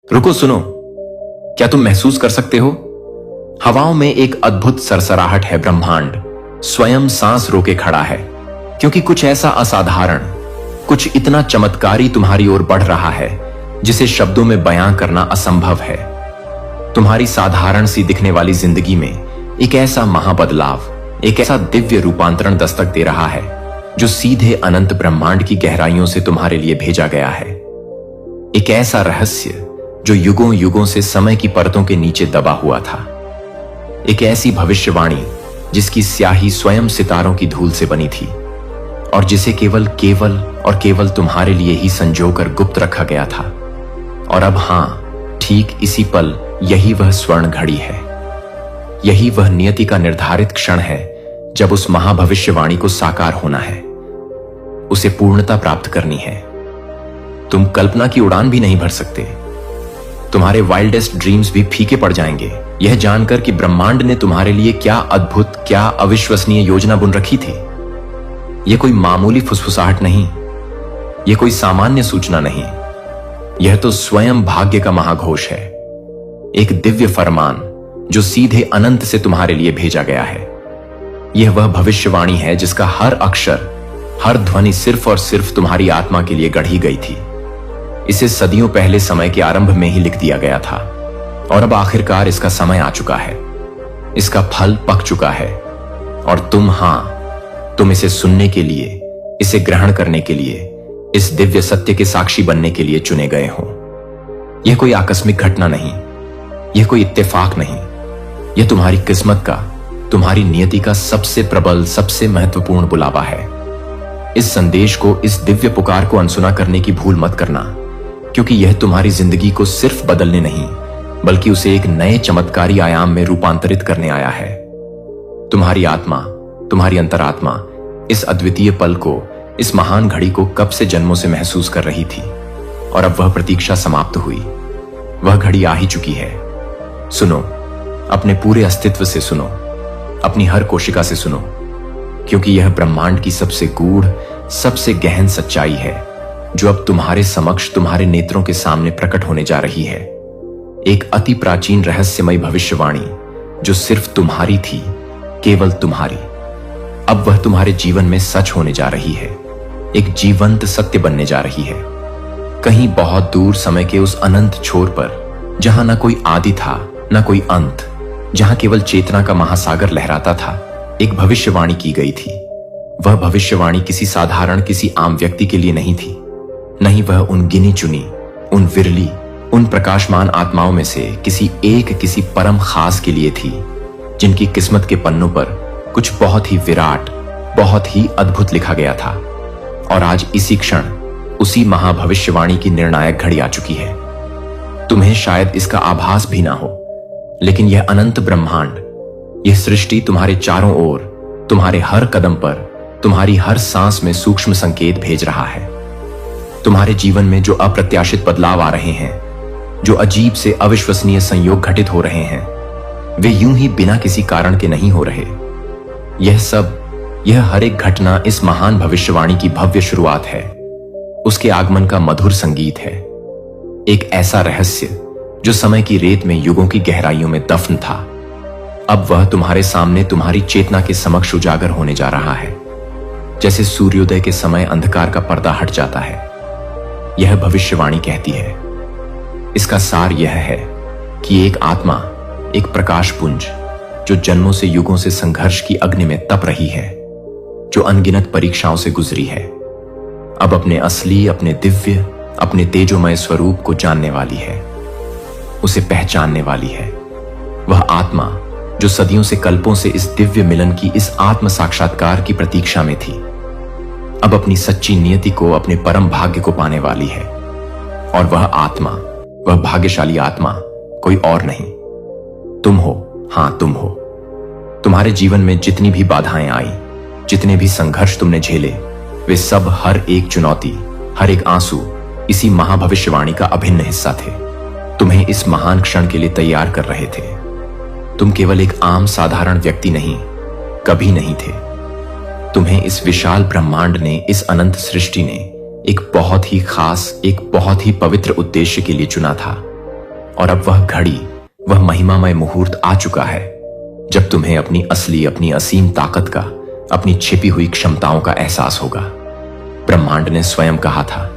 रुको, सुनो। क्या तुम महसूस कर सकते हो? हवाओं में एक अद्भुत सरसराहट है। ब्रह्मांड स्वयं सांस रोके खड़ा है, क्योंकि कुछ ऐसा असाधारण, कुछ इतना चमत्कारी तुम्हारी ओर बढ़ रहा है जिसे शब्दों में बयां करना असंभव है। तुम्हारी साधारण सी दिखने वाली जिंदगी में एक ऐसा महाबदलाव, एक ऐसा दिव्य रूपांतरण दस्तक दे रहा है जो सीधे अनंत ब्रह्मांड की गहराइयों से तुम्हारे लिए भेजा गया है। एक ऐसा रहस्य जो युगों युगों से समय की परतों के नीचे दबा हुआ था। एक ऐसी भविष्यवाणी जिसकी स्याही स्वयं सितारों की धूल से बनी थी और जिसे केवल और केवल तुम्हारे लिए ही संजोकर गुप्त रखा गया था। और अब हां, ठीक इसी पल यही वह स्वर्ण घड़ी है। यही वह नियति का निर्धारित क्षण है जब उस महाभविष्यवाणी को साकार होना है, उसे पूर्णता प्राप्त करनी है। तुम कल्पना की उड़ान भी नहीं भर सकते। तुम्हारे वाइल्डेस्ट ड्रीम्स भी फीके पड़ जाएंगे यह जानकर कि ब्रह्मांड ने तुम्हारे लिए क्या अद्भुत, क्या अविश्वसनीय योजना बुन रखी थी। यह कोई मामूली फुसफुसाहट नहीं, यह कोई सामान्य सूचना नहीं, यह तो स्वयं भाग्य का महाघोष है। एक दिव्य फरमान जो सीधे अनंत से तुम्हारे लिए भेजा गया है। यह वह भविष्यवाणी है जिसका हर अक्षर, हर ध्वनि सिर्फ और सिर्फ तुम्हारी आत्मा के लिए गढ़ी गई थी। इसे सदियों पहले समय के आरंभ में ही लिख दिया गया था और अब आखिरकार इसका समय आ चुका है। इसका फल पक चुका है और तुम इसे सुनने के लिए, इसे ग्रहण करने के लिए, इस दिव्य सत्य के साक्षी बनने के लिए चुने गए हो। यह कोई आकस्मिक घटना नहीं, यह कोई इत्तेफाक नहीं, यह तुम्हारी किस्मत का, तुम्हारी नियति का सबसे प्रबल, सबसे महत्वपूर्ण बुलावा है। इस संदेश को, इस दिव्य पुकार को अनसुना करने की भूल मत करना, क्योंकि यह तुम्हारी जिंदगी को सिर्फ बदलने नहीं, बल्कि उसे एक नए चमत्कारी आयाम में रूपांतरित करने आया है। तुम्हारी आत्मा, तुम्हारी अंतरात्मा इस अद्वितीय पल को, इस महान घड़ी को कब से जन्मों से महसूस कर रही थी और अब वह प्रतीक्षा समाप्त हुई। वह घड़ी आ ही चुकी है। सुनो, अपने पूरे अस्तित्व से सुनो, अपनी हर कोशिका से सुनो, क्योंकि यह ब्रह्मांड की सबसे गूढ़, सबसे गहन सच्चाई है जो अब तुम्हारे समक्ष, तुम्हारे नेत्रों के सामने प्रकट होने जा रही है। एक अति प्राचीन रहस्यमयी भविष्यवाणी जो सिर्फ तुम्हारी थी, केवल तुम्हारी। अब वह तुम्हारे जीवन में सच होने जा रही है, एक जीवंत सत्य बनने जा रही है। कहीं बहुत दूर समय के उस अनंत छोर पर, जहां ना कोई आदि था, ना कोई अंत, जहां केवल चेतना का महासागर लहराता था, एक भविष्यवाणी की गई थी। वह भविष्यवाणी किसी साधारण, किसी आम व्यक्ति के लिए नहीं थी। नहीं, वह उन गिनी चुनी, उन विरली, उन प्रकाशमान आत्माओं में से किसी परम खास के लिए थी, जिनकी किस्मत के पन्नों पर कुछ बहुत ही विराट, बहुत ही अद्भुत लिखा गया था। और आज इसी क्षण उसी महाभविष्यवाणी की निर्णायक घड़ी आ चुकी है। तुम्हें शायद इसका आभास भी ना हो, लेकिन यह अनंत ब्रह्मांड, यह सृष्टि तुम्हारे चारों ओर, तुम्हारे हर कदम पर, तुम्हारी हर सांस में सूक्ष्म संकेत भेज रहा है। तुम्हारे जीवन में जो अप्रत्याशित बदलाव आ रहे हैं, जो अजीब से अविश्वसनीय संयोग घटित हो रहे हैं, वे यूं ही बिना किसी कारण के नहीं हो रहे। यह सब, यह हर एक घटना इस महान भविष्यवाणी की भव्य शुरुआत है, उसके आगमन का मधुर संगीत है। एक ऐसा रहस्य जो समय की रेत में युगों की गहराइयों में दफन था, अब वह तुम्हारे सामने, तुम्हारी चेतना के समक्ष उजागर होने जा रहा है। जैसे सूर्योदय के समय अंधकार का पर्दा हट जाता है, यह भविष्यवाणी कहती है। इसका सार यह है कि एक आत्मा, एक प्रकाश पुंज जो जन्मों से, युगों से संघर्ष की अग्नि में तप रही है, जो अनगिनत परीक्षाओं से गुजरी है, अब अपने असली, अपने दिव्य, अपने तेजोमय स्वरूप को जानने वाली है, उसे पहचानने वाली है। वह आत्मा जो सदियों से, कल्पों से इस दिव्य मिलन की, इस आत्म साक्षात्कार की प्रतीक्षा में थी, अब अपनी सच्ची नियति को, अपने परम भाग्य को पाने वाली है। और वह आत्मा, वह भाग्यशाली आत्मा कोई और नहीं, तुम हो। हां, तुम हो। तुम्हारे जीवन में जितनी भी बाधाएं आई, जितने भी संघर्ष तुमने झेले, वे सब, हर एक चुनौती, हर एक आंसू इसी महाभविष्यवाणी का अभिन्न हिस्सा थे। तुम्हें इस महान क्षण के लिए तैयार कर रहे थे। तुम केवल एक आम साधारण व्यक्ति नहीं, कभी नहीं थे। तुम्हें इस विशाल ब्रह्मांड ने, इस अनंत सृष्टि ने एक बहुत ही खास, एक बहुत ही पवित्र उद्देश्य के लिए चुना था। और अब वह घड़ी, वह महिमामय मुहूर्त आ चुका है जब तुम्हें अपनी असली, अपनी असीम ताकत का, अपनी छिपी हुई क्षमताओं का एहसास होगा। ब्रह्मांड ने स्वयं कहा था,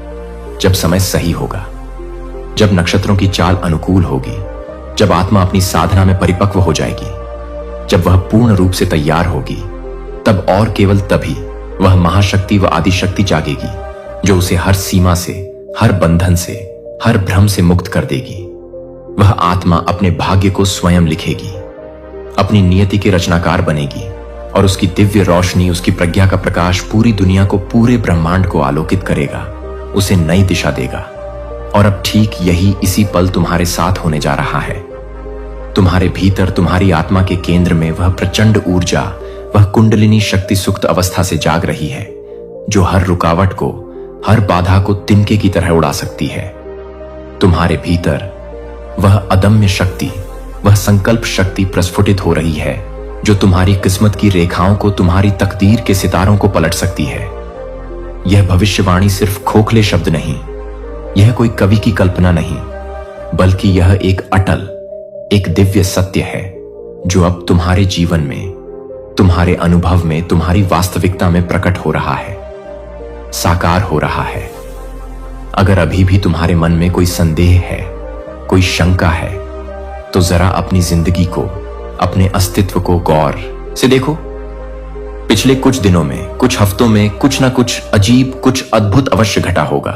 जब समय सही होगा, जब नक्षत्रों की चाल अनुकूल होगी, जब आत्मा अपनी साधना में परिपक्व हो जाएगी, जब वह पूर्ण रूप से तैयार होगी, तब और केवल तभी वह महाशक्ति व आदिशक्ति जागेगी जो उसे हर सीमा से, हर बंधन से, हर भ्रम से मुक्त कर देगी। वह आत्मा अपने भाग्य को स्वयं लिखेगी, अपनी नियति के रचनाकार बनेगी और उसकी दिव्य रोशनी, उसकी प्रज्ञा का प्रकाश पूरी दुनिया को, पूरे ब्रह्मांड को आलोकित करेगा, उसे नई दिशा देगा। और अब ठीक यही इसी पल तुम्हारे साथ होने जा रहा है। तुम्हारे भीतर, तुम्हारी आत्मा के केंद्र में वह प्रचंड ऊर्जा, वह कुंडलिनी शक्ति सुप्त अवस्था से जाग रही है जो हर रुकावट को, हर बाधा को तिनके की तरह उड़ा सकती है। तुम्हारे भीतर वह अदम्य शक्ति, वह संकल्प शक्ति प्रस्फुटित हो रही है जो तुम्हारी किस्मत की रेखाओं को, तुम्हारी तकदीर के सितारों को पलट सकती है। यह भविष्यवाणी सिर्फ खोखले शब्द नहीं, यह कोई कवि की कल्पना नहीं, बल्कि यह एक अटल, एक दिव्य सत्य है जो अब तुम्हारे जीवन में, तुम्हारे अनुभव में, तुम्हारी वास्तविकता में प्रकट हो रहा है, साकार हो रहा है। अगर अभी भी तुम्हारे मन में कोई संदेह है, कोई शंका है, तो जरा अपनी जिंदगी को, अपने अस्तित्व को गौर से देखो। पिछले कुछ दिनों में, कुछ हफ्तों में कुछ ना कुछ अजीब, कुछ अद्भुत अवश्य घटा होगा।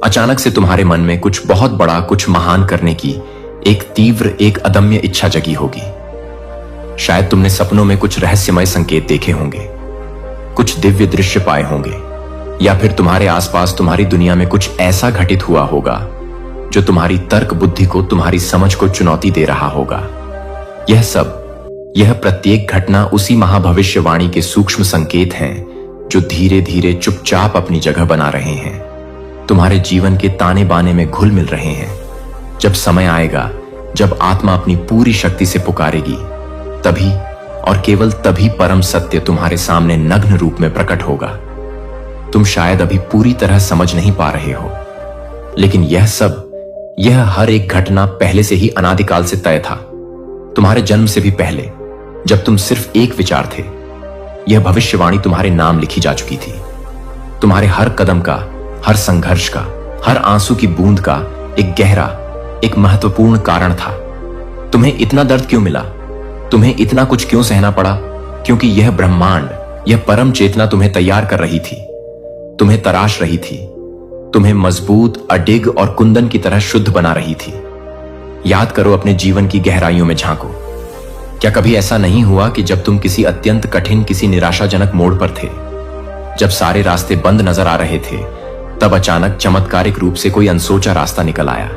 अचानक से तुम्हारे मन में कुछ बहुत बड़ा, कुछ महान करने की एक तीव्र, एक अदम्य इच्छा जगी होगी। शायद तुमने सपनों में कुछ रहस्यमय संकेत देखे होंगे, कुछ दिव्य दृश्य पाए होंगे, या फिर तुम्हारे आसपास, तुम्हारी दुनिया में कुछ ऐसा घटित हुआ होगा जो तुम्हारी तर्क बुद्धि को, तुम्हारी समझ को चुनौती दे रहा होगा। यह सब, यह प्रत्येक घटना उसी महाभविष्यवाणी के सूक्ष्म संकेत हैं जो धीरे धीरे चुपचाप अपनी जगह बना रहे हैं, तुम्हारे जीवन के ताने बाने में घुल मिल रहे हैं। जब समय आएगा, जब आत्मा अपनी पूरी शक्ति से पुकारेगी, तभी और केवल तभी परम सत्य तुम्हारे सामने नग्न रूप में प्रकट होगा। तुम शायद अभी पूरी तरह समझ नहीं पा रहे हो, लेकिन यह सब, यह हर एक घटना पहले से ही अनादिकाल से तय था। तुम्हारे जन्म से भी पहले, जब तुम सिर्फ एक विचार थे, यह भविष्यवाणी तुम्हारे नाम लिखी जा चुकी थी। तुम्हारे हर कदम का, हर संघर्ष का, हर आंसू की बूंद का एक गहरा, एक महत्वपूर्ण कारण था। तुम्हें इतना दर्द क्यों मिला? तुम्हें इतना कुछ क्यों सहना पड़ा? क्योंकि यह ब्रह्मांड, यह परम चेतना तुम्हें तैयार कर रही थी, तुम्हें तराश रही थी, तुम्हें मजबूत, अडिग और कुंदन की तरह शुद्ध बना रही थी। याद करो, अपने जीवन की गहराइयों में झांको। क्या कभी ऐसा नहीं हुआ कि जब तुम किसी अत्यंत कठिन, किसी निराशाजनक मोड़ पर थे, जब सारे रास्ते बंद नजर आ रहे थे, तब अचानक चमत्कारिक रूप से कोई अनसोचा रास्ता निकल आया?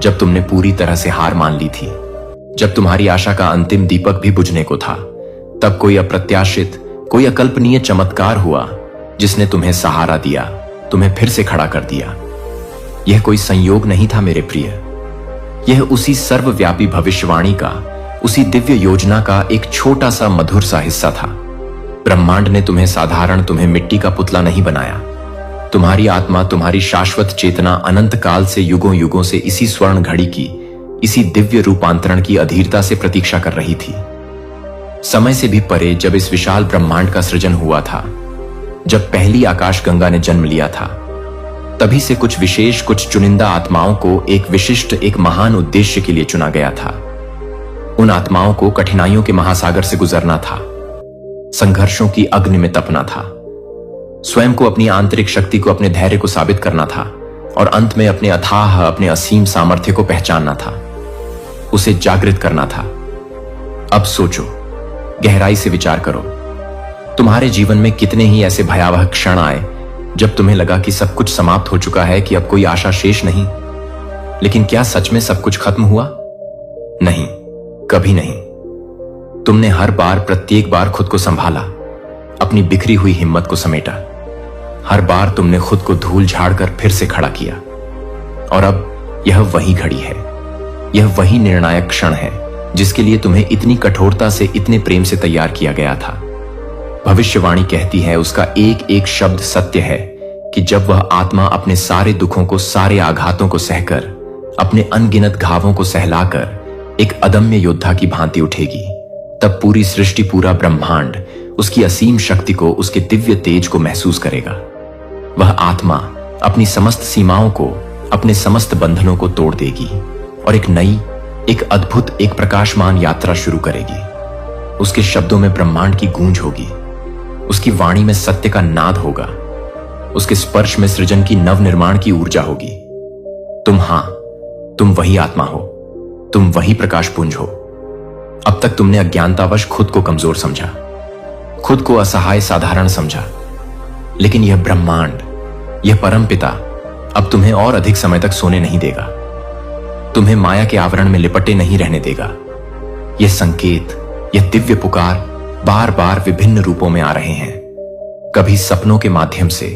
जब तुमने पूरी तरह से हार मान ली थी, जब तुम्हारी आशा का अंतिम दीपक भी बुझने को था, तब कोई अप्रत्याशित, कोई अकल्पनीय चमत्कार हुआ जिसने तुम्हें सहारा दिया, तुम्हें फिर से खड़ा कर दिया। यह कोई संयोग नहीं था मेरे प्रिय, यह उसी सर्वव्यापी भविष्यवाणी का, उसी दिव्य योजना का एक छोटा सा मधुर सा हिस्सा था। ब्रह्मांड ने तुम्हें साधारण, तुम्हें मिट्टी का पुतला नहीं बनाया। तुम्हारी आत्मा, तुम्हारी शाश्वत चेतना अनंत काल से, युगों युगों से इसी स्वर्ण घड़ी की, इसी दिव्य रूपांतरण की अधीरता से प्रतीक्षा कर रही थी। समय से भी परे जब इस विशाल ब्रह्मांड का सृजन हुआ था, जब पहली आकाश गंगा ने जन्म लिया था, तभी से कुछ विशेष, कुछ चुनिंदा आत्माओं को एक विशिष्ट, एक महान उद्देश्य के लिए चुना गया था। उन आत्माओं को कठिनाइयों के महासागर से गुजरना था, संघर्षों की अग्नि में तपना था, स्वयं को, अपनी आंतरिक शक्ति को, अपने धैर्य को साबित करना था और अंत में अपने अथाह, अपने असीम सामर्थ्य को पहचानना था, उसे जागृत करना था। अब सोचो, गहराई से विचार करो, तुम्हारे जीवन में कितने ही ऐसे भयावह क्षण आए जब तुम्हें लगा कि सब कुछ समाप्त हो चुका है, कि अब कोई आशा शेष नहीं। लेकिन क्या सच में सब कुछ खत्म हुआ? नहीं, कभी नहीं। तुमने हर बार, प्रत्येक बार खुद को संभाला, अपनी बिखरी हुई हिम्मत को समेटा। हर बार तुमने खुद को धूल झाड़कर फिर से खड़ा किया। और अब यह वही घड़ी है, यह वही निर्णायक क्षण है जिसके लिए तुम्हें इतनी कठोरता से, इतने प्रेम से तैयार किया गया था। भविष्यवाणी कहती है, उसका एक एक शब्द सत्य है कि जब वह आत्मा अपने सारे दुखों को, सारे आघातों को सहकर अपने अनगिनत घावों को सहलाकर एक अदम्य योद्धा की भांति उठेगी, तब पूरी सृष्टि, पूरा ब्रह्मांड उसकी असीम शक्ति को, उसके दिव्य तेज को महसूस करेगा। वह आत्मा अपनी समस्त सीमाओं को, अपने समस्त बंधनों को तोड़ देगी और एक नई, एक अद्भुत, एक प्रकाशमान यात्रा शुरू करेगी। उसके शब्दों में ब्रह्मांड की गूंज होगी, उसकी वाणी में सत्य का नाद होगा, उसके स्पर्श में सृजन की नवनिर्माण की ऊर्जा होगी। तुम वही आत्मा हो, तुम वही प्रकाशपुंज हो। अब तक तुमने अज्ञानतावश खुद को कमजोर समझा, खुद को असहाय साधारण समझा, लेकिन यह ब्रह्मांड, यह परमपिता अब तुम्हें और अधिक समय तक सोने नहीं देगा, तुम्हें माया के आवरण में लिपटे नहीं रहने देगा। यह संकेत, यह दिव्य पुकार बार बार विभिन्न रूपों में आ रहे हैं, कभी सपनों के माध्यम से,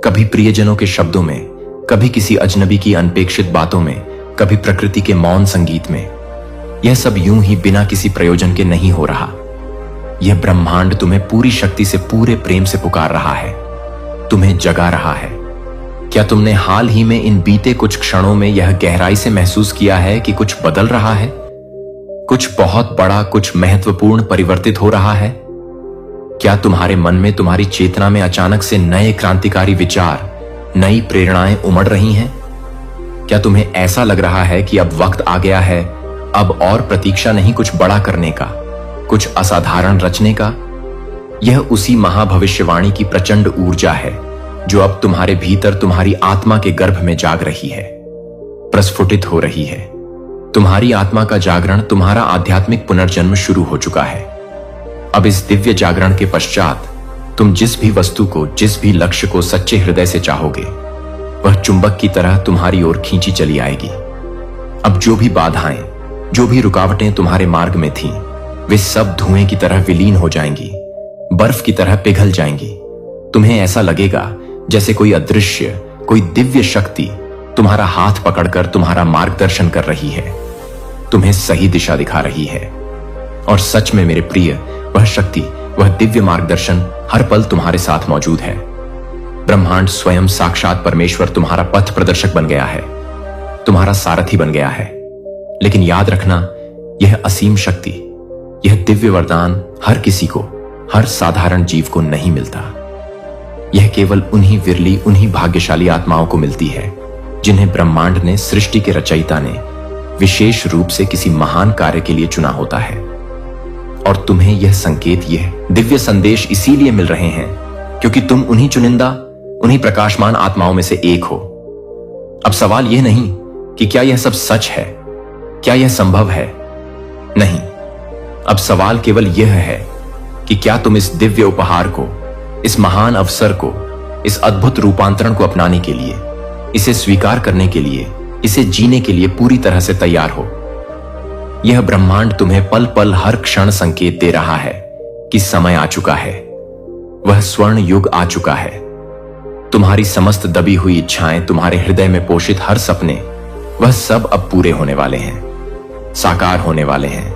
कभी प्रियजनों के शब्दों में, कभी किसी अजनबी की अनपेक्षित बातों में, कभी प्रकृति के मौन संगीत में। यह सब यूं ही बिना किसी प्रयोजन के नहीं हो रहा। यह ब्रह्मांड तुम्हें पूरी शक्ति से, पूरे प्रेम से पुकार रहा है, तुम्हें जगा रहा है। क्या तुमने हाल ही में इन बीते कुछ क्षणों में यह गहराई से महसूस किया है कि कुछ बदल रहा है, कुछ बहुत बड़ा, कुछ महत्वपूर्ण परिवर्तित हो रहा है? क्या तुम्हारे मन में, तुम्हारी चेतना में अचानक से नए क्रांतिकारी विचार, नई प्रेरणाएं उमड़ रही हैं? क्या तुम्हें ऐसा लग रहा है कि अब वक्त आ गया है, अब और प्रतीक्षा नहीं कुछ बड़ा करने का, कुछ असाधारण रचने का? यह उसी महाभविष्यवाणी की प्रचंड ऊर्जा है जो अब तुम्हारे भीतर, तुम्हारी आत्मा के गर्भ में जाग रही है, प्रस्फुटित हो रही है। तुम्हारी आत्मा का जागरण, तुम्हारा आध्यात्मिक पुनर्जन्म शुरू हो चुका है। अब इस दिव्य जागरण के पश्चात तुम जिस भी वस्तु को, जिस भी लक्ष्य को सच्चे हृदय से चाहोगे, वह चुंबक की तरह तुम्हारी ओर खींची चली आएगी। अब जो भी बाधाएं, जो भी रुकावटें तुम्हारे मार्ग में थीं, वे सब धुएं की तरह विलीन हो जाएंगी, बर्फ की तरह पिघल जाएंगी। तुम्हें ऐसा लगेगा जैसे कोई अदृश्य, कोई दिव्य शक्ति तुम्हारा हाथ पकड़कर तुम्हारा मार्गदर्शन कर रही है, तुम्हें सही दिशा दिखा रही है। और सच में मेरे प्रिय, वह शक्ति, वह दिव्य मार्गदर्शन हर पल तुम्हारे साथ मौजूद है। ब्रह्मांड स्वयं साक्षात परमेश्वर तुम्हारा पथ प्रदर्शक बन गया है, तुम्हारा सारथी बन गया है। लेकिन याद रखना, यह असीम शक्ति, यह दिव्य वरदान हर किसी को, हर साधारण जीव को नहीं मिलता। यह केवल उन्हीं विरली, उन्हीं भाग्यशाली आत्माओं को मिलती है जिन्हें ब्रह्मांड ने, सृष्टि के रचयिता ने विशेष रूप से किसी महान कार्य के लिए चुना होता है। और तुम्हें यह संकेत, यह दिव्य संदेश इसीलिए मिल रहे हैं क्योंकि तुम उन्हीं चुनिंदा, उन्हीं प्रकाशमान आत्माओं में से एक हो। अब सवाल यह नहीं कि क्या यह सब सच है, क्या यह संभव है? नहीं, अब सवाल केवल यह है कि क्या तुम इस दिव्य उपहार को, इस महान अवसर को, इस अद्भुत रूपांतरण को अपनाने के लिए, इसे स्वीकार करने के लिए, इसे जीने के लिए पूरी तरह से तैयार हो। यह ब्रह्मांड तुम्हें पल पल, हर क्षण संकेत दे रहा है कि समय आ चुका है, वह स्वर्ण युग आ चुका है। तुम्हारी समस्त दबी हुई इच्छाएं, तुम्हारे हृदय में पोषित हर सपने, वह सब अब पूरे होने वाले हैं, साकार होने वाले हैं।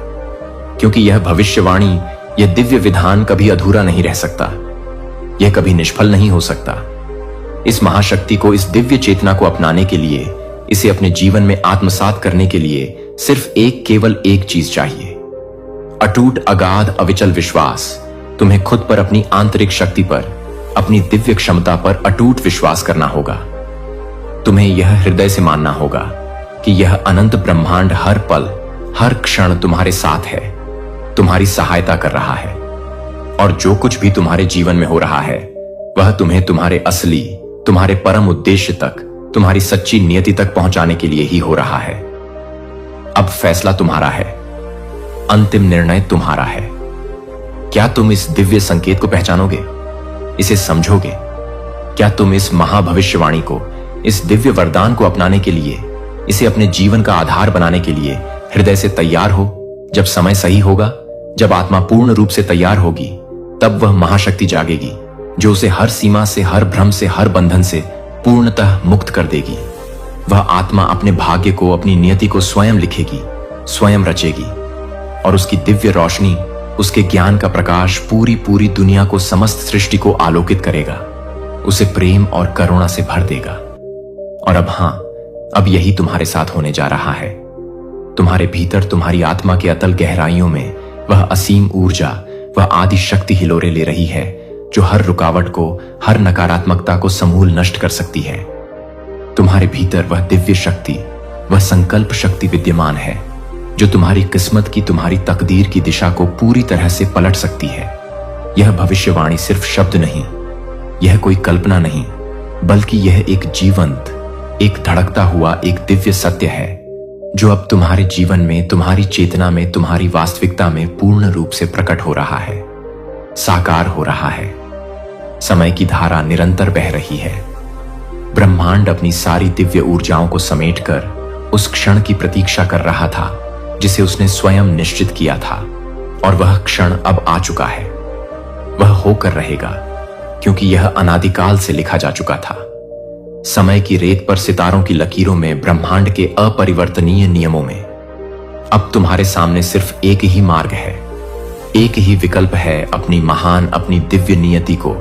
क्योंकि यह भविष्यवाणी, यह दिव्य विधान कभी अधूरा नहीं रह सकता, यह कभी निष्फल नहीं हो सकता। इस महाशक्ति को, इस दिव्य चेतना को अपनाने के लिए, इसे अपने जीवन में आत्मसात करने के लिए सिर्फ केवल एक चीज चाहिए, अटूट, अगाध, अविचल विश्वास। तुम्हें खुद पर, अपनी आंतरिक शक्ति पर, अपनी दिव्य क्षमता पर अटूट विश्वास करना होगा। तुम्हें यह हृदय से मानना होगा कि यह अनंत ब्रह्मांड हर पल, हर क्षण तुम्हारे साथ है, तुम्हारी सहायता कर रहा है। और जो कुछ भी तुम्हारे जीवन में हो रहा है, वह तुम्हें तुम्हारे असली, तुम्हारे परम उद्देश्य तक, तुम्हारी सच्ची नियति तक पहुंचाने के लिए ही हो रहा है। अब फैसला तुम्हारा है, अंतिम निर्णय तुम्हारा है। क्या तुम इस दिव्य संकेत को पहचानोगे, इसे समझोगे? क्या तुम इस महाभविष्यवाणी को, इस दिव्य वरदान को अपनाने के लिए, इसे अपने जीवन का आधार बनाने के लिए हृदय से तैयार हो? जब समय सही होगा, जब आत्मा पूर्ण रूप से तैयार होगी, तब वह महाशक्ति जागेगी जो उसे हर सीमा से, हर भ्रम से, हर बंधन से पूर्णतः मुक्त कर देगी। वह आत्मा अपने भाग्य को, अपनी नियति को स्वयं लिखेगी, स्वयं रचेगी, और उसकी दिव्य रोशनी, उसके ज्ञान का प्रकाश पूरी पूरी दुनिया को, समस्त सृष्टि को आलोकित करेगा, उसे प्रेम और करुणा से भर देगा। और अब हां, अब यही तुम्हारे साथ होने जा रहा है। तुम्हारे भीतर, तुम्हारी आत्मा के अतल गहराइयों में वह असीम ऊर्जा, वह आदि शक्ति हिलोरे ले रही है जो हर रुकावट को, हर नकारात्मकता को समूल नष्ट कर सकती है। तुम्हारे भीतर वह दिव्य शक्ति, वह संकल्प शक्ति विद्यमान है जो तुम्हारी किस्मत की, तुम्हारी तकदीर की दिशा को पूरी तरह से पलट सकती है। यह भविष्यवाणी सिर्फ शब्द नहीं, यह कोई कल्पना नहीं, बल्कि यह एक जीवंत, एक धड़कता हुआ एक दिव्य सत्य है जो अब तुम्हारे जीवन में, तुम्हारी चेतना में, तुम्हारी वास्तविकता में पूर्ण रूप से प्रकट हो रहा है, साकार हो रहा है। समय की धारा निरंतर बह रही है। ब्रह्मांड अपनी सारी दिव्य ऊर्जाओं को समेटकर उस क्षण की प्रतीक्षा कर रहा था जिसे उसने स्वयं निश्चित किया था, और वह क्षण अब आ चुका है। वह होकर रहेगा क्योंकि यह अनादिकाल से लिखा जा चुका था। समय की रेत पर सितारों की लकीरों में, ब्रह्मांड के अपरिवर्तनीय नियमों में अब तुम्हारे सामने सिर्फ एक ही मार्ग है, एक ही विकल्प है, अपनी महान, अपनी दिव्य नियति को,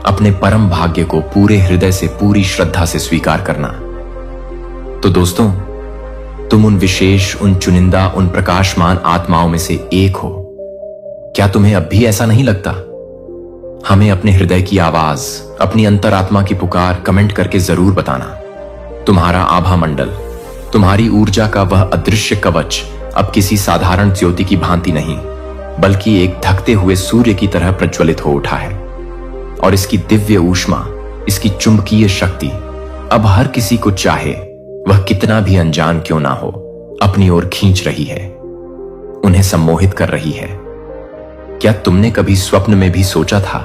अपने परम भाग्य को पूरे हृदय से, पूरी श्रद्धा से स्वीकार करना। तो दोस्तों, तुम उन विशेष, उन चुनिंदा, उन प्रकाशमान आत्माओं में से एक हो। क्या तुम्हें अब भी ऐसा नहीं लगता? हमें अपने हृदय की आवाज, अपनी अंतरात्मा की पुकार कमेंट करके जरूर बताना। तुम्हारा आभा मंडल, तुम्हारी ऊर्जा का वह अदृश्य कवच अब किसी साधारण ज्योति की भांति नहीं, बल्कि एक धकते हुए सूर्य की तरह प्रज्वलित हो उठा है, और इसकी दिव्य ऊष्मा, इसकी चुंबकीय शक्ति अब हर किसी को, चाहे वह कितना भी अनजान क्यों ना हो, अपनी ओर खींच रही है, उन्हें सम्मोहित कर रही है। क्या तुमने कभी स्वप्न में भी सोचा था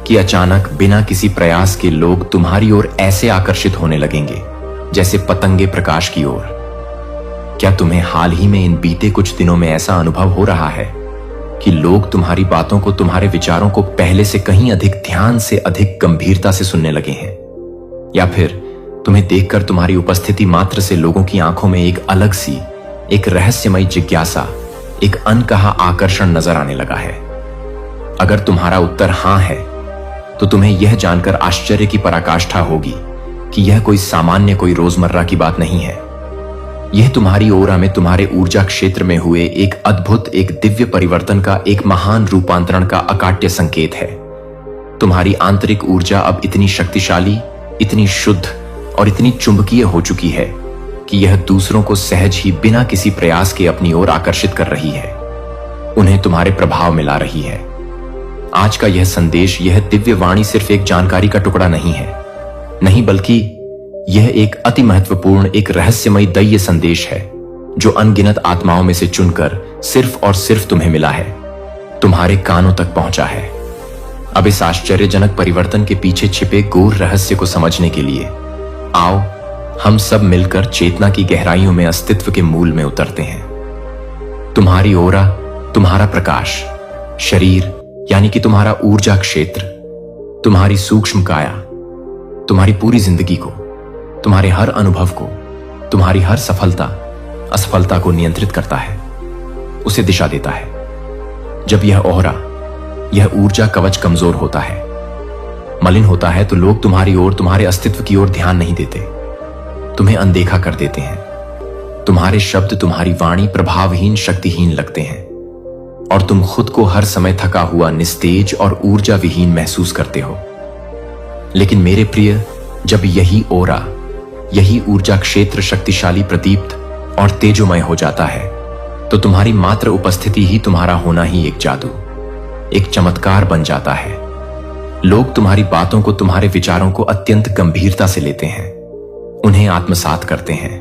कि अचानक बिना किसी प्रयास के लोग तुम्हारी ओर ऐसे आकर्षित होने लगेंगे जैसे पतंगे प्रकाश की ओर? क्या तुम्हें हाल ही में, इन बीते कुछ दिनों में ऐसा अनुभव हो रहा है कि लोग तुम्हारी बातों को, तुम्हारे विचारों को पहले से कहीं अधिक ध्यान से, अधिक गंभीरता से सुनने लगे हैं? या फिर तुम्हें देखकर तुम्हारी उपस्थिति मात्र से लोगों की आंखों में एक अलग सी, एक रहस्यमयी जिज्ञासा, एक अनकहा आकर्षण नजर आने लगा है? अगर तुम्हारा उत्तर हां है, तो तुम्हें यह जानकर आश्चर्य की पराकाष्ठा होगी कि यह कोई सामान्य, कोई रोजमर्रा की बात नहीं है। यह तुम्हारी ओरा में, तुम्हारे ऊर्जा क्षेत्र में हुए एक अद्भुत, एक दिव्य परिवर्तन का, एक महान रूपांतरण का अकाट्य संकेत है। तुम्हारी आंतरिक ऊर्जा अब इतनी शक्तिशाली, इतनी शुद्ध और इतनी चुंबकीय हो चुकी है कि यह दूसरों को सहज ही, बिना किसी प्रयास के अपनी ओर आकर्षित कर रही है, उन्हें तुम्हारे प्रभाव में ला रही है। आज का यह संदेश, यह दिव्य वाणी सिर्फ एक जानकारी का टुकड़ा नहीं है, नहीं, बल्कि यह एक अति महत्वपूर्ण, एक रहस्यमयी दैवीय संदेश है जो अनगिनत आत्माओं में से चुनकर सिर्फ और सिर्फ तुम्हें मिला है, तुम्हारे कानों तक पहुंचा है। अब इस आश्चर्यजनक परिवर्तन के पीछे छिपे गूढ़ रहस्य को समझने के लिए आओ हम सब मिलकर चेतना की गहराइयों में, अस्तित्व के मूल में उतरते हैं। तुम्हारी ओरा, तुम्हारा प्रकाश, शरीर यानी कि तुम्हारा ऊर्जा क्षेत्र, तुम्हारी सूक्ष्म काया, तुम्हारी पूरी जिंदगी को, तुम्हारे हर अनुभव को, तुम्हारी हर सफलता, असफलता को नियंत्रित करता है, उसे दिशा देता है। जब यह ओहरा, यह ऊर्जा कवच कमजोर होता है, मलिन होता है, तो लोग तुम्हारी ओर, तुम्हारे अस्तित्व की ओर ध्यान नहीं देते, तुम्हें अनदेखा कर देते हैं। तुम्हारे शब्द, तुम्हारी वाणी प्रभावहीन, शक्तिहीन लगते हैं, और तुम खुद को हर समय थका हुआ, निस्तेज और ऊर्जा विहीन महसूस करते हो। लेकिन मेरे प्रिय, जब यही ओरा, यही ऊर्जा क्षेत्र शक्तिशाली, प्रदीप्त और तेजोमय हो जाता है, तो तुम्हारी मात्र उपस्थिति ही, तुम्हारा होना ही एक जादू, एक चमत्कार बन जाता है। लोग तुम्हारी बातों को, तुम्हारे विचारों को अत्यंत गंभीरता से लेते हैं, उन्हें आत्मसात करते हैं।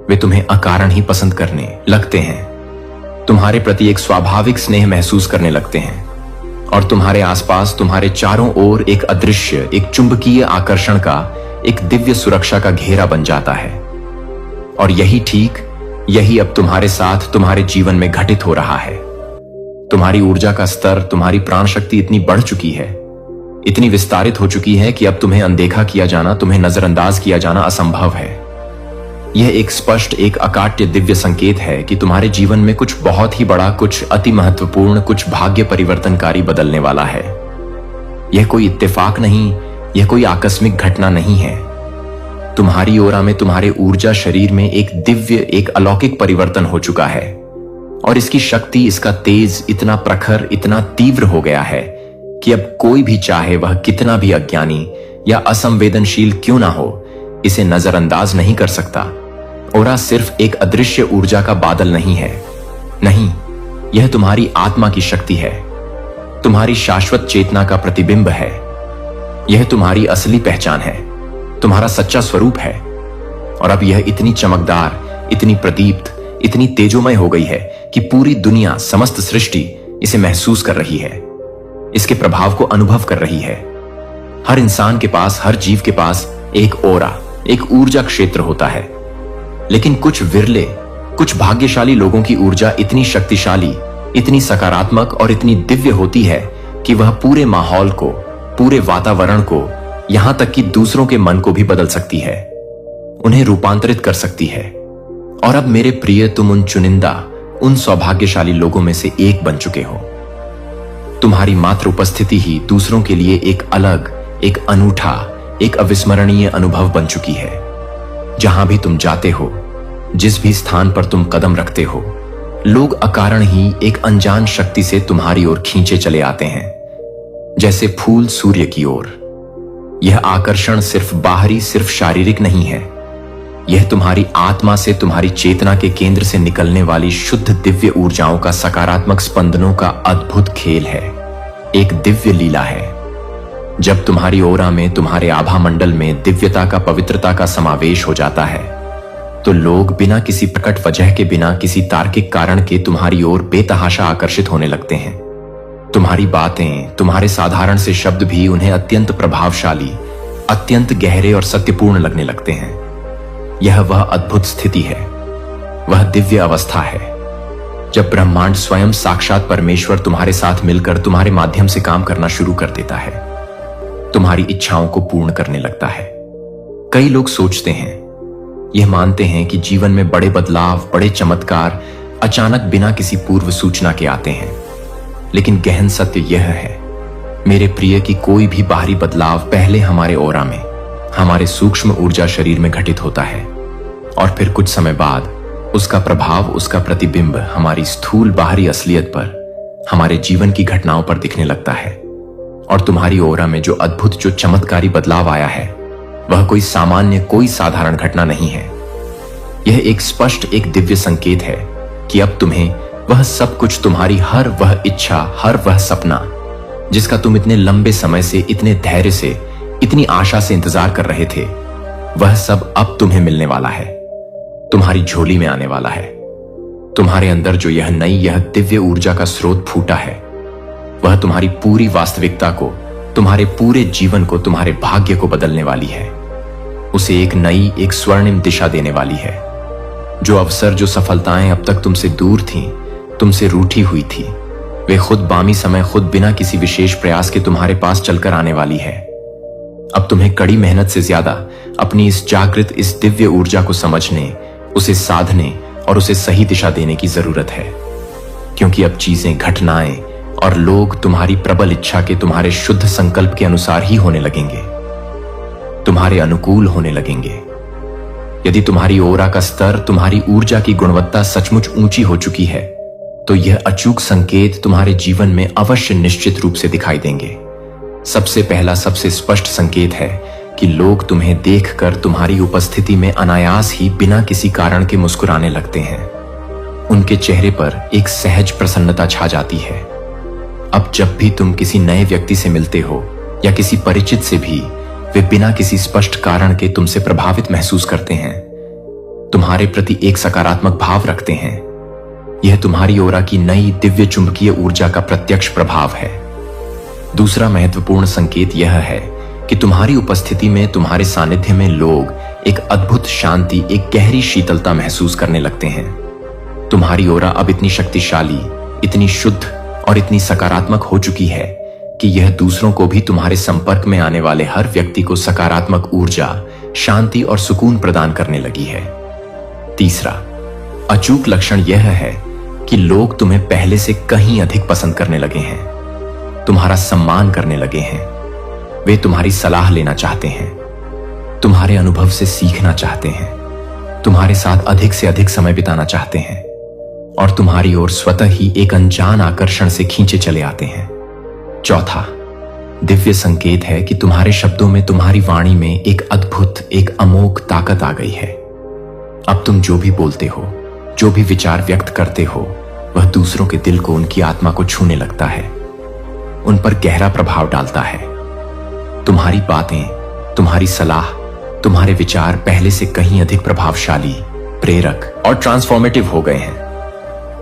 वे तुम्हें अकारण ही पसंद करने लगते हैं, तुम्हारे प्रति एक स्वाभाविक स्नेह महसूस करने लगते हैं, और तुम्हारे आसपास, तुम्हारे चारों ओर एक अदृश्य, एक चुंबकीय आकर्षण का, एक दिव्य सुरक्षा का घेरा बन जाता है। और यही अब तुम्हारे साथ, तुम्हारे जीवन में घटित हो रहा है। तुम्हारी ऊर्जा का स्तर, तुम्हारी प्राण शक्ति इतनी बढ़ चुकी है, इतनी विस्तारित हो चुकी है कि अब तुम्हें अनदेखा किया जाना, तुम्हें नजरअंदाज किया जाना असंभव है। यह एक स्पष्ट, एक अकाट्य दिव्य संकेत है कि तुम्हारे जीवन में कुछ बहुत ही बड़ा, कुछ अति महत्वपूर्ण, कुछ भाग्य परिवर्तनकारी बदलने वाला है। यह कोई इत्तेफाक नहीं, यह कोई आकस्मिक घटना नहीं है, तुम्हारी ओरा में तुम्हारे ऊर्जा शरीर में एक दिव्य, एक अलौकिक परिवर्तन हो चुका है और इसकी शक्ति, इसका तेज इतना प्रखर, इतना तीव्र हो गया है कि अब कोई भी चाहे वह कितना भी अज्ञानी या असंवेदनशील क्यों ना हो, इसे नजरअंदाज नहीं कर सकता। ओरा सिर्फ एक अदृश्य ऊर्जा का बादल नहीं है, नहीं, यह तुम्हारी आत्मा की शक्ति है, तुम्हारी शाश्वत चेतना का प्रतिबिंब है। यह तुम्हारी असली पहचान है, तुम्हारा सच्चा स्वरूप है। और अब यह इतनी चमकदार, इतनी प्रदीप्त, इतनी तेजोमय हो गई है कि पूरी दुनिया, समस्त सृष्टि इसे महसूस कर रही है, इसके प्रभाव को अनुभव कर रही है। हर इंसान के पास, हर जीव के पास एक ओरा, एक ऊर्जा क्षेत्र होता है, लेकिन कुछ विरले, कुछ भाग्यशाली लोगों की ऊर्जा इतनी शक्तिशाली, इतनी सकारात्मक और इतनी दिव्य होती है कि वह पूरे माहौल को, पूरे वातावरण को, यहां तक कि दूसरों के मन को भी बदल सकती है, उन्हें रूपांतरित कर सकती है। और अब मेरे प्रिय, तुम उन चुनिंदा, उन सौभाग्यशाली लोगों में से एक बन चुके हो। तुम्हारी मात्र उपस्थिति ही दूसरों के लिए एक अलग, एक अनूठा, एक अविस्मरणीय अनुभव बन चुकी है। जहां भी तुम जाते हो, जिस भी स्थान पर तुम कदम रखते हो, लोग अकारण ही एक अनजान शक्ति से तुम्हारी ओर खींचे चले आते हैं, जैसे फूल सूर्य की ओर। यह आकर्षण सिर्फ बाहरी, सिर्फ शारीरिक नहीं है, यह तुम्हारी आत्मा से, तुम्हारी चेतना के केंद्र से निकलने वाली शुद्ध दिव्य ऊर्जाओं का, सकारात्मक स्पंदनों का अद्भुत खेल है, एक दिव्य लीला है। जब तुम्हारी ओरा में, तुम्हारे आभा मंडल में दिव्यता का, पवित्रता का समावेश हो जाता है, तो लोग बिना किसी प्रकट वजह के, बिना किसी तार्किक कारण के तुम्हारी ओर बेतहाशा आकर्षित होने लगते हैं। तुम्हारी बातें, तुम्हारे साधारण से शब्द भी उन्हें अत्यंत प्रभावशाली, अत्यंत गहरे और सत्यपूर्ण लगने लगते हैं। यह वह अद्भुत स्थिति है, वह दिव्य अवस्था है, जब ब्रह्मांड स्वयं साक्षात परमेश्वर तुम्हारे साथ मिलकर तुम्हारे माध्यम से काम करना शुरू कर देता है, तुम्हारी इच्छाओं को पूर्ण करने लगता है। कई लोग सोचते हैं, यह मानते हैं कि जीवन में बड़े बदलाव, बड़े चमत्कार अचानक बिना किसी पूर्व सूचना के आते हैं, लेकिन गहन सत्य यह है मेरे प्रिय कि कोई भी बाहरी बदलाव पहले हमारे ओरा में, हमारे सूक्ष्म ऊर्जा शरीर में घटित होता है और फिर कुछ समय बाद उसका प्रभाव, उसका प्रतिबिंब हमारी स्थूल बाहरी असलियत पर, हमारे जीवन की घटनाओं पर दिखने लगता है। और तुम्हारी ओरा में जो अद्भुत, जो चमत्कारी बदलाव आया है, वह कोई सामान्य, कोई साधारण घटना नहीं है। यह एक स्पष्ट, एक दिव्य संकेत है कि अब तुम्हें वह सब कुछ, तुम्हारी हर वह इच्छा, हर वह सपना जिसका तुम इतने लंबे समय से, इतने धैर्य से, इतनी आशा से इंतजार कर रहे थे, वह सब अब तुम्हें मिलने वाला है, तुम्हारी झोली में आने वाला है। तुम्हारे अंदर जो यह नई, यह दिव्य ऊर्जा का स्रोत फूटा है, वह तुम्हारी पूरी वास्तविकता को, तुम्हारे पूरे जीवन को, तुम्हारे भाग्य को बदलने वाली है। उसे एक नई, एक स्वर्णिम दिशा देने वाली है। जो अवसर, जो सफलताएं अब तक तुमसे दूर थीं, तुमसे रूठी हुई थी, वे खुद बामी समय, खुद बिना किसी विशेष प्रयास के तुम्हारे पास चलकर आने वाली है। अब तुम्हें कड़ी मेहनत से ज्यादा अपनी इस जागृत, इस दिव्य ऊर्जा को समझने, उसे साधने और उसे सही दिशा देने की जरूरत है, क्योंकि अब चीजें, घटनाएं और लोग तुम्हारी प्रबल इच्छा के, तुम्हारे शुद्ध संकल्प के अनुसार ही होने लगेंगे, तुम्हारे अनुकूल होने लगेंगे। यदि तुम्हारी ओरा का स्तर, तुम्हारी ऊर्जा की गुणवत्ता सचमुच ऊंची हो चुकी है, तो यह अचूक संकेत तुम्हारे जीवन में अवश्य निश्चित रूप से दिखाई देंगे। सबसे पहला, सबसे स्पष्ट संकेत है कि लोग तुम्हें देखकर तुम्हारी उपस्थिति में अनायास ही, बिना किसी कारण के मुस्कुराने लगते हैं। उनके चेहरे पर एक सहज प्रसन्नता छा जाती है। अब जब भी तुम किसी नए व्यक्ति से मिलते हो या किसी परिचित से भी, वे बिना किसी स्पष्ट कारण के तुमसे प्रभावित महसूस करते हैं, तुम्हारे प्रति एक सकारात्मक भाव रखते हैं। यह तुम्हारी ओरा की नई दिव्य चुंबकीय ऊर्जा का प्रत्यक्ष प्रभाव है। दूसरा महत्वपूर्ण संकेत यह है कि तुम्हारी उपस्थिति में, तुम्हारे सानिध्य में लोग एक अद्भुत शांति, एक गहरी शीतलता महसूस करने लगते हैं। तुम्हारी ओरा अब इतनी शक्तिशाली, इतनी शुद्ध और इतनी सकारात्मक हो चुकी है कि यह दूसरों को भी तुम्हारे संपर्क में आने वाले हर व्यक्ति को सकारात्मक ऊर्जा, शांति और सुकून प्रदान करने लगी है। तीसरा अचूक लक्षण यह है कि लोग तुम्हें पहले से कहीं अधिक पसंद करने लगे हैं, तुम्हारा सम्मान करने लगे हैं, वे तुम्हारी सलाह लेना चाहते हैं, तुम्हारे अनुभव से सीखना चाहते हैं, तुम्हारे साथ अधिक से अधिक समय बिताना चाहते हैं और तुम्हारी ओर स्वतः ही एक अनजान आकर्षण से खींचे चले आते हैं। चौथा, दिव्य संकेत है कि तुम्हारे शब्दों में, तुम्हारी वाणी में एक अद्भुत, एक अमोघ ताकत आ गई है। अब तुम जो भी बोलते हो, जो भी विचार व्यक्त करते हो, वह दूसरों के दिल को, उनकी आत्मा को छूने लगता है, उन पर गहरा प्रभाव डालता है। तुम्हारी बातें, तुम्हारी सलाह, तुम्हारे विचार पहले से कहीं अधिक प्रभावशाली, प्रेरक और ट्रांसफॉर्मेटिव हो गए हैं।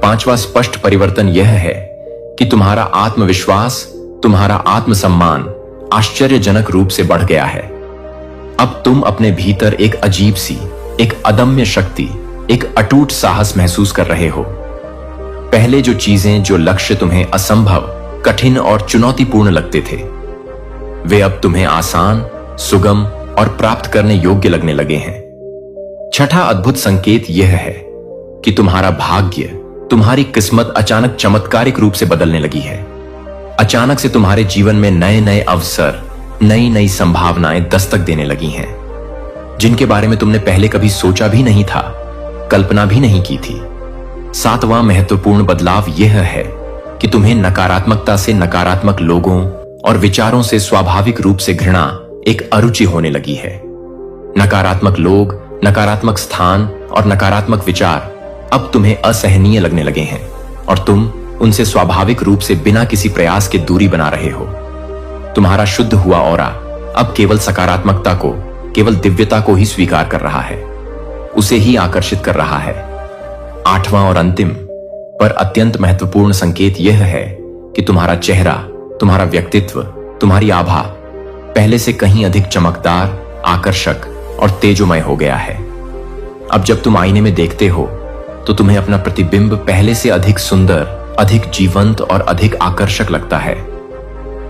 पांचवा स्पष्ट परिवर्तन यह है कि तुम्हारा आत्मविश्वास, तुम्हारा आत्मसम्मान आश्चर्यजनक रूप से बढ़ गया है। अब तुम अपने भीतर एक अजीब सी, एक अदम्य शक्ति, एक अटूट साहस महसूस कर रहे हो। पहले जो चीजें, जो लक्ष्य तुम्हें असंभव, कठिन और चुनौतीपूर्ण लगते थे, वे अब तुम्हें आसान, सुगम और प्राप्त करने योग्य लगने लगे हैं। छठा अद्भुत संकेत यह है कि तुम्हारा भाग्य, तुम्हारी किस्मत अचानक चमत्कारिक रूप से बदलने लगी है। अचानक से तुम्हारे जीवन में नए नए अवसर, नई नई संभावनाएं दस्तक देने लगी हैं, जिनके बारे में तुमने पहले कभी सोचा भी नहीं था, कल्पना भी नहीं की थी। सातवां महत्वपूर्ण बदलाव यह है कि तुम्हें नकारात्मकता से, नकारात्मक लोगों और विचारों से स्वाभाविक रूप से घृणा, एक अरुचि होने लगी है। नकारात्मक लोग, नकारात्मक स्थान और नकारात्मक विचार अब तुम्हें असहनीय लगने लगे हैं और तुम उनसे स्वाभाविक रूप से बिना किसी प्रयास के दूरी बना रहे हो। तुम्हारा शुद्ध हुआ ऑरा अब केवल सकारात्मकता को, केवल दिव्यता को ही स्वीकार कर रहा है, उसे ही आकर्षित कर रहा है। आठवां और अंतिम पर अत्यंत महत्वपूर्ण संकेत यह है कि तुम्हारा चेहरा, तुम्हारा व्यक्तित्व, तुम्हारी आभा पहले से कहीं अधिक चमकदार, आकर्षक और तेजोमय हो गया है। अब जब तुम आईने में देखते हो तो तुम्हें अपना प्रतिबिंब पहले से अधिक सुंदर, अधिक जीवंत और अधिक आकर्षक लगता है।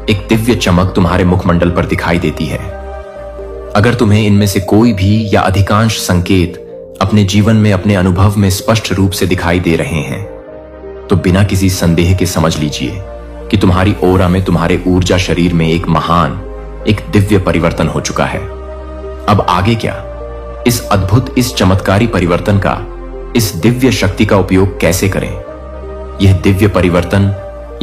एक दिव्य चमक तुम्हारे मुखमंडल पर दिखाई देती है। अगर तुम्हें इनमें से कोई भी या अधिकांश संकेत अपने जीवन में, अपने अनुभव में स्पष्ट रूप से दिखाई दे रहे हैं, तो बिना किसी संदेह के समझ लीजिए कि तुम्हारी ओरा में, तुम्हारे ऊर्जा शरीर में एक महान, एक दिव्य परिवर्तन हो चुका है। अब आगे क्या? इस अद्भुत, इस चमत्कारी परिवर्तन का, इस दिव्य शक्ति का उपयोग कैसे करें? यह दिव्य परिवर्तन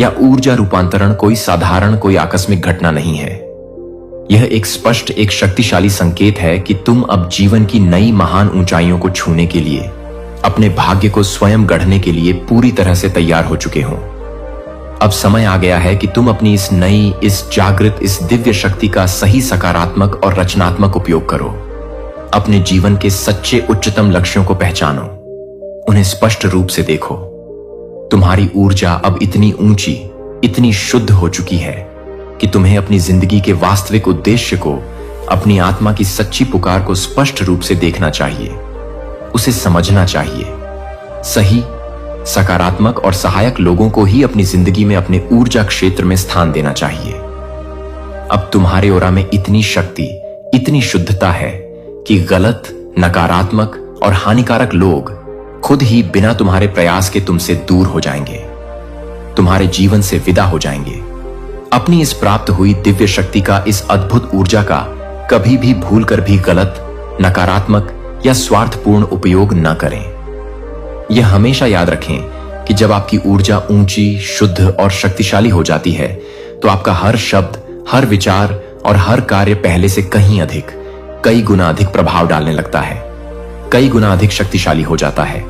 या ऊर्जा रूपांतरण कोई साधारण, कोई आकस्मिक घटना नहीं है। यह एक स्पष्ट, एक शक्तिशाली संकेत है कि तुम अब जीवन की नई महान ऊंचाइयों को छूने के लिए, अपने भाग्य को स्वयं गढ़ने के लिए पूरी तरह से तैयार हो चुके हो। अब समय आ गया है कि तुम अपनी इस नई, इस जागृत, इस दिव्य शक्ति का सही, सकारात्मक और रचनात्मक उपयोग करो। अपने जीवन के सच्चे, उच्चतम लक्ष्यों को पहचानो, उन्हें स्पष्ट रूप से देखो। तुम्हारी ऊर्जा अब इतनी ऊंची, इतनी शुद्ध हो चुकी है कि तुम्हें अपनी जिंदगी के वास्तविक उद्देश्य को, अपनी आत्मा की सच्ची पुकार को स्पष्ट रूप से देखना चाहिए, उसे समझना चाहिए। सही, सकारात्मक और सहायक लोगों को ही अपनी जिंदगी में, अपने ऊर्जा क्षेत्र में स्थान देना चाहिए। अब तुम्हारे ओरा में इतनी शक्ति, इतनी शुद्धता है कि गलत, नकारात्मक और हानिकारक लोग खुद ही बिना तुम्हारे प्रयास के तुमसे दूर हो जाएंगे, तुम्हारे जीवन से विदा हो जाएंगे। अपनी इस प्राप्त हुई दिव्य शक्ति का, इस अद्भुत ऊर्जा का कभी भी भूल कर भी गलत, नकारात्मक या स्वार्थपूर्ण उपयोग न करें। यह हमेशा याद रखें कि जब आपकी ऊर्जा ऊंची, शुद्ध और शक्तिशाली हो जाती है, तो आपका हर शब्द, हर विचार और हर कार्य पहले से कहीं अधिक, कई गुना अधिक प्रभाव डालने लगता है, कई गुना अधिक शक्तिशाली हो जाता है।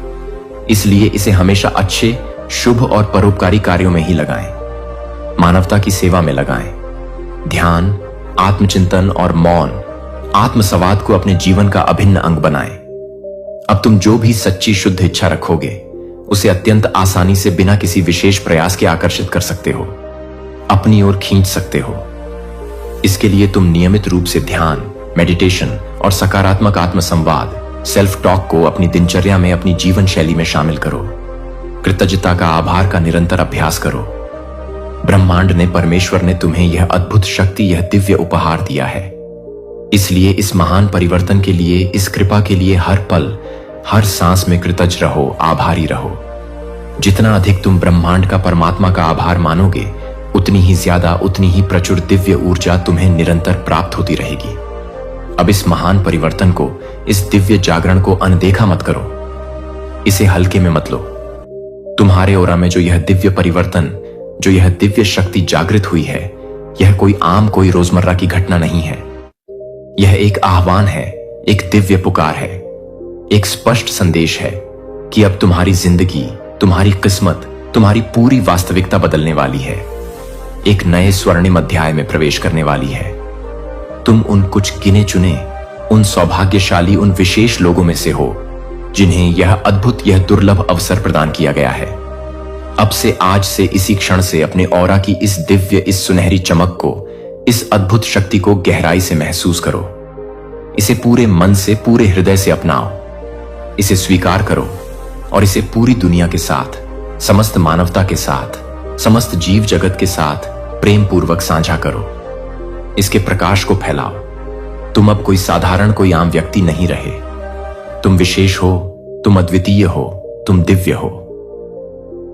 इसलिए इसे हमेशा अच्छे, शुभ और परोपकारी कार्यों में ही लगाएं। मानवता की सेवा में लगाएं। ध्यान, आत्मचिंतन और मौन, आत्मसंवाद को अपने जीवन का अभिन्न अंग बनाएं। अब तुम जो भी सच्ची, शुद्ध इच्छा रखोगे, उसे अत्यंत आसानी से, बिना किसी विशेष प्रयास के आकर्षित कर सकते हो, अपनी ओर खींच सकते हो। इसके लिए तुम नियमित रूप से ध्यान, मेडिटेशन और सकारात्मक आत्मसंवाद, सेल्फ टॉक को अपनी दिनचर्या में, अपनी जीवन शैली में शामिल करो। कृतज्ञता का, आभार का निरंतर अभ्यास करो। ब्रह्मांड ने, परमेश्वर ने तुम्हें यह अद्भुत शक्ति, यह दिव्य उपहार दिया है। इसलिए इस महान परिवर्तन के लिए, इस कृपा के लिए हर पल, हर सांस में कृतज्ञ रहो, आभारी रहो। जितना अधिक तुम ब्रह्मांड का, परमात्मा का आभार मानोगे, उतनी ही ज्यादा, उतनी ही प्रचुर दिव्य ऊर्जा तुम्हें निरंतर प्राप्त होती रहेगी। अब इस महान परिवर्तन को, इस दिव्य जागरण को अनदेखा मत करो, इसे हल्के में मत लो। तुम्हारे ओरा में जो यह दिव्य परिवर्तन, जो यह दिव्य शक्ति जागृत हुई है, यह कोई रोजमर्रा की घटना नहीं है। यह एक आह्वान है, एक दिव्य पुकार है, एक स्पष्ट संदेश है कि अब तुम्हारी जिंदगी, तुम्हारी किस्मत, तुम्हारी पूरी वास्तविकता बदलने वाली है, एक नए स्वर्णिम अध्याय में प्रवेश करने वाली है। तुम उन कुछ गिने चुने, उन सौभाग्यशाली, उन विशेष लोगों में से हो जिन्हें यह अद्भुत, यह दुर्लभ अवसर प्रदान किया गया है। अब से, आज से, इसी क्षण से अपने ऑरा की इस दिव्य, इस सुनहरी चमक को, इस अद्भुत शक्ति को गहराई से महसूस करो। इसे पूरे मन से, पूरे हृदय से अपनाओ, इसे स्वीकार करो और इसे पूरी दुनिया के साथ, समस्त मानवता के साथ, समस्त जीव जगत के साथ प्रेम पूर्वक साझा करो। इसके प्रकाश को फैलाओ। तुम अब कोई साधारण, कोई आम व्यक्ति नहीं रहे। तुम विशेष हो, तुम अद्वितीय हो, तुम दिव्य हो।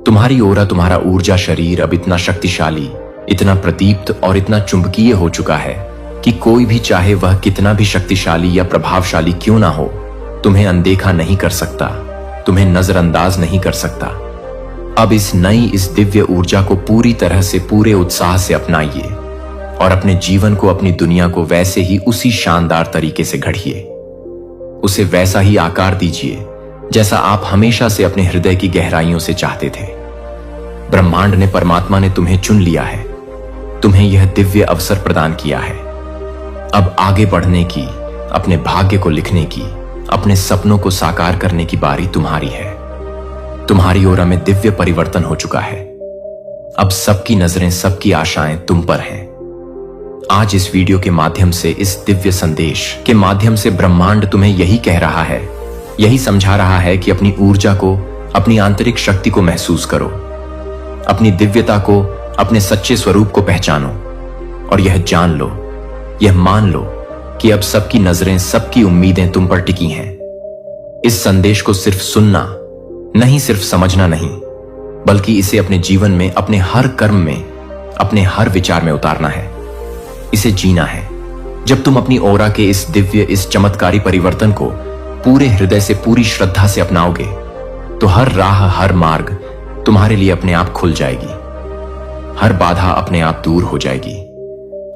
तुम्हारी ओरा, तुम्हारा ऊर्जा शरीर अब इतना शक्तिशाली, इतना प्रदीप्त और इतना चुंबकीय हो चुका है कि कोई भी, चाहे वह कितना भी शक्तिशाली या प्रभावशाली क्यों ना हो, तुम्हें अनदेखा नहीं कर सकता, तुम्हें नजरअंदाज नहीं कर सकता। अब इस नई, इस दिव्य ऊर्जा को पूरी तरह से, पूरे उत्साह से अपनाइए और अपने जीवन को, अपनी दुनिया को वैसे ही, उसी शानदार तरीके से गढ़िए। उसे वैसा ही आकार दीजिए जैसा आप हमेशा से अपने हृदय की गहराइयों से चाहते थे। ब्रह्मांड ने, परमात्मा ने तुम्हें चुन लिया है, तुम्हें यह दिव्य अवसर प्रदान किया है। अब आगे बढ़ने की, अपने भाग्य को लिखने की, अपने सपनों को साकार करने की बारी तुम्हारी है। तुम्हारी ओरा में दिव्य परिवर्तन हो चुका है। अब सबकी नजरें, सबकी आशाएं तुम पर हैं। आज इस वीडियो के माध्यम से, इस दिव्य संदेश के माध्यम से ब्रह्मांड तुम्हें यही कह रहा है, यही समझा रहा है कि अपनी ऊर्जा को, अपनी आंतरिक शक्ति को महसूस करो, अपनी दिव्यता को, अपने सच्चे स्वरूप को पहचानो और यह जान लो, यह मान लो कि अब सबकी नजरें, सबकी उम्मीदें तुम पर टिकी हैं। इस संदेश को सिर्फ सुनना नहीं, सिर्फ समझना नहीं, बल्कि इसे अपने जीवन में, अपने हर कर्म में, अपने हर विचार में उतारना है, इसे जीना है। जब तुम अपनी ओरा के इस दिव्य, इस चमत्कारी परिवर्तन को पूरे हृदय से, पूरी श्रद्धा से अपनाओगे, तो हर राह, हर मार्ग तुम्हारे लिए अपने आप खुल जाएगी, हर बाधा अपने आप दूर हो जाएगी।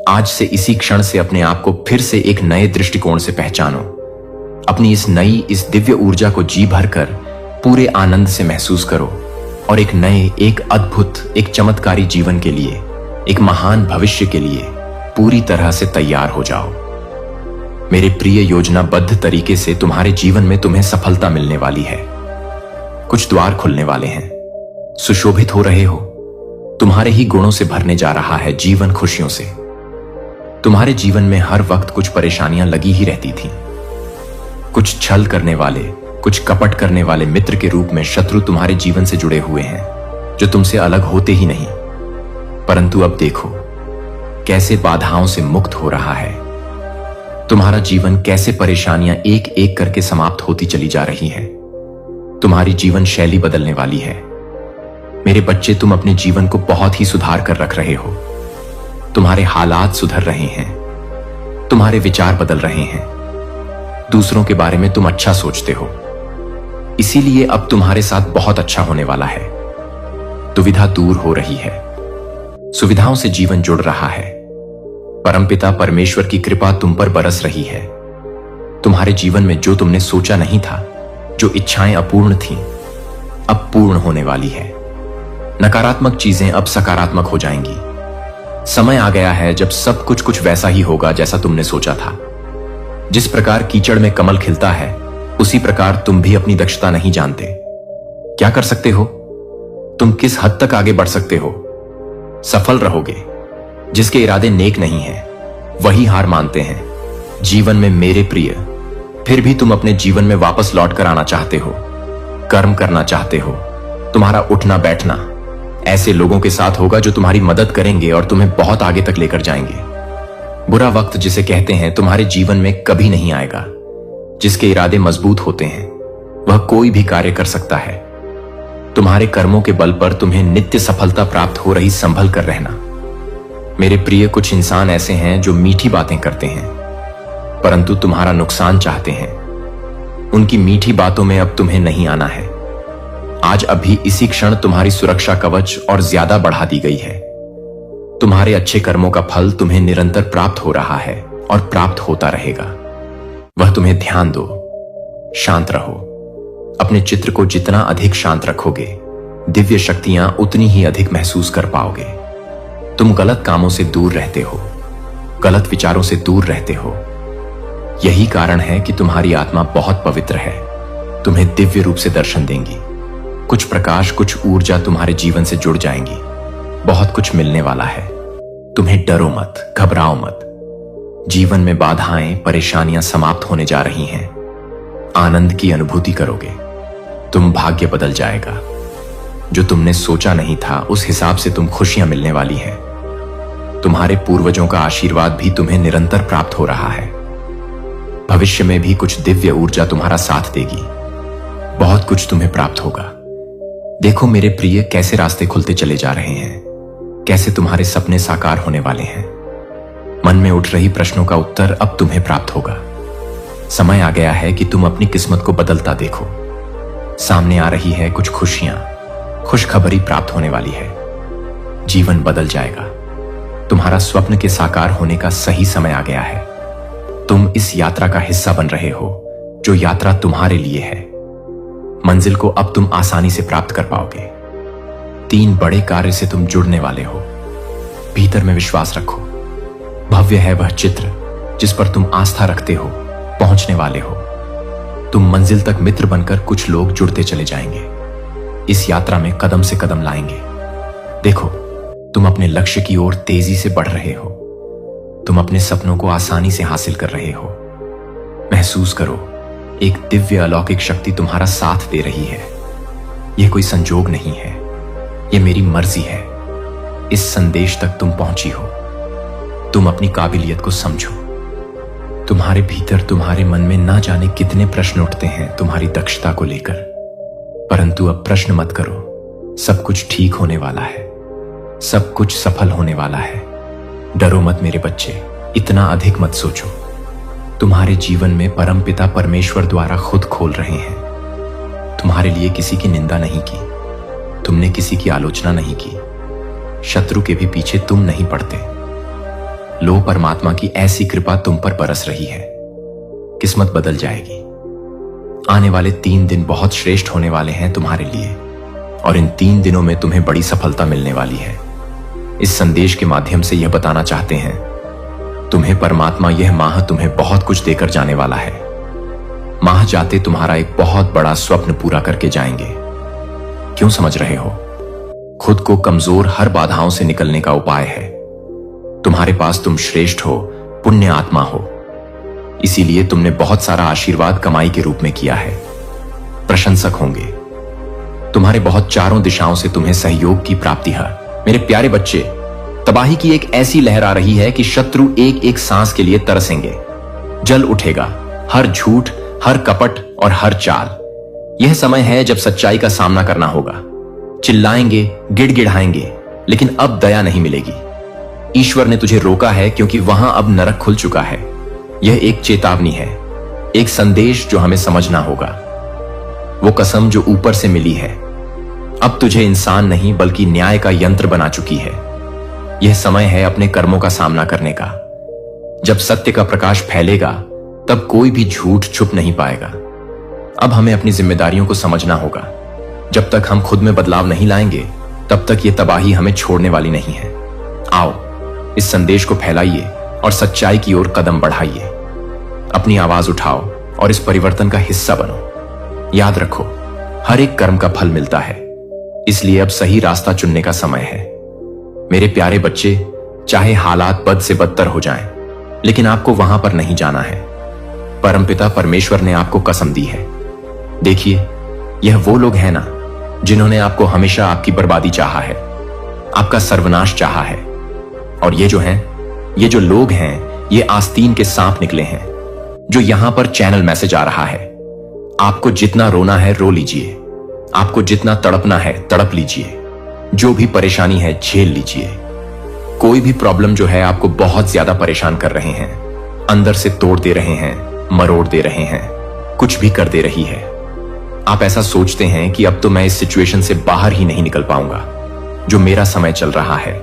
आज से, इसी क्षण से अपने आप को फिर से एक नए दृष्टिकोण से पहचानो। अपनी इस नई, इस दिव्य ऊर्जा को जी भरकर पूरे आनंद से महसूस करो और एक नए, एक अद्भुत, एक चमत्कारी जीवन के लिए, एक महान भविष्य के लिए पूरी तरह से तैयार हो जाओ। मेरे प्रिय, योजनाबद्ध तरीके से तुम्हारे जीवन में तुम्हें सफलता मिलने वाली है। कुछ द्वार खुलने वाले हैं, सुशोभित हो रहे हो, तुम्हारे ही गुणों से भरने जा रहा है जीवन, खुशियों से। तुम्हारे जीवन में हर वक्त कुछ परेशानियां लगी ही रहती थीं। कुछ छल करने वाले, कुछ कपट करने वाले मित्र के रूप में शत्रु तुम्हारे जीवन से जुड़े हुए हैं, जो तुमसे अलग होते ही नहीं। परंतु अब देखो कैसे बाधाओं से मुक्त हो रहा है। तुम्हारा जीवन कैसे परेशानियां एक एक करके समाप्त होती चली जा रही हैं। तुम्हारी जीवन शैली बदलने वाली है। मेरे बच्चे, तुम अपने जीवन को बहुत ही सुधार कर रख रहे हो। तुम्हारे हालात सुधर रहे हैं, तुम्हारे विचार बदल रहे हैं, दूसरों के बारे में तुम अच्छा सोचते हो। इसीलिए अब तुम्हारे साथ बहुत अच्छा होने वाला है। दुविधा दूर हो रही है, सुविधाओं से जीवन जुड़ रहा है। परमपिता परमेश्वर की कृपा तुम पर बरस रही है। तुम्हारे जीवन में जो तुमने सोचा नहीं था, जो इच्छाएं अपूर्ण थीं, अब पूर्ण होने वाली है। नकारात्मक चीजें अब सकारात्मक हो जाएंगी। समय आ गया है जब सब कुछ वैसा ही होगा जैसा तुमने सोचा था। जिस प्रकार कीचड़ में कमल खिलता है, उसी प्रकार तुम भी अपनी दक्षता नहीं जानते। क्या कर सकते हो? तुम किस हद तक आगे बढ़ सकते हो? सफल रहोगे। जिसके इरादे नेक नहीं हैं, वही हार मानते हैं। जीवन में मेरे प्रिय, फिर भी तुम अपने जीवन में वापस लौट कर आना चाहते हो, कर्म करना चाहते हो। तुम्हारा उठना बैठना ऐसे लोगों के साथ होगा जो तुम्हारी मदद करेंगे और तुम्हें बहुत आगे तक लेकर जाएंगे। बुरा वक्त जिसे कहते हैं, तुम्हारे जीवन में कभी नहीं आएगा। जिसके इरादे मजबूत होते हैं, वह कोई भी कार्य कर सकता है। तुम्हारे कर्मों के बल पर तुम्हें नित्य सफलता प्राप्त हो रही, संभल कर रहना। मेरे प्रिय, कुछ इंसान ऐसे हैं जो मीठी बातें करते हैं, परंतु तुम्हारा नुकसान चाहते हैं। उनकी मीठी बातों में अब तुम्हें नहीं आना है। आज अभी इसी क्षण तुम्हारी सुरक्षा कवच और ज्यादा बढ़ा दी गई है। तुम्हारे अच्छे कर्मों का फल तुम्हें निरंतर प्राप्त हो रहा है और प्राप्त होता रहेगा। वह तुम्हें ध्यान दो, शांत रहो। अपने चित्र को जितना अधिक शांत रखोगे, दिव्य शक्तियां उतनी ही अधिक महसूस कर पाओगे। तुम गलत कामों से दूर रहते हो, गलत विचारों से दूर रहते हो। यही कारण है कि तुम्हारी आत्मा बहुत पवित्र है, तुम्हें दिव्य रूप से दर्शन देंगी। कुछ प्रकाश, कुछ ऊर्जा तुम्हारे जीवन से जुड़ जाएंगी। बहुत कुछ मिलने वाला है। तुम्हें डरो मत, घबराओ मत। जीवन में बाधाएं, परेशानियां समाप्त होने जा रही हैं। आनंद की अनुभूति करोगे। तुम भाग्य बदल जाएगा। जो तुमने सोचा नहीं था उस हिसाब से तुम खुशियां मिलने वाली हैं। तुम्हारे पूर्वजों का आशीर्वाद भी तुम्हें निरंतर प्राप्त हो रहा है। भविष्य में भी कुछ दिव्य ऊर्जा तुम्हारा साथ देगी। बहुत कुछ तुम्हें प्राप्त होगा। देखो मेरे प्रिय, कैसे रास्ते खुलते चले जा रहे हैं, कैसे तुम्हारे सपने साकार होने वाले हैं। मन में उठ रही प्रश्नों का उत्तर अब तुम्हें प्राप्त होगा। समय आ गया है कि तुम अपनी किस्मत को बदलता देखो। सामने आ रही है कुछ खुशियां, खुशखबरी प्राप्त होने वाली है। जीवन बदल जाएगा। तुम्हारा स्वप्न के साकार होने का सही समय आ गया है। तुम इस यात्रा का हिस्सा बन रहे हो, जो यात्रा तुम्हारे लिए है। मंजिल को अब तुम आसानी से प्राप्त कर पाओगे। 3 बड़े कार्य से तुम जुड़ने वाले हो। भीतर में विश्वास रखो। भव्य है वह चित्र जिस पर तुम आस्था रखते हो। पहुंचने वाले हो। तुम मंजिल तक मित्र बनकर कुछ लोग जुड़ते चले जाएंगे। इस यात्रा में कदम से कदम लाएंगे। देखो, तुम अपने लक्ष्य की ओर तेजी से बढ़ रहे हो। तुम अपने सपनों को आसानी से हासिल कर रहे हो। महसूस करो, एक दिव्य अलौकिक शक्ति तुम्हारा साथ दे रही है। यह कोई संजोग नहीं है, यह मेरी मर्जी है। इस संदेश तक तुम पहुंची हो। तुम अपनी काबिलियत को समझो। तुम्हारे भीतर, तुम्हारे मन में ना जाने कितने प्रश्न उठते हैं तुम्हारी दक्षता को लेकर, परंतु अब प्रश्न मत करो। सब कुछ ठीक होने वाला है। सब कुछ सफल होने वाला है। डरो मत मेरे बच्चे, इतना अधिक मत सोचो। तुम्हारे जीवन में परमपिता परमेश्वर द्वारा खुद खोल रहे हैं। तुम्हारे लिए किसी की निंदा नहीं की, तुमने किसी की आलोचना नहीं की। शत्रु के भी पीछे तुम नहीं पड़ते। लो, परमात्मा की ऐसी कृपा तुम पर बरस रही है। किस्मत बदल जाएगी। आने वाले 3 दिन बहुत श्रेष्ठ होने वाले हैं तुम्हारे लिए, और इन 3 दिनों में तुम्हें बड़ी सफलता मिलने वाली है। इस संदेश के माध्यम से यह बताना चाहते हैं, तुम्हें परमात्मा यह माह तुम्हें बहुत कुछ देकर जाने वाला है। माह जाते तुम्हारा एक बहुत बड़ा स्वप्न पूरा करके जाएंगे। क्यों समझ रहे हो? खुद को कमजोर हर बाधाओं से निकलने का उपाय है। तुम्हारे पास तुम श्रेष्ठ हो, पुण्य आत्मा हो। इसीलिए तुमने बहुत सारा आशीर्वाद कमाई के रूप में किया है। प्रशंसक होंगे तुम्हारे बहुत चारों दिशाओं से तुम्हें सहयोग की प्राप्ति है। मेरे प्यारे बच्चे, तबाही की एक ऐसी लहर आ रही है कि शत्रु एक एक सांस के लिए तरसेंगे। जल उठेगा हर झूठ, हर कपट और हर चाल। यह समय है जब सच्चाई का सामना करना होगा। चिल्लाएंगे, गिड़गिड़ाएंगे, लेकिन अब दया नहीं मिलेगी। ईश्वर ने तुझे रोका है क्योंकि वहां अब नरक खुल चुका है। यह एक चेतावनी है, एक संदेश जो हमें समझना होगा। वो कसम जो ऊपर से मिली है अब तुझे इंसान नहीं बल्कि न्याय का यंत्र बना चुकी है। यह समय है अपने कर्मों का सामना करने का। जब सत्य का प्रकाश फैलेगा तब कोई भी झूठ छुप नहीं पाएगा। अब हमें अपनी जिम्मेदारियों को समझना होगा। जब तक हम खुद में बदलाव नहीं लाएंगे तब तक यह तबाही हमें छोड़ने वाली नहीं है। आओ, इस संदेश को फैलाइए और सच्चाई की ओर कदम बढ़ाइए। अपनी आवाज उठाओ और इस परिवर्तन का हिस्सा बनो। याद रखो, हर एक कर्म का फल मिलता है, इसलिए अब सही रास्ता चुनने का समय है। मेरे प्यारे बच्चे, चाहे हालात बद से बदतर हो जाएं, लेकिन आपको वहां पर नहीं जाना है। परमपिता परमेश्वर ने आपको कसम दी है। देखिए, यह वो लोग हैं ना जिन्होंने आपको हमेशा आपकी बर्बादी चाहा है, आपका सर्वनाश चाहा है। और ये जो लोग हैं, ये आस्तीन के सांप निकले हैं। जो यहां पर चैनल मैसेज आ रहा है, आपको जितना रोना है रो लीजिए, आपको जितना तड़पना है तड़प लीजिए, जो भी परेशानी है झेल लीजिए। कोई भी प्रॉब्लम जो है आपको बहुत ज्यादा परेशान कर रहे हैं, अंदर से तोड़ दे रहे हैं, मरोड़ दे रहे हैं, कुछ भी कर दे रही है। आप ऐसा सोचते हैं कि अब तो मैं इस सिचुएशन से बाहर ही नहीं निकल पाऊंगा। जो मेरा समय चल रहा है,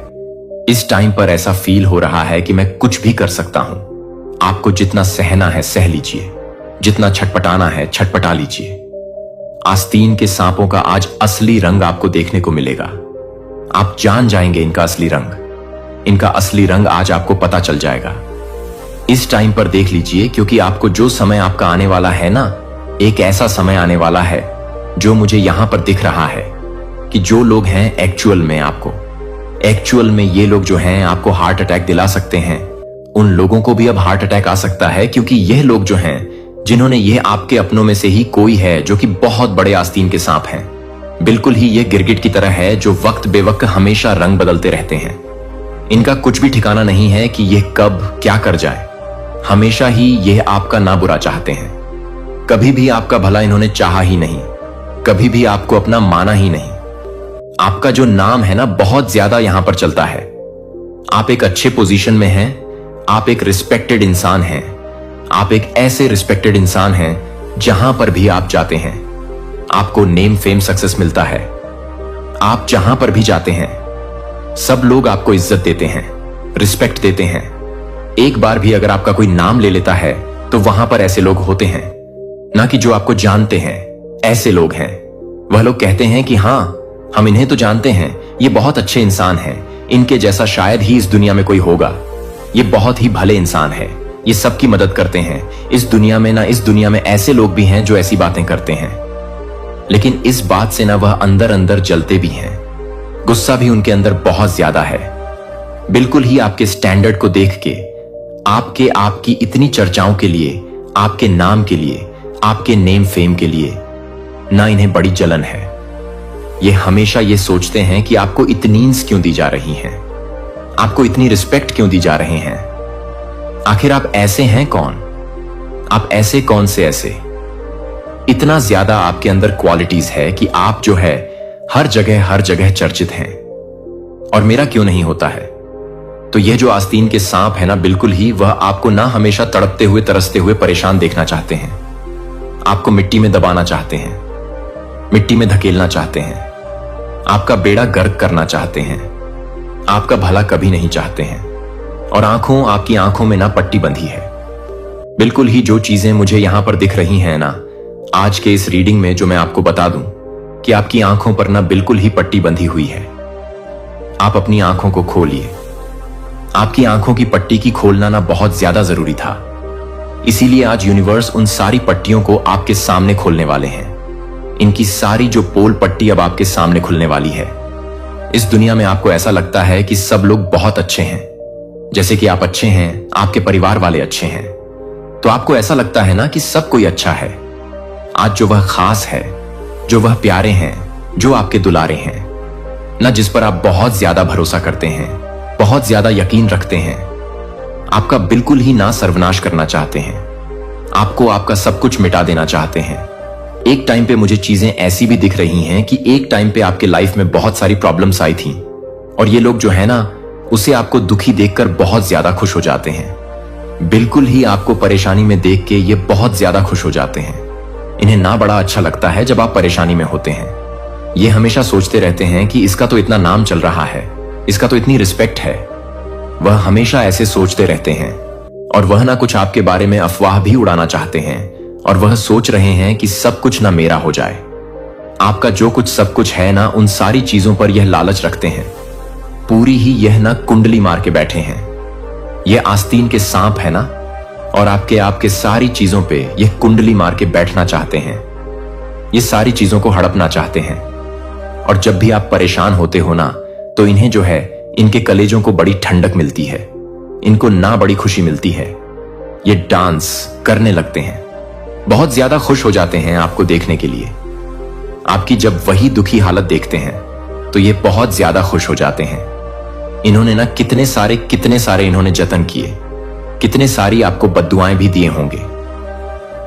इस टाइम पर ऐसा फील हो रहा है कि मैं कुछ भी कर सकता हूं। आपको जितना सहना है सह लीजिए, जितना छटपटाना है छटपटा लीजिए। आस्तीन के सांपों का आज असली रंग आपको देखने को मिलेगा। आप जान जाएंगे इनका असली रंग। इनका असली रंग आज आपको पता चल जाएगा। इस टाइम पर देख लीजिए, क्योंकि आपको जो समय आपका आने वाला है ना, एक ऐसा समय आने वाला है जो मुझे यहां पर दिख रहा है कि जो लोग हैं एक्चुअल में ये लोग जो हैं आपको हार्ट अटैक दिला सकते हैं, उन लोगों को भी अब हार्ट अटैक आ सकता है। क्योंकि यह लोग जो हैं, जिन्होंने ये आपके अपनों में से ही कोई है जो कि बहुत बड़े आस्तीन के सांप हैं। बिल्कुल ही ये गिरगिट की तरह है जो वक्त बेवक्त हमेशा रंग बदलते रहते हैं। इनका कुछ भी ठिकाना नहीं है कि यह कब क्या कर जाए। हमेशा ही यह आपका ना बुरा चाहते हैं। कभी भी आपका भला इन्होंने चाहा ही नहीं, कभी भी आपको अपना माना ही नहीं। आपका जो नाम है ना, बहुत ज्यादा यहां पर चलता है। आप एक अच्छे पोजीशन में हैं, आप एक रिस्पेक्टेड इंसान हैं। आप एक ऐसे रिस्पेक्टेड इंसान हैं जहां पर भी आप जाते हैं आपको नेम फेम सक्सेस मिलता है। आप जहां पर भी जाते हैं सब लोग आपको इज्जत देते हैं, रिस्पेक्ट देते हैं। एक बार भी अगर आपका कोई नाम ले लेता है तो वहां पर ऐसे लोग होते हैं, ना कि जो आपको जानते हैं। ऐसे लोग हैं, वह लोग कहते हैं कि हां, हम इन्हें तो जानते हैं, ये बहुत अच्छे इंसान हैं, इनके जैसा शायद ही इस दुनिया में कोई होगा, ये बहुत ही भले इंसान है, ये सबकी मदद करते हैं। इस दुनिया में ऐसे लोग भी हैं जो ऐसी बातें करते हैं। लेकिन इस बात से ना वह अंदर अंदर जलते भी हैं। गुस्सा भी उनके अंदर बहुत ज्यादा है। बिल्कुल ही आपके स्टैंडर्ड को देख के, आपकी इतनी चर्चाओं के लिए, आपके नाम के लिए, आपके नेम फेम के लिए ना इन्हें बड़ी जलन है। ये हमेशा ये सोचते हैं कि आपको इतनी क्यों दी जा रही हैं, आपको इतनी रिस्पेक्ट क्यों दी जा रहे हैं। आखिर आप ऐसे हैं कौन? आप ऐसे कौन से ऐसे? इतना ज्यादा आपके अंदर क्वालिटीज है कि आप जो है हर जगह चर्चित हैं। और मेरा क्यों नहीं होता है? तो यह जो आस्तीन के सांप है ना, बिल्कुल ही वह आपको ना हमेशा तड़पते हुए तरसते हुए परेशान देखना चाहते हैं। आपको मिट्टी में दबाना चाहते हैं, मिट्टी में धकेलना चाहते हैं, आपका बेड़ा गर्क करना चाहते हैं, आपका भला कभी नहीं चाहते हैं। और आपकी आंखों में ना पट्टी बंधी है। बिल्कुल ही जो चीजें मुझे यहां पर दिख रही हैं ना, आज के इस रीडिंग में जो मैं आपको बता दूं कि आपकी आंखों पर ना बिल्कुल ही पट्टी बंधी हुई है। आप अपनी आंखों को खोलिए। आपकी आंखों की पट्टी की खोलना ना बहुत ज्यादा जरूरी था। इसीलिए आज यूनिवर्स उन सारी पट्टियों को आपके सामने खोलने वाले हैं। इनकी सारी जो पोल पट्टी अब आपके सामने खुलने वाली है। इस दुनिया में आपको ऐसा लगता है कि सब लोग बहुत अच्छे हैं, जैसे कि आप अच्छे हैं, आपके परिवार वाले अच्छे हैं, तो आपको ऐसा लगता है ना कि सब कोई अच्छा है। आज जो वह खास है, जो वह प्यारे हैं, जो आपके दुलारे हैं ना, जिस पर आप बहुत ज्यादा भरोसा करते हैं, बहुत ज्यादा यकीन रखते हैं, आपका बिल्कुल ही ना सर्वनाश करना चाहते हैं। आपको आपका सब कुछ मिटा देना चाहते हैं। एक टाइम पे मुझे चीजें ऐसी भी दिख रही हैं कि एक टाइम पे आपके लाइफ में बहुत सारी प्रॉब्लम्स आई थी और ये लोग जो है ना, उसे आपको दुखी देखकर बहुत ज्यादा खुश हो जाते हैं। बिल्कुल ही आपको परेशानी में देख के ये बहुत ज्यादा खुश हो जाते हैं। इन्हें ना बड़ा अच्छा लगता है जब आप परेशानी में होते हैं। ये हमेशा सोचते रहते हैं कि इसका तो इतना नाम चल रहा है, इसका तो इतनी रिस्पेक्ट है। वह हमेशा ऐसे सोचते रहते हैं और वह ना कुछ आपके बारे में अफवाह भी उड़ाना चाहते हैं और वह सोच रहे हैं कि सब कुछ ना मेरा हो जाए। आपका जो कुछ सब कुछ है ना, उन सारी चीजों पर यह लालच रखते हैं। पूरी ही यह ना कुंडली मार के बैठे हैं। यह आस्तीन के सांप है ना, और आपके सारी चीजों पे यह कुंडली मार के बैठना चाहते हैं। ये सारी चीजों को हड़पना चाहते हैं। और जब भी आप परेशान होते हो ना, तो इन्हें जो है, इनके कलेजों को बड़ी ठंडक मिलती है, इनको ना बड़ी खुशी मिलती है। ये डांस करने लगते हैं, बहुत ज्यादा खुश हो जाते हैं आपको देखने के लिए। आपकी जब वही दुखी हालत देखते हैं तो ये बहुत ज्यादा खुश हो जाते हैं। इन्होंने ना कितने सारे इन्होंने जतन किए, कितने सारी आपको बद्दुआएं भी दिए होंगे।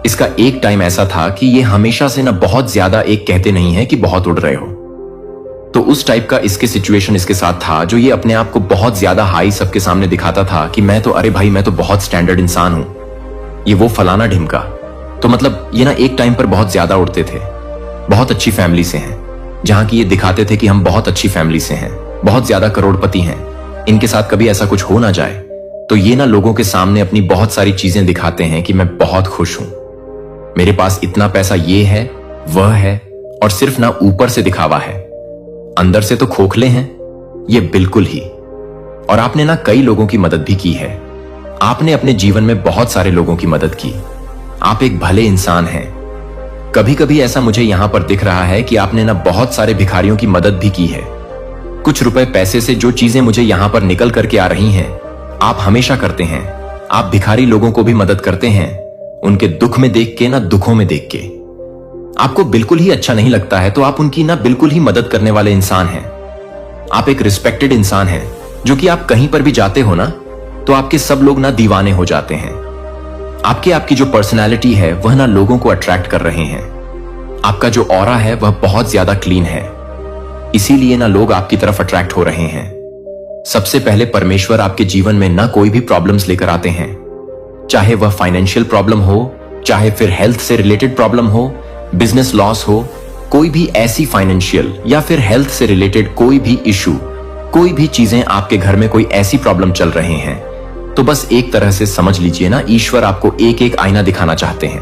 इसका एक टाइम ऐसा था कि ये हमेशा से ना बहुत ज्यादा एक कहते नहीं है कि बहुत उड़ रहे हो। तो उस टाइप का इसके सिचुएशन इसके साथ था, जो ये अपने आप को बहुत ज्यादा हाई सबके सामने दिखाता था कि मैं तो, अरे भाई मैं तो बहुत स्टैंडर्ड इंसान हूं, ये वो फलाना ढिमका। तो मतलब ये ना एक टाइम पर बहुत ज्यादा उड़ते थे, बहुत अच्छी फैमिली से हैं, जहां की ये दिखाते थे कि हम बहुत अच्छी फैमिली से हैं, बहुत ज्यादा करोड़पति हैं, इनके साथ कभी ऐसा कुछ हो ना जाए। तो ये ना लोगों के सामने अपनी बहुत सारी चीजें दिखाते हैं कि मैं बहुत खुश हूं, मेरे पास इतना पैसा ये है वह है, और सिर्फ ना ऊपर से दिखावा है, अंदर से तो खोखले हैं ये बिल्कुल ही। और आपने ना कई लोगों की मदद भी की है, आपने अपने जीवन में बहुत सारे लोगों की मदद की, आप एक भले इंसान हैं। कभी कभी ऐसा मुझे यहां पर दिख रहा है कि आपने ना बहुत सारे भिखारियों की मदद भी की है। कुछ रुपए पैसे से जो चीजें मुझे यहां पर निकल करके आ रही हैं, आप हमेशा करते हैं। आप भिखारी लोगों को भी मदद करते हैं, उनके दुख में देख के ना दुखों में देख के। आपको बिल्कुल ही अच्छा नहीं लगता है तो आप उनकी ना बिल्कुल ही मदद करने वाले इंसान हैं। आप एक रिस्पेक्टेड इंसान हैं, जो कि आप कहीं पर भी जाते हो ना तो आपके सब लोग ना दीवाने हो जाते हैं। आपकी जो पर्सनैलिटी है वह ना लोगों को अट्रैक्ट कर रहे हैं। आपका जो ऑरा है वह बहुत ज्यादा क्लीन है, इसीलिए ना लोग आपकी तरफ अट्रैक्ट हो रहे हैं। सबसे पहले परमेश्वर आपके जीवन में ना कोई भी प्रॉब्लम्स लेकर आते हैं, चाहे वह फाइनेंशियल प्रॉब्लम हो, चाहे फिर हेल्थ से रिलेटेड प्रॉब्लम हो, बिजनेस लॉस हो, कोई भी ऐसी फाइनेंशियल या फिर हेल्थ से रिलेटेड कोई भी इशू, कोई भी चीजें आपके घर में कोई ऐसी प्रॉब्लम चल रहे हैं, तो बस एक तरह से समझ लीजिए ना, ईश्वर आपको एक एक आईना दिखाना चाहते हैं।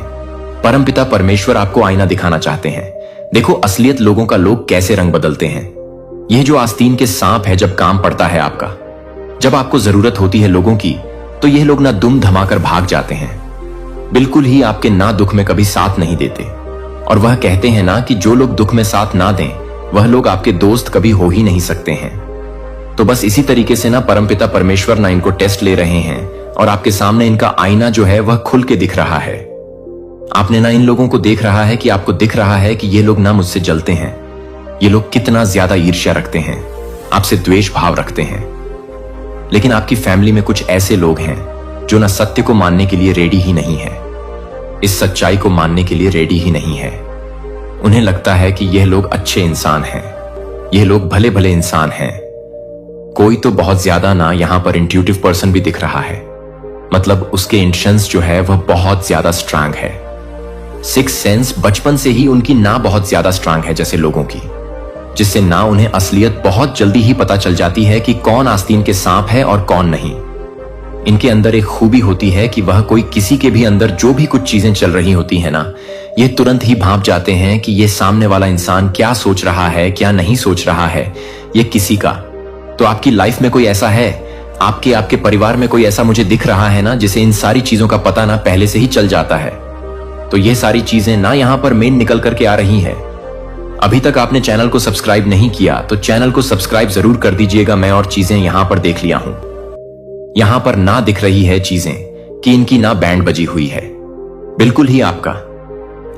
परमपिता परमेश्वर आपको आईना दिखाना चाहते हैं। देखो असलियत लोगों का लोग कैसे रंग बदलते हैं। यह जो आस्तीन के सांप है, जब काम पड़ता है आपका, जब आपको जरूरत होती है लोगों की, तो यह लोग ना दुम धमाकर भाग जाते हैं, बिल्कुल ही आपके ना दुख में कभी साथ नहीं देते। और वह कहते हैं ना कि जो लोग दुख में साथ ना दें वह लोग आपके दोस्त कभी हो ही नहीं सकते हैं। तो बस इसी तरीके से ना परमपिता परमेश्वर ना इनको टेस्ट ले रहे हैं, और आपके सामने इनका आईना जो है वह खुल के दिख रहा है। आपने ना इन लोगों को देख रहा है कि आपको दिख रहा है कि ये लोग ना मुझसे जलते हैं, ये लोग कितना ज्यादा ईर्ष्या रखते हैं, आपसे द्वेष भाव रखते हैं। लेकिन आपकी फैमिली में कुछ ऐसे लोग हैं जो ना सत्य को मानने के लिए रेडी ही नहीं है, इस सच्चाई को मानने के लिए रेडी ही नहीं है। उन्हें लगता है कि यह लोग अच्छे इंसान हैं, यह लोग भले भले इंसान हैं। कोई तो बहुत ज्यादा ना यहां पर इंट्यूटिव पर्सन भी दिख रहा है, मतलब उसके इंटेंशंस जो है वह बहुत ज्यादा स्ट्रांग है। सिक्स सेंस बचपन से ही उनकी ना बहुत ज्यादा स्ट्रांग है जैसे लोगों की, जिससे ना उन्हें असलियत बहुत जल्दी ही पता चल जाती है कि कौन आस्तीन के सांप है और कौन नहीं। इनके अंदर एक खूबी होती है कि वह कोई किसी के भी अंदर जो भी कुछ चीजें चल रही होती है ना, ये तुरंत ही भांप जाते हैं कि ये सामने वाला इंसान क्या सोच रहा है क्या नहीं सोच रहा है, ये किसी का। तो आपकी लाइफ में कोई ऐसा है, आपके परिवार में कोई ऐसा मुझे दिख रहा है ना, जिसे इन सारी चीजों का पता ना पहले से ही चल जाता है। तो ये सारी चीजें ना यहां पर मेन निकल करके आ रही हैं। अभी तक आपने चैनल को सब्सक्राइब नहीं किया तो चैनल को सब्सक्राइब जरूर कर दीजिएगा। मैं और चीजें यहां पर देख लिया हूं। यहां पर ना दिख रही है चीजें कि इनकी ना बैंड बजी हुई है, बिल्कुल ही आपका।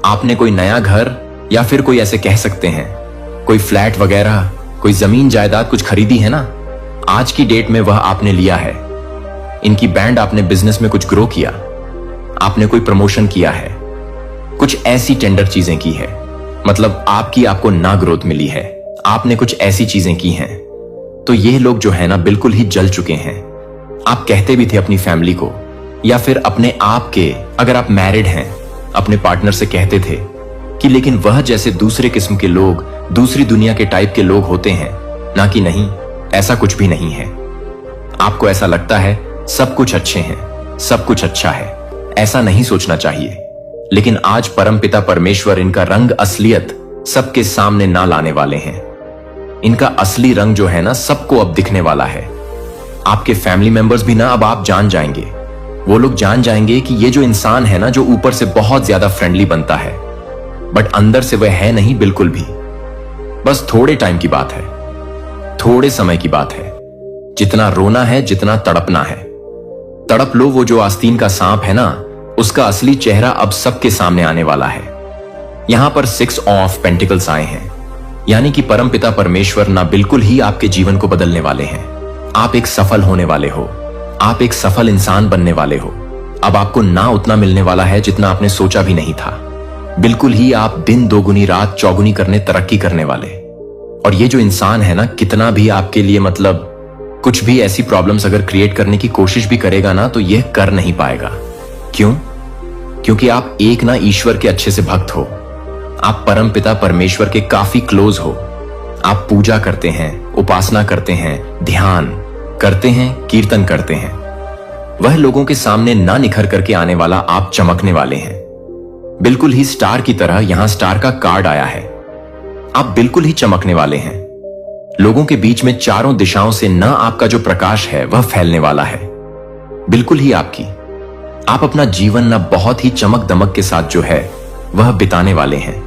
आपने कोई नया घर या फिर कोई ऐसे कह सकते हैं कोई फ्लैट वगैरह, कोई जमीन जायदाद कुछ खरीदी है ना, आज की डेट में वह आपने लिया है। इनकी बैंड आपने बिजनेस में कुछ ग्रो किया, आपने कोई प्रमोशन किया है, कुछ ऐसी टेंडर चीजें की है, मतलब आपको ना ग्रोथ मिली है, आपने कुछ ऐसी चीजें की हैं। तो ये लोग जो है ना बिल्कुल ही जल चुके हैं। आप कहते भी थे अपनी फैमिली को या फिर अपने आप के, अगर आप मैरिड हैं, अपने पार्टनर से कहते थे कि लेकिन वह जैसे दूसरे किस्म के लोग, दूसरी दुनिया के टाइप के लोग होते हैं ना, कि नहीं ऐसा कुछ भी नहीं है। आपको ऐसा लगता है सब कुछ अच्छे हैं, सब कुछ अच्छा है, ऐसा नहीं सोचना चाहिए। लेकिन आज परमपिता परमेश्वर इनका रंग असलियत सबके सामने ना लाने वाले हैं। इनका असली रंग जो है ना सबको अब दिखने वाला है। आपके फैमिली मेंबर्स भी ना अब आप जान जाएंगे, वो लोग जान जाएंगे कि ये जो इंसान है ना, जो ऊपर से बहुत ज्यादा फ्रेंडली बनता है बट अंदर से वह है नहीं बिल्कुल भी। बस थोड़े टाइम की बात है, थोड़े समय की बात है। जितना रोना है, जितना तड़पना है, तड़प लो। वो जो आस्तीन का सांप है ना, उसका असली चेहरा अब सबके सामने आने वाला है। यहां पर 6 ऑफ पेंटिकल्स आए हैं, यानी कि परमपिता परमेश्वर ना बिल्कुल ही आपके जीवन को बदलने वाले हैं। आप एक सफल होने वाले हो, आप एक सफल इंसान बनने वाले हो। अब आपको ना उतना मिलने वाला है जितना आपने सोचा भी नहीं था। बिल्कुल ही आप दिन दोगुनी रात चौगुनी करने तरक्की करने वाले। और ये जो इंसान है ना, कितना भी आपके लिए मतलब कुछ भी ऐसी प्रॉब्लम्स अगर क्रिएट करने की कोशिश भी करेगा ना, तो यह कर नहीं पाएगा। क्यों? क्योंकि आप एक ना ईश्वर के अच्छे से भक्त हो, आप परम पिता परमेश्वर के काफी क्लोज हो। आप पूजा करते हैं, उपासना करते हैं, ध्यान करते हैं, कीर्तन करते हैं। वह लोगों के सामने ना निखर करके आने वाला आप चमकने वाले हैं, बिल्कुल ही स्टार की तरह। यहां स्टार का कार्ड आया है। आप बिल्कुल ही चमकने वाले हैं। लोगों के बीच में चारों दिशाओं से ना आपका जो प्रकाश है वह फैलने वाला है, बिल्कुल ही आपकी। आप अपना जीवन ना बहुत ही चमक दमक के साथ जो है वह बिताने वाले हैं,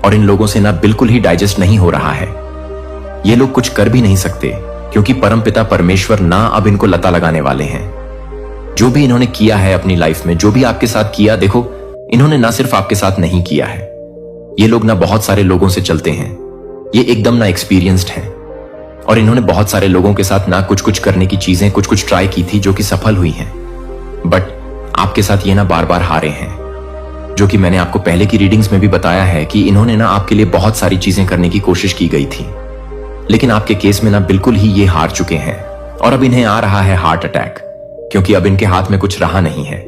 और इन लोगों से ना बिल्कुल ही डाइजेस्ट नहीं हो रहा है। ये लोग कुछ कर भी नहीं सकते, क्योंकि परमपिता परमेश्वर ना अब इनको लता लगाने वाले हैं। जो भी इन्होंने किया है अपनी लाइफ में, जो भी आपके साथ किया, देखो इन्होंने ना सिर्फ आपके साथ नहीं किया है, ये लोग ना बहुत सारे लोगों से चलते हैं, ये एकदम ना एक्सपीरियंस्ड हैं, और इन्होंने बहुत सारे लोगों के साथ ना कुछ कुछ करने की चीजें कुछ कुछ ट्राई की थी जो कि सफल हुई हैं, बट आपके साथ ये ना बार बार हारे हैं। जो कि मैंने आपको पहले की रीडिंग्स में भी बताया है कि इन्होंने ना आपके लिए बहुत सारी चीजें करने की कोशिश की गई थी, लेकिन आपके केस में ना बिल्कुल ही ये हार चुके हैं, और अब इन्हें आ रहा है हार्ट अटैक, क्योंकि अब इनके हाथ में कुछ रहा नहीं है।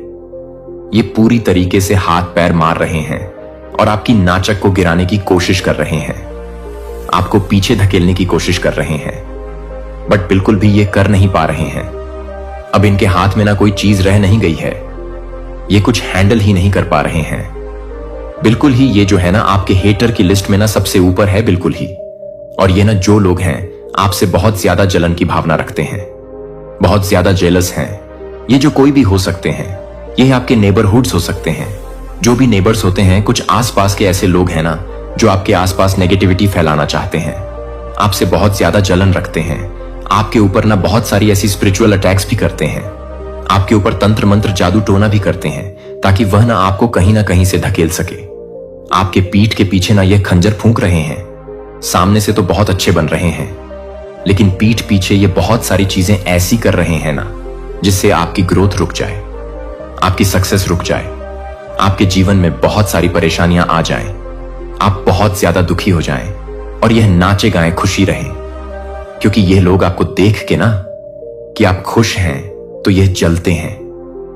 ये पूरी तरीके से हाथ पैर मार रहे हैं और आपकी नाचक को गिराने की कोशिश कर रहे हैं, आपको पीछे धकेलने की कोशिश कर रहे हैं, बट बिल्कुल भी ये कर नहीं पा रहे हैं। अब इनके हाथ में ना कोई चीज रह नहीं गई है, ये कुछ हैंडल ही नहीं कर पा रहे हैं। बिल्कुल ही ये जो है ना आपके हेटर की लिस्ट में ना सबसे ऊपर है, बिल्कुल ही। और ये ना जो लोग हैं आपसे बहुत ज्यादा जलन की भावना रखते हैं, बहुत ज्यादा जेलस हैं। ये जो कोई भी हो सकते हैं, ये आपके नेबरहुड्स हो सकते हैं। जो भी नेबर्स होते हैं, कुछ आसपास के ऐसे लोग हैं ना जो आपके आसपास नेगेटिविटी फैलाना चाहते हैं, आपसे बहुत ज्यादा जलन रखते हैं, आपके ऊपर ना बहुत सारी ऐसी स्पिरिचुअल अटैक्स भी करते हैं, आपके ऊपर तंत्र मंत्र जादू टोना भी करते हैं, ताकि वह ना आपको कहीं ना कहीं से धकेल सके। आपके पीठ के पीछे ना यह खंजर फूंक रहे हैं। सामने से तो बहुत अच्छे बन रहे हैं, लेकिन पीठ पीछे ये बहुत सारी चीजें ऐसी कर रहे हैं ना जिससे आपकी ग्रोथ रुक जाए, आपकी सक्सेस रुक जाए, आपके जीवन में बहुत सारी परेशानियां आ जाएं, आप बहुत ज्यादा दुखी हो जाएं, और यह नाचे गाएं खुशी रहें। क्योंकि ये लोग आपको देख के ना कि आप खुश हैं तो यह जलते हैं,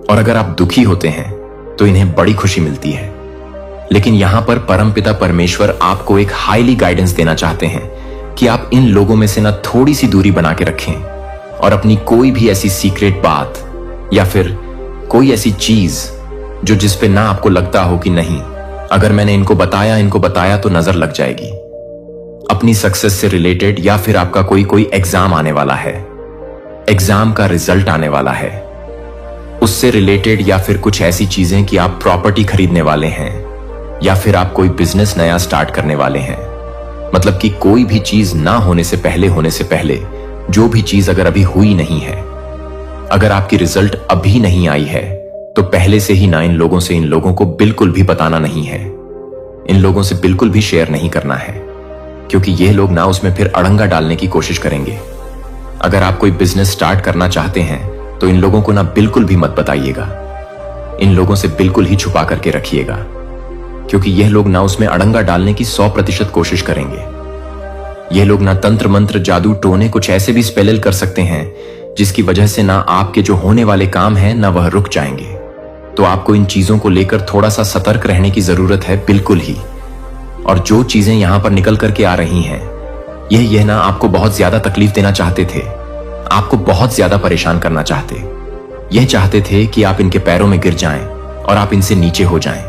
और अगर आप दुखी होते हैं तो इन्हें बड़ी खुशी मिलती है। लेकिन यहां पर परमपिता परमेश्वर आपको एक हाईली गाइडेंस देना चाहते हैं कि आप इन लोगों में से ना थोड़ी सी दूरी बना के रखें, और अपनी कोई भी ऐसी सीक्रेट बात या फिर कोई ऐसी चीज जो जिस पे ना आपको लगता हो कि नहीं, अगर मैंने इनको बताया तो नजर लग जाएगी। अपनी सक्सेस से रिलेटेड, या फिर आपका कोई एग्जाम आने वाला है, एग्जाम का रिजल्ट आने वाला है, उससे रिलेटेड, या फिर कुछ ऐसी चीजें कि आप प्रॉपर्टी खरीदने वाले हैं, या फिर आप कोई बिजनेस नया स्टार्ट करने वाले हैं। मतलब कि कोई भी चीज ना होने से पहले जो भी चीज अगर अभी हुई नहीं है, अगर आपकी रिजल्ट अभी नहीं आई है, तो पहले से ही ना इन लोगों को बिल्कुल भी बताना नहीं है, इन लोगों से बिल्कुल भी शेयर नहीं करना है, क्योंकि ये लोग ना उसमें फिर अड़ंगा डालने की कोशिश करेंगे। अगर आप कोई बिजनेस स्टार्ट करना चाहते हैं तो इन लोगों को ना बिल्कुल भी मत बताइएगा, इन लोगों से बिल्कुल ही छुपा करके रखिएगा, क्योंकि यह लोग ना उसमें अड़ंगा डालने की 100% कोशिश करेंगे। ये लोग ना तंत्र मंत्र जादू टोने कुछ ऐसे भी स्पेल कर सकते हैं जिसकी वजह से ना आपके जो होने वाले काम हैं ना वह रुक जाएंगे। तो आपको इन चीजों को लेकर थोड़ा सा सतर्क रहने की जरूरत है, बिल्कुल ही। और जो चीजें यहां पर निकल करके आ रही हैं, यह ना आपको बहुत ज्यादा तकलीफ देना चाहते थे, आपको बहुत ज्यादा परेशान करना चाहते, यह चाहते थे कि आप इनके पैरों में गिर जाएं और आप इनसे नीचे हो जाएं,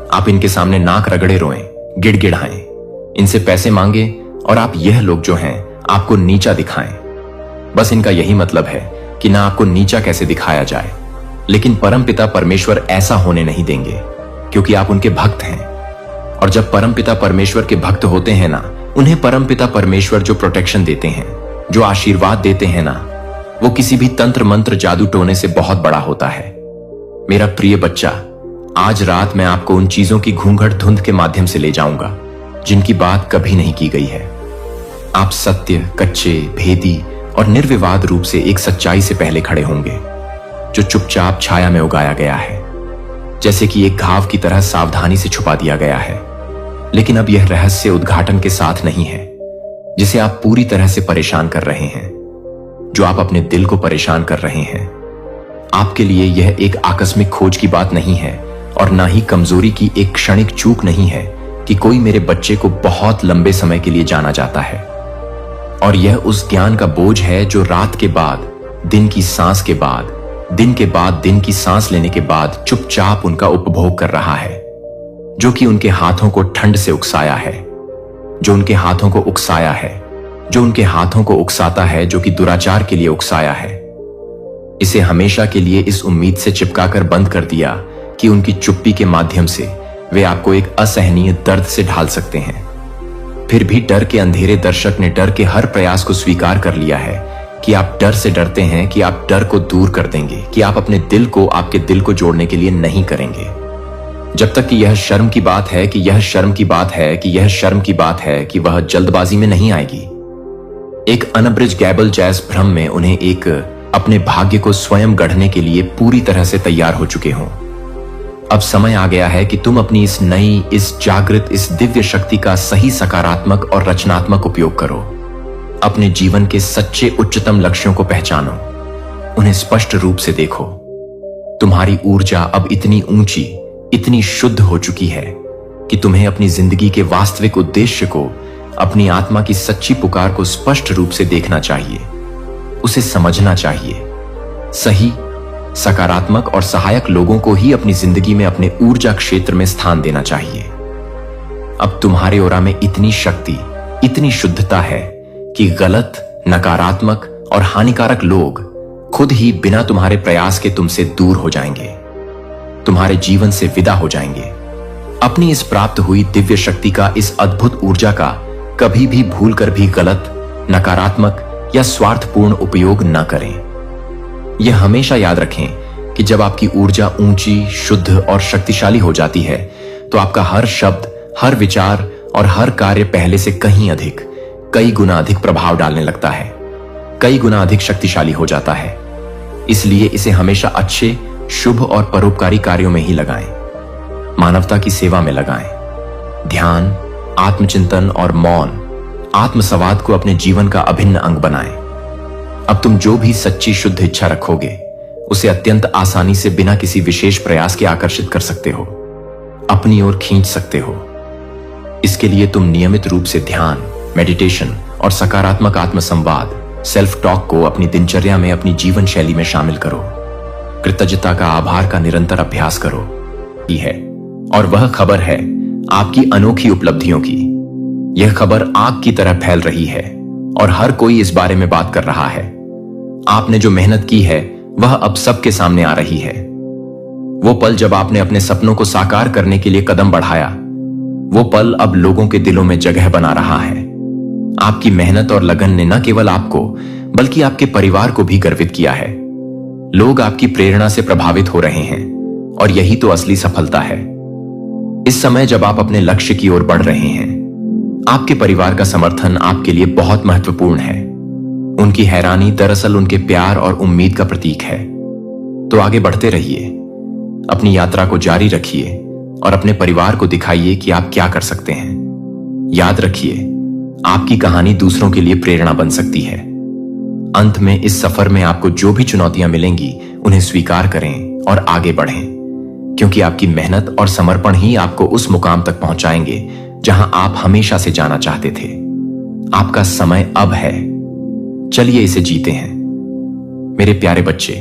आप इनके सामने नाक रगड़े रोएं, गिड़गिड़ाएं, इनसे पैसे मांगे, और आप यह लोग जो हैं आपको नीचा दिखाएं। बस इनका यही मतलब है कि ना आपको नीचा कैसे दिखाया जाए। लेकिन परमपिता परमेश्वर ऐसा होने नहीं देंगे, क्योंकि आप उनके भक्त हैं। और जब परमपिता परमेश्वर के भक्त होते हैं ना, उन्हें परमपिता परमेश्वर जो प्रोटेक्शन देते हैं, जो आशीर्वाद देते हैं ना, वो किसी भी तंत्र मंत्र जादू टोने से बहुत बड़ा होता है। मेरा प्रिय बच्चा, आज रात मैं आपको उन चीजों की घूंघट धुंध के माध्यम से ले जाऊंगा जिनकी बात कभी नहीं की गई है। आप सत्य, कच्चे, भेदी और निर्विवाद रूप से एक सच्चाई से पहले खड़े होंगे, जो चुपचाप छाया में उगाया गया है, जैसे कि एक घाव की तरह सावधानी से छुपा दिया गया है। लेकिन अब यह रहस्य उद्घाटन के साथ नहीं है, जिसे आप पूरी तरह से परेशान कर रहे हैं, जो आप अपने दिल को परेशान कर रहे हैं। आपके लिए यह एक आकस्मिक खोज की बात नहीं है और ना ही कमजोरी की एक क्षणिक चूक नहीं है कि कोई मेरे बच्चे को बहुत लंबे समय के लिए जाना जाता है। और यह उस ज्ञान का बोझ है जो रात के बाद दिन की सांस के बाद दिन के बाद दिन की सांस लेने के बाद चुपचाप उनका उपभोग कर रहा है, जो कि उनके हाथों को ठंड से उकसाया है, जो उनके हाथों को उकसाया है, जो उनके हाथों को उकसाता है, जो कि दुराचार के लिए उकसाया है। इसे हमेशा के लिए इस उम्मीद से चिपकाकर बंद कर दिया कि उनकी चुप्पी के माध्यम से वे आपको एक असहनीय दर्द से ढाल सकते हैं। फिर भी डर के अंधेरे दर्शक ने डर के हर प्रयास को स्वीकार कर लिया है कि आप डर से डरते हैं, कि आप डर को दूर कर देंगे, कि आप अपने दिल को आपके दिल को जोड़ने के लिए नहीं करेंगे। जब तक कि यह शर्म की बात है कि यह शर्म की बात है कि यह शर्म की बात है कि वह जल्दबाजी में नहीं आएगी। एक अनब्रिज गैबल जैस भ्रम में उन्हें एक अपने भाग्य को स्वयं गढ़ने के लिए पूरी तरह से तैयार हो चुके हों। अब समय आ गया है कि तुम अपनी इस नई, इस जागृत, इस दिव्य शक्ति का सही सकारात्मक और रचनात्मक उपयोग करो। अपने जीवन के सच्चे उच्चतम लक्ष्यों को पहचानो, उन्हें स्पष्ट रूप से देखो। तुम्हारी ऊर्जा अब इतनी ऊंची, इतनी शुद्ध हो चुकी है कि तुम्हें अपनी जिंदगी के वास्तविक उद्देश्य को, अपनी आत्मा की सच्ची पुकार को स्पष्ट रूप से देखना चाहिए, उसे समझना चाहिए। सही, सकारात्मक और सहायक लोगों को ही अपनी जिंदगी में अपने ऊर्जा क्षेत्र में स्थान देना चाहिए। अब तुम्हारे ओरा में इतनी शक्ति, इतनी शुद्धता है कि गलत, नकारात्मक और हानिकारक लोग खुद ही बिना तुम्हारे प्रयास के तुमसे दूर हो जाएंगे, तुम्हारे जीवन से विदा हो जाएंगे। अपनी इस प्राप्त हुई दिव्य शक्ति का, इस अद्भुत ऊर्जा का कभी भी भूल कर भी गलत, नकारात्मक या स्वार्थपूर्ण उपयोग न करें। यह हमेशा याद रखें कि जब आपकी ऊर्जा ऊंची, शुद्ध और शक्तिशाली हो जाती है तो आपका हर शब्द, हर विचार और हर कार्य पहले से कहीं अधिक, कई गुना अधिक प्रभाव डालने लगता है, कई गुना अधिक शक्तिशाली हो जाता है। इसलिए इसे हमेशा अच्छे, शुभ और परोपकारी कार्यों में ही लगाएं, मानवता की सेवा में लगाएं। ध्यान, आत्मचिंतन और मौन, आत्मसंवाद को अपने जीवन का अभिन्न अंग बनाएं। अब तुम जो भी सच्ची शुद्ध इच्छा रखोगे उसे अत्यंत आसानी से बिना किसी विशेष प्रयास के आकर्षित कर सकते हो, अपनी ओर खींच सकते हो। इसके लिए तुम नियमित रूप से ध्यान, मेडिटेशन और सकारात्मक आत्मसंवाद, सेल्फ टॉक को अपनी दिनचर्या में, अपनी जीवन शैली में शामिल करो। कृतज्ञता का, आभार का निरंतर अभ्यास करो। ये है और वह खबर है आपकी अनोखी उपलब्धियों की। यह खबर आग की तरह फैल रही है और हर कोई इस बारे में बात कर रहा है। आपने जो मेहनत की है वह अब सबके सामने आ रही है। वो पल जब आपने अपने सपनों को साकार करने के लिए कदम बढ़ाया, वो पल अब लोगों के दिलों में जगह बना रहा है। आपकी मेहनत और लगन ने न केवल आपको बल्कि आपके परिवार को भी गर्वित किया है। लोग आपकी प्रेरणा से प्रभावित हो रहे हैं और यही तो असली सफलता है। इस समय जब आप अपने लक्ष्य की ओर बढ़ रहे हैं, आपके परिवार का समर्थन आपके लिए बहुत महत्वपूर्ण है। उनकी हैरानी दरअसल उनके प्यार और उम्मीद का प्रतीक है। तो आगे बढ़ते रहिए, अपनी यात्रा को जारी रखिए और अपने परिवार को दिखाइए कि आप क्या कर सकते हैं। याद रखिए, आपकी कहानी दूसरों के लिए प्रेरणा बन सकती है। अंत में इस सफर में आपको जो भी चुनौतियां मिलेंगी उन्हें स्वीकार करें और आगे बढ़ें, क्योंकि आपकी मेहनत और समर्पण ही आपको उस मुकाम तक पहुंचाएंगे जहां आप हमेशा से जाना चाहते थे। आपका समय अब है, चलिए इसे जीते हैं। मेरे प्यारे बच्चे,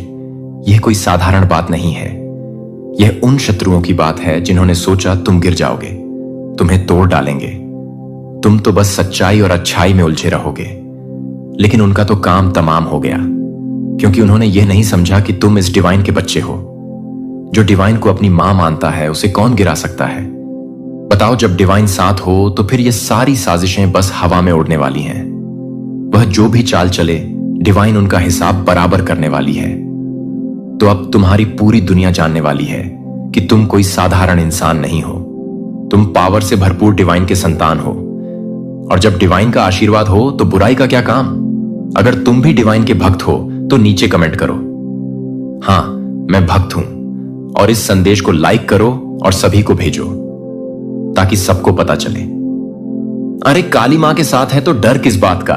यह कोई साधारण बात नहीं है। यह उन शत्रुओं की बात है जिन्होंने सोचा तुम गिर जाओगे, तुम्हें तोड़ डालेंगे, तुम तो बस सच्चाई और अच्छाई में उलझे रहोगे। लेकिन उनका तो काम तमाम हो गया, क्योंकि उन्होंने यह नहीं समझा कि तुम इस डिवाइन के बच्चे हो। जो डिवाइन को अपनी मां मानता है उसे कौन गिरा सकता है? बताओ, जब डिवाइन साथ हो तो फिर ये सारी साजिशें बस हवा में उड़ने वाली हैं। वह जो भी चाल चले, डिवाइन उनका हिसाब बराबर करने वाली है। तो अब तुम्हारी पूरी दुनिया जानने वाली है कि तुम कोई साधारण इंसान नहीं हो। तुम पावर से भरपूर डिवाइन के संतान हो। और जब डिवाइन का आशीर्वाद हो तो बुराई का क्या काम? अगर तुम भी डिवाइन के भक्त हो तो नीचे कमेंट करो, हां मैं भक्त हूं, और इस संदेश को लाइक करो और सभी को भेजो ताकि सबको पता चले। अरे काली मां के साथ है तो डर किस बात का।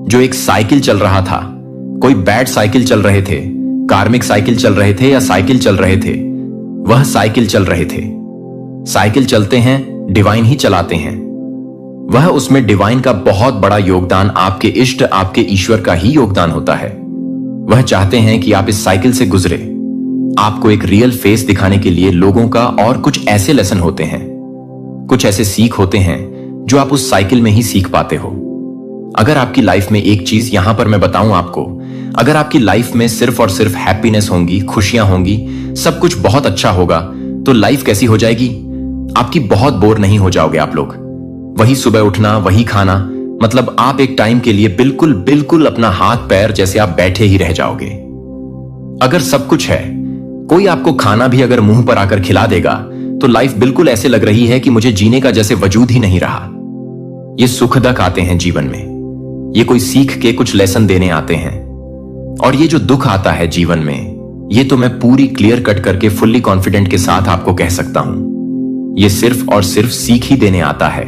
जो एक साइकिल चल रहा था, कोई बैड साइकिल चल रहे थे, कार्मिक साइकिल चल रहे थे या साइकिल चल रहे थे, वह साइकिल चल रहे थे। साइकिल चलते हैं, डिवाइन ही चलाते हैं। वह उसमें डिवाइन का बहुत बड़ा योगदान, आपके इष्ट, आपके ईश्वर का ही योगदान होता है। वह चाहते हैं कि आप इस साइकिल से गुजरे। आपको एक रियल फेस दिखाने के लिए लोगों का, और कुछ ऐसे लेसन होते हैं, कुछ ऐसे सीख होते हैं जो आप उस साइकिल में ही सीख पाते हो। अगर आपकी लाइफ में एक चीज यहां पर मैं बताऊं आपको, अगर आपकी लाइफ में सिर्फ और सिर्फ हैप्पीनेस होंगी, खुशियां होंगी, सब कुछ बहुत अच्छा होगा, तो लाइफ कैसी हो जाएगी? आपकी बहुत बोर नहीं हो जाओगे आप लोग। वही सुबह उठना, वही खाना, मतलब आप एक टाइम के लिए बिल्कुल बिल्कुल अपना हाथ पैर जैसे आप बैठे ही रह जाओगे। अगर सब कुछ है, कोई आपको खाना भी अगर मुंह पर आकर खिला देगा, तो लाइफ बिल्कुल ऐसे लग रही है कि मुझे जीने का जैसे वजूद ही नहीं रहा। ये सुखदक आते हैं जीवन में, ये कोई सीख के कुछ लेसन देने आते हैं। और ये जो दुख आता है जीवन में, ये तो मैं पूरी क्लियर कट करके फुल्ली कॉन्फिडेंट के साथ आपको कह सकता हूं, ये सिर्फ और सिर्फ सीख ही देने आता है।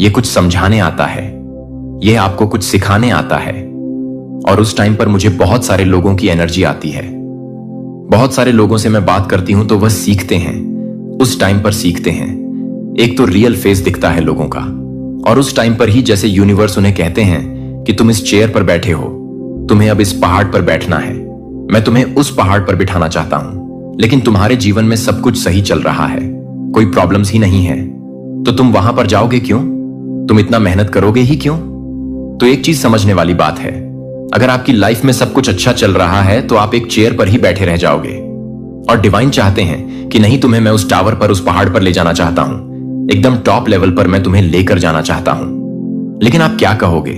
ये कुछ समझाने आता है, ये आपको कुछ सिखाने आता है। और उस टाइम पर मुझे बहुत सारे लोगों की एनर्जी आती है। बहुत सारे लोगों से मैं बात करती हूं तो वह सीखते हैं, उस टाइम पर सीखते हैं। एक तो रियल फेस दिखता है लोगों का, और उस टाइम पर ही जैसे यूनिवर्स उन्हें कहते हैं कि तुम इस चेयर पर बैठे हो, तुम्हें अब इस पहाड़ पर बैठना है, मैं तुम्हें उस पहाड़ पर बिठाना चाहता हूं, लेकिन तुम्हारे जीवन में सब कुछ सही चल रहा है, कोई प्रॉब्लम्स ही नहीं है, तो तुम वहां पर जाओगे क्यों? तुम इतना मेहनत करोगे ही क्यों? तो एक चीज समझने वाली बात है, अगर आपकी लाइफ में सब कुछ अच्छा चल रहा है तो आप एक चेयर पर ही बैठे रह जाओगे। और डिवाइन चाहते हैं कि नहीं, तुम्हें मैं उस टावर पर, उस पहाड़ पर ले जाना चाहता हूं, एकदम टॉप लेवल पर मैं तुम्हें लेकर जाना चाहता हूं। लेकिन आप क्या कहोगे?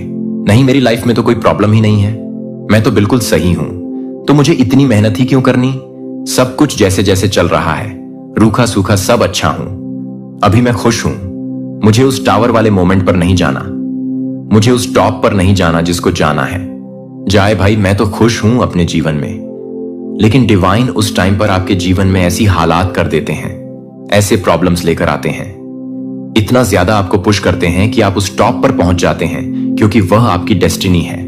नहीं, मेरी लाइफ में तो कोई प्रॉब्लम ही नहीं है, मैं तो बिल्कुल सही हूं, तो मुझे इतनी मेहनत ही क्यों करनी? सब कुछ जैसे जैसे चल रहा है, रूखा सूखा सब अच्छा हूं, अभी मैं खुश हूं। मुझे उस टावर वाले मोमेंट पर नहीं जाना, मुझे उस टॉप पर नहीं जाना जिसको जाना है। जाए भाई, मैं तो खुश हूं अपने जीवन में। लेकिन डिवाइन उस टाइम पर आपके जीवन में ऐसी हालात कर देते हैं, ऐसे प्रॉब्लम्स लेकर आते हैं, इतना ज्यादा आपको पुश करते हैं कि आप उस टॉप पर पहुंच जाते हैं, क्योंकि वह आपकी डेस्टिनी है।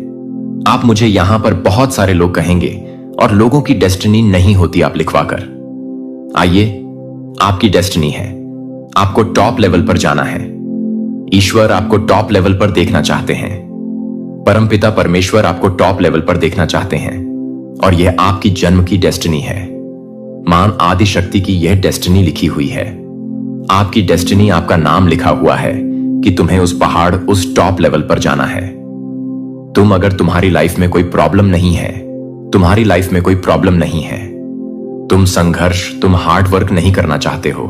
आप मुझे यहां पर बहुत सारे लोग कहेंगे, और लोगों की डेस्टिनी नहीं होती आप लिखवाकर। आइए, आपकी डेस्टिनी है, आपको टॉप लेवल पर जाना है। ईश्वर आपको टॉप लेवल पर देखना चाहते हैं, परमपिता परमेश्वर आपको टॉप लेवल पर देखना चाहते हैं, और यह आपकी जन्म की डेस्टिनी है। मान आदि शक्ति की यह डेस्टिनी लिखी हुई है। आपकी डेस्टिनी, आपका नाम लिखा हुआ है कि तुम्हें उस पहाड़, उस टॉप लेवल पर जाना है। तुम, अगर तुम्हारी लाइफ में कोई प्रॉब्लम नहीं है, तुम्हारी लाइफ में कोई प्रॉब्लम नहीं है, तुम संघर्ष, तुम हार्ड वर्क नहीं करना चाहते हो,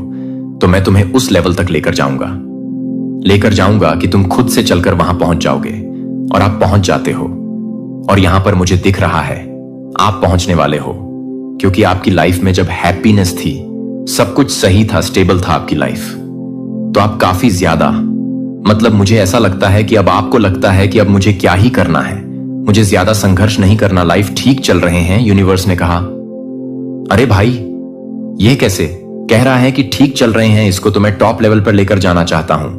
तो मैं तुम्हें उस लेवल तक लेकर जाऊंगा कि तुम खुद से चलकर वहां पहुंच जाओगे। और आप पहुंच जाते हो, और यहां पर मुझे दिख रहा है आप पहुंचने वाले हो, क्योंकि आपकी लाइफ में जब हैप्पीनेस थी, सब कुछ सही था, स्टेबल था आपकी लाइफ, तो आप काफी ज्यादा, मतलब मुझे ऐसा लगता है कि अब आपको लगता है कि अब मुझे क्या ही करना है, मुझे ज्यादा संघर्ष नहीं करना, लाइफ ठीक चल रहे हैं। यूनिवर्स ने कहा, अरे भाई ये कैसे? कह रहा है कि ठीक चल रहे हैं, इसको तो मैं टॉप लेवल पर लेकर जाना चाहता हूं,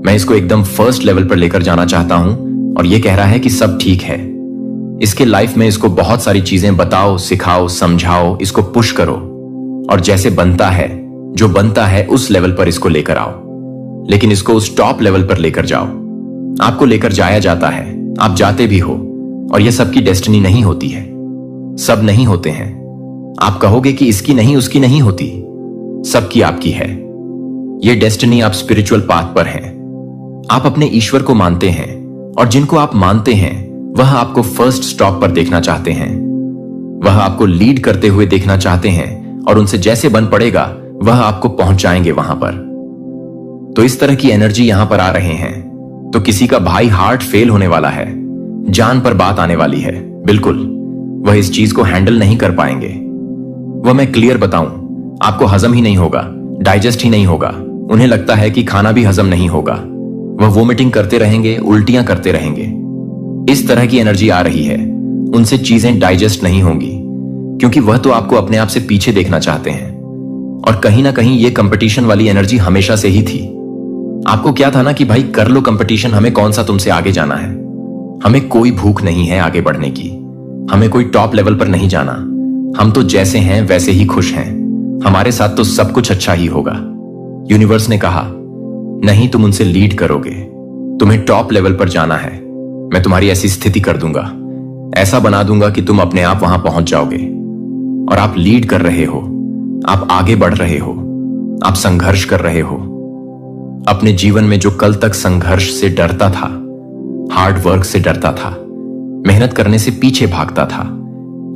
मैं इसको एकदम फर्स्ट लेवल पर लेकर जाना चाहता हूं, और ये कह रहा है कि सब ठीक है। इसके लाइफ में इसको बहुत सारी चीजें बताओ, सिखाओ, समझाओ, इसको पुश करो, और जैसे बनता है, जो बनता है उस लेवल पर इसको लेकर आओ। लेकिन इसको उस टॉप लेवल पर लेकर जाओ। आपको लेकर जाया जाता है, आप जाते भी हो, और यह सबकी डेस्टिनी नहीं होती है, सब नहीं होते हैं। आप कहोगे कि इसकी नहीं, उसकी नहीं होती, सबकी आपकी है। यह डेस्टिनी, आप स्पिरिचुअल पाथ पर हैं, आप अपने ईश्वर को मानते हैं, और जिनको आप मानते हैं वह आपको फर्स्ट स्टॉप पर देखना चाहते हैं, वह आपको लीड करते हुए देखना चाहते हैं, और उनसे जैसे बन पड़ेगा वह आपको पहुंचाएंगे वहां पर। तो इस तरह की एनर्जी यहां पर आ रहे हैं, तो किसी का भाई हार्ट फेल होने वाला है, जान पर बात आने वाली है, बिल्कुल वह इस चीज को हैंडल नहीं कर पाएंगे। वह मैं क्लियर बताऊं, आपको हजम ही नहीं होगा, डाइजेस्ट ही नहीं होगा, उन्हें लगता है कि खाना भी हजम नहीं होगा, वह वोमिटिंग करते रहेंगे, उल्टियां करते रहेंगे। इस तरह की एनर्जी आ रही है, उनसे चीजें डाइजेस्ट नहीं होंगी, क्योंकि वह तो आपको अपने आप से पीछे देखना चाहते हैं। और कहीं ना कहीं ये कंपटीशन वाली एनर्जी हमेशा से ही थी। आपको क्या था ना कि भाई कर लो कंपटीशन, हमें कौन सा तुमसे आगे जाना है। हमें कोई भूख नहीं है आगे बढ़ने की, हमें कोई टॉप लेवल पर नहीं जाना। हम तो जैसे हैं वैसे ही खुश हैं, हमारे साथ तो सब कुछ अच्छा ही होगा। यूनिवर्स ने कहा, नहीं, तुम उनसे लीड करोगे, तुम्हें टॉप लेवल पर जाना है। मैं तुम्हारी ऐसी स्थिति कर दूंगा, ऐसा बना दूंगा कि तुम अपने आप वहां पहुंच जाओगे। और आप लीड कर रहे हो, आप आगे बढ़ रहे हो, आप संघर्ष कर रहे हो। अपने जीवन में जो कल तक संघर्ष से डरता था, हार्ड वर्क से डरता था, मेहनत करने से पीछे भागता था,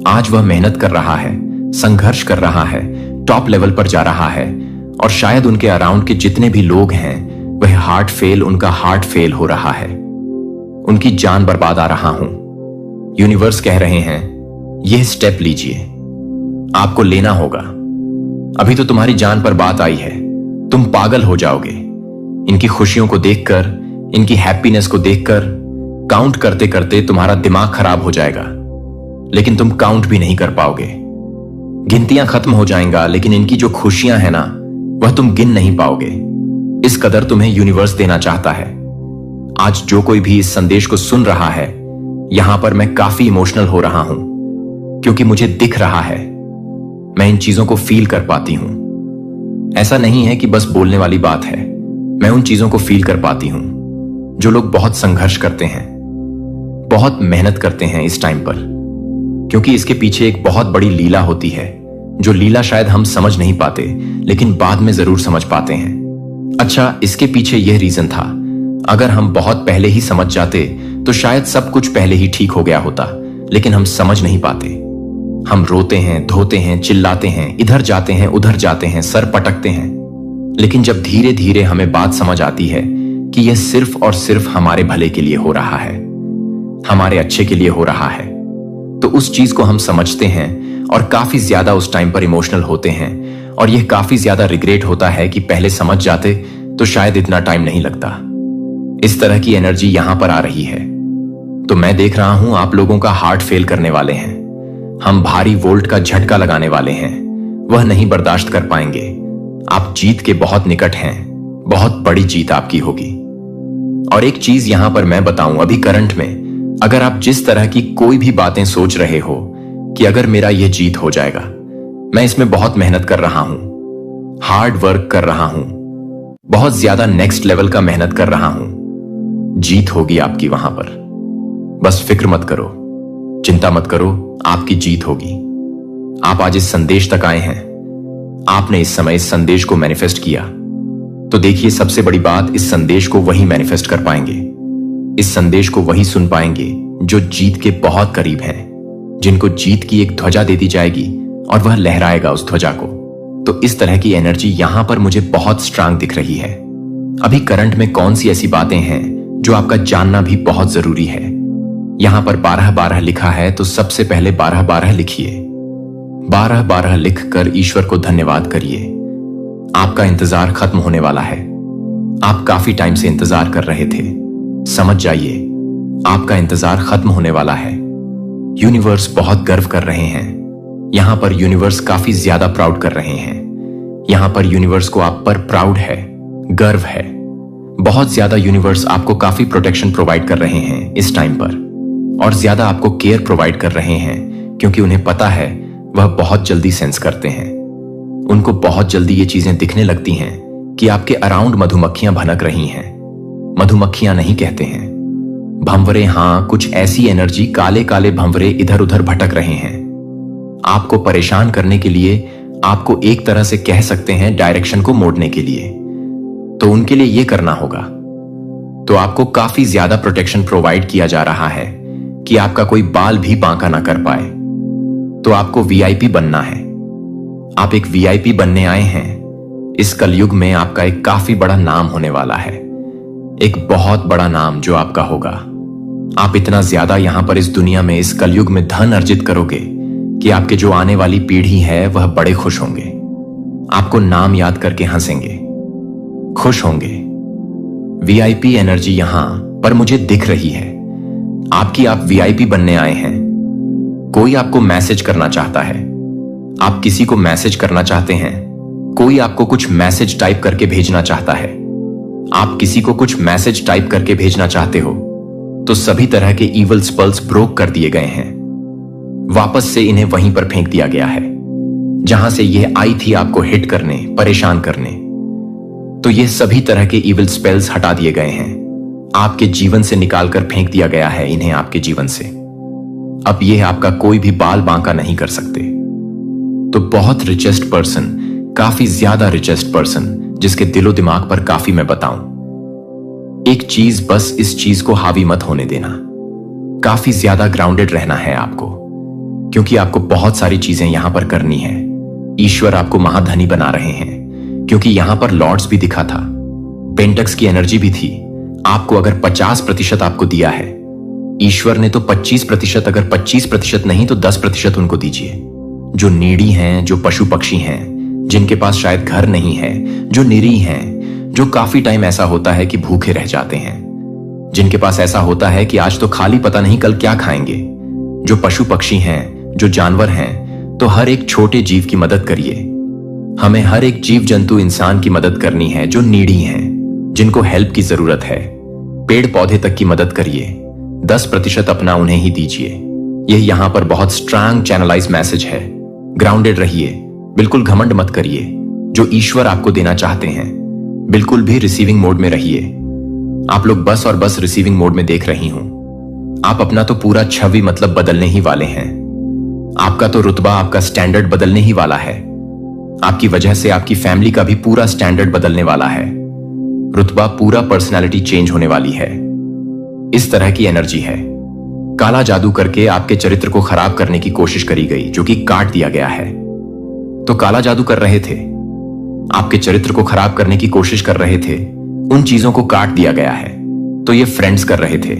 आज वह मेहनत कर रहा है, संघर्ष कर रहा है, टॉप लेवल पर जा रहा है। और शायद उनके अराउंड के जितने भी लोग हैं, वह उनका हार्ट फेल हो रहा है, उनकी जान बर्बाद आ रहा हूं। यूनिवर्स कह रहे हैं, यह स्टेप लीजिए, आपको लेना होगा। अभी तो तुम्हारी जान पर बात आई है, तुम पागल हो जाओगे। इनकी खुशियों को देखकर, इनकी हैप्पीनेस को देखकर काउंट करते करते तुम्हारा दिमाग खराब हो जाएगा, लेकिन तुम काउंट भी नहीं कर पाओगे। गिनतियां खत्म हो जाएंगा, लेकिन इनकी जो खुशियां हैं ना, वह तुम गिन नहीं पाओगे। इस कदर तुम्हें यूनिवर्स देना चाहता है। आज जो कोई भी इस संदेश को सुन रहा है, यहां पर मैं काफी इमोशनल हो रहा हूं, क्योंकि मुझे दिख रहा है, मैं इन चीजों को फील कर पाती हूं। ऐसा नहीं है कि बस बोलने वाली बात है, मैं उन चीजों को फील कर पाती हूं जो लोग बहुत संघर्ष करते हैं, बहुत मेहनत करते हैं इस टाइम पर, क्योंकि इसके पीछे एक बहुत बड़ी लीला होती है, जो लीला शायद हम समझ नहीं पाते, लेकिन बाद में जरूर समझ पाते हैं। अच्छा, इसके पीछे यह रीजन था, अगर हम बहुत पहले ही समझ जाते तो शायद सब कुछ पहले ही ठीक हो गया होता, लेकिन हम समझ नहीं पाते। हम रोते हैं, धोते हैं, चिल्लाते हैं, इधर जाते हैं, उधर जाते हैं, सर पटकते हैं, लेकिन जब धीरे धीरे हमें बात समझ आती है कि यह सिर्फ और सिर्फ हमारे भले के लिए हो रहा है, हमारे अच्छे के लिए हो रहा है, तो उस चीज को हम समझते हैं और काफी ज्यादा उस टाइम पर इमोशनल होते हैं। और यह काफी ज्यादा रिग्रेट होता है कि पहले समझ जाते तो शायद इतना टाइम नहीं लगता। इस तरह की एनर्जी यहां पर आ रही है, तो मैं देख रहा हूं आप लोगों का हार्ट फेल करने वाले हैं। हम भारी वोल्ट का झटका लगाने वाले हैं, वह नहीं बर्दाश्त कर पाएंगे। आप जीत के बहुत निकट हैं, बहुत बड़ी जीत आपकी होगी। और एक चीज यहां पर मैं बताऊं, अभी करंट में अगर आप जिस तरह की कोई भी बातें सोच रहे हो कि अगर मेरा यह जीत हो जाएगा, मैं इसमें बहुत मेहनत कर रहा हूं, हार्ड वर्क कर रहा हूं, बहुत ज्यादा नेक्स्ट लेवल का मेहनत कर रहा हूं, जीत होगी आपकी वहां पर। बस फिक्र मत करो, चिंता मत करो, आपकी जीत होगी। आप आज इस संदेश तक आए हैं, आपने इस समय इस संदेश को मैनिफेस्ट किया, तो देखिए सबसे बड़ी बात, इस संदेश को वही मैनिफेस्ट कर पाएंगे, इस संदेश को वही सुन पाएंगे जो जीत के बहुत करीब हैं, जिनको जीत की एक ध्वजा दे दी जाएगी और वह लहराएगा उस ध्वजा को। तो इस तरह की एनर्जी यहां पर मुझे बहुत स्ट्रांग दिख रही है। अभी करंट में कौन सी ऐसी बातें हैं जो आपका जानना भी बहुत जरूरी है। यहां पर 12-12 लिखा है, तो सबसे पहले 12-12 लिखिए। 12-12 लिखकर ईश्वर को धन्यवाद करिए। आपका इंतजार खत्म होने वाला है। आप काफी टाइम से इंतजार कर रहे थे, समझ जाइए आपका इंतजार खत्म होने वाला है। यूनिवर्स बहुत गर्व कर रहे हैं, यहां पर यूनिवर्स काफी ज्यादा प्राउड कर रहे हैं। यहां पर यूनिवर्स को आप पर प्राउड है, गर्व है, बहुत ज्यादा। यूनिवर्स आपको काफी प्रोटेक्शन प्रोवाइड कर रहे हैं इस टाइम पर, और ज्यादा आपको केयर प्रोवाइड कर रहे हैं, क्योंकि उन्हें पता है वह बहुत जल्दी सेंस करते हैं। उनको बहुत जल्दी ये चीजें दिखने लगती हैं कि आपके अराउंड मधुमक्खियां भनक रही हैं। मधुमक्खियां नहीं कहते हैं, भंवरे। हां, कुछ ऐसी एनर्जी, काले काले भंवरे इधर उधर भटक रहे हैं, आपको परेशान करने के लिए, आपको एक तरह से कह सकते हैं डायरेक्शन को मोड़ने के लिए। तो उनके लिए यह करना होगा। तो आपको काफी ज्यादा प्रोटेक्शन प्रोवाइड किया जा रहा है कि आपका कोई बाल भी बांका ना कर पाए। तो आपको वीआईपी बनना है। आप एक वीआईपी बनने आए हैं। इस कलयुग में आपका एक काफी बड़ा नाम होने वाला है, एक बहुत बड़ा नाम जो आपका होगा। आप इतना ज्यादा यहां पर इस दुनिया में, इस कलयुग में धन अर्जित करोगे कि आपके जो आने वाली पीढ़ी है वह बड़े खुश होंगे, आपको नाम याद करके हंसेंगे, खुश होंगे। वीआईपी एनर्जी यहां पर मुझे दिख रही है आपकी। आप वीआईपी बनने आए हैं। कोई आपको मैसेज करना चाहता है, आप किसी को मैसेज करना चाहते हैं, कोई आपको कुछ मैसेज टाइप करके भेजना चाहता है, आप किसी को कुछ मैसेज टाइप करके भेजना चाहते हो तो सभी तरह के इवल स्पेल्स ब्रोक कर दिए गए हैं। वापस से इन्हें वहीं पर फेंक दिया गया है जहां से यह आई थी आपको हिट करने, परेशान करने। तो ये सभी तरह के इविल स्पेल्स हटा दिए गए हैं, आपके जीवन से निकालकर फेंक दिया गया है इन्हें आपके जीवन से। अब यह आपका कोई भी बाल बांका नहीं कर सकते। तो बहुत रिचेस्ट पर्सन, काफी ज्यादा रिचेस्ट पर्सन, जिसके दिलो दिमाग पर काफी मैं बताऊं, एक चीज, बस इस चीज को हावी मत होने देना। काफी ज्यादा ग्राउंडेड रहना है आपको, क्योंकि आपको बहुत सारी चीजें यहां पर करनी है। ईश्वर आपको महाधनी बना रहे हैं, क्योंकि यहां पर लॉर्ड्स भी दिखा था, पेंटक्स की एनर्जी भी थी। आपको अगर 50% आपको दिया है ईश्वर ने, तो 25%, अगर 25% नहीं तो 10% उनको दीजिए। जो नीडी हैं, जो पशु पक्षी हैं, जिनके पास शायद घर नहीं है, जो निरीह हैं, जो काफी टाइम ऐसा होता है कि भूखे रह जाते हैं, जिनके पास ऐसा होता है कि आज तो खाली पता नहीं कल क्या खाएंगे, जो पशु पक्षी हैं, जो जानवर हैं, तो हर एक छोटे जीव की मदद करिए। हमें हर एक जीव जंतु इंसान की मदद करनी है जो नीडी हैं, जिनको हेल्प की जरूरत है। पेड़ पौधे तक की मदद करिए, 10% अपना उन्हें ही दीजिए। यह यहां पर बहुत स्ट्रांग चैनलाइज मैसेज है। ग्राउंडेड रहिए, बिल्कुल घमंड मत करिए। जो ईश्वर आपको देना चाहते हैं, बिल्कुल भी रिसीविंग मोड में रहिए। आप लोग बस और बस रिसीविंग मोड में देख रही हूं। आप अपना तो पूरा छवि मतलब बदलने ही वाले हैं। आपका तो रुतबा, आपका स्टैंडर्ड बदलने ही वाला है। आपकी वजह से आपकी फैमिली का भी पूरा स्टैंडर्ड बदलने वाला है। रुतबा, पूरा पर्सनैलिटी चेंज होने वाली है। इस तरह की एनर्जी है। काला जादू करके आपके चरित्र को खराब करने की कोशिश करी गई, जो कि काट दिया गया है। तो काला जादू कर रहे थे, आपके चरित्र को खराब करने की कोशिश कर रहे थे, उन चीजों को काट दिया गया है। तो ये फ्रेंड्स कर रहे थे,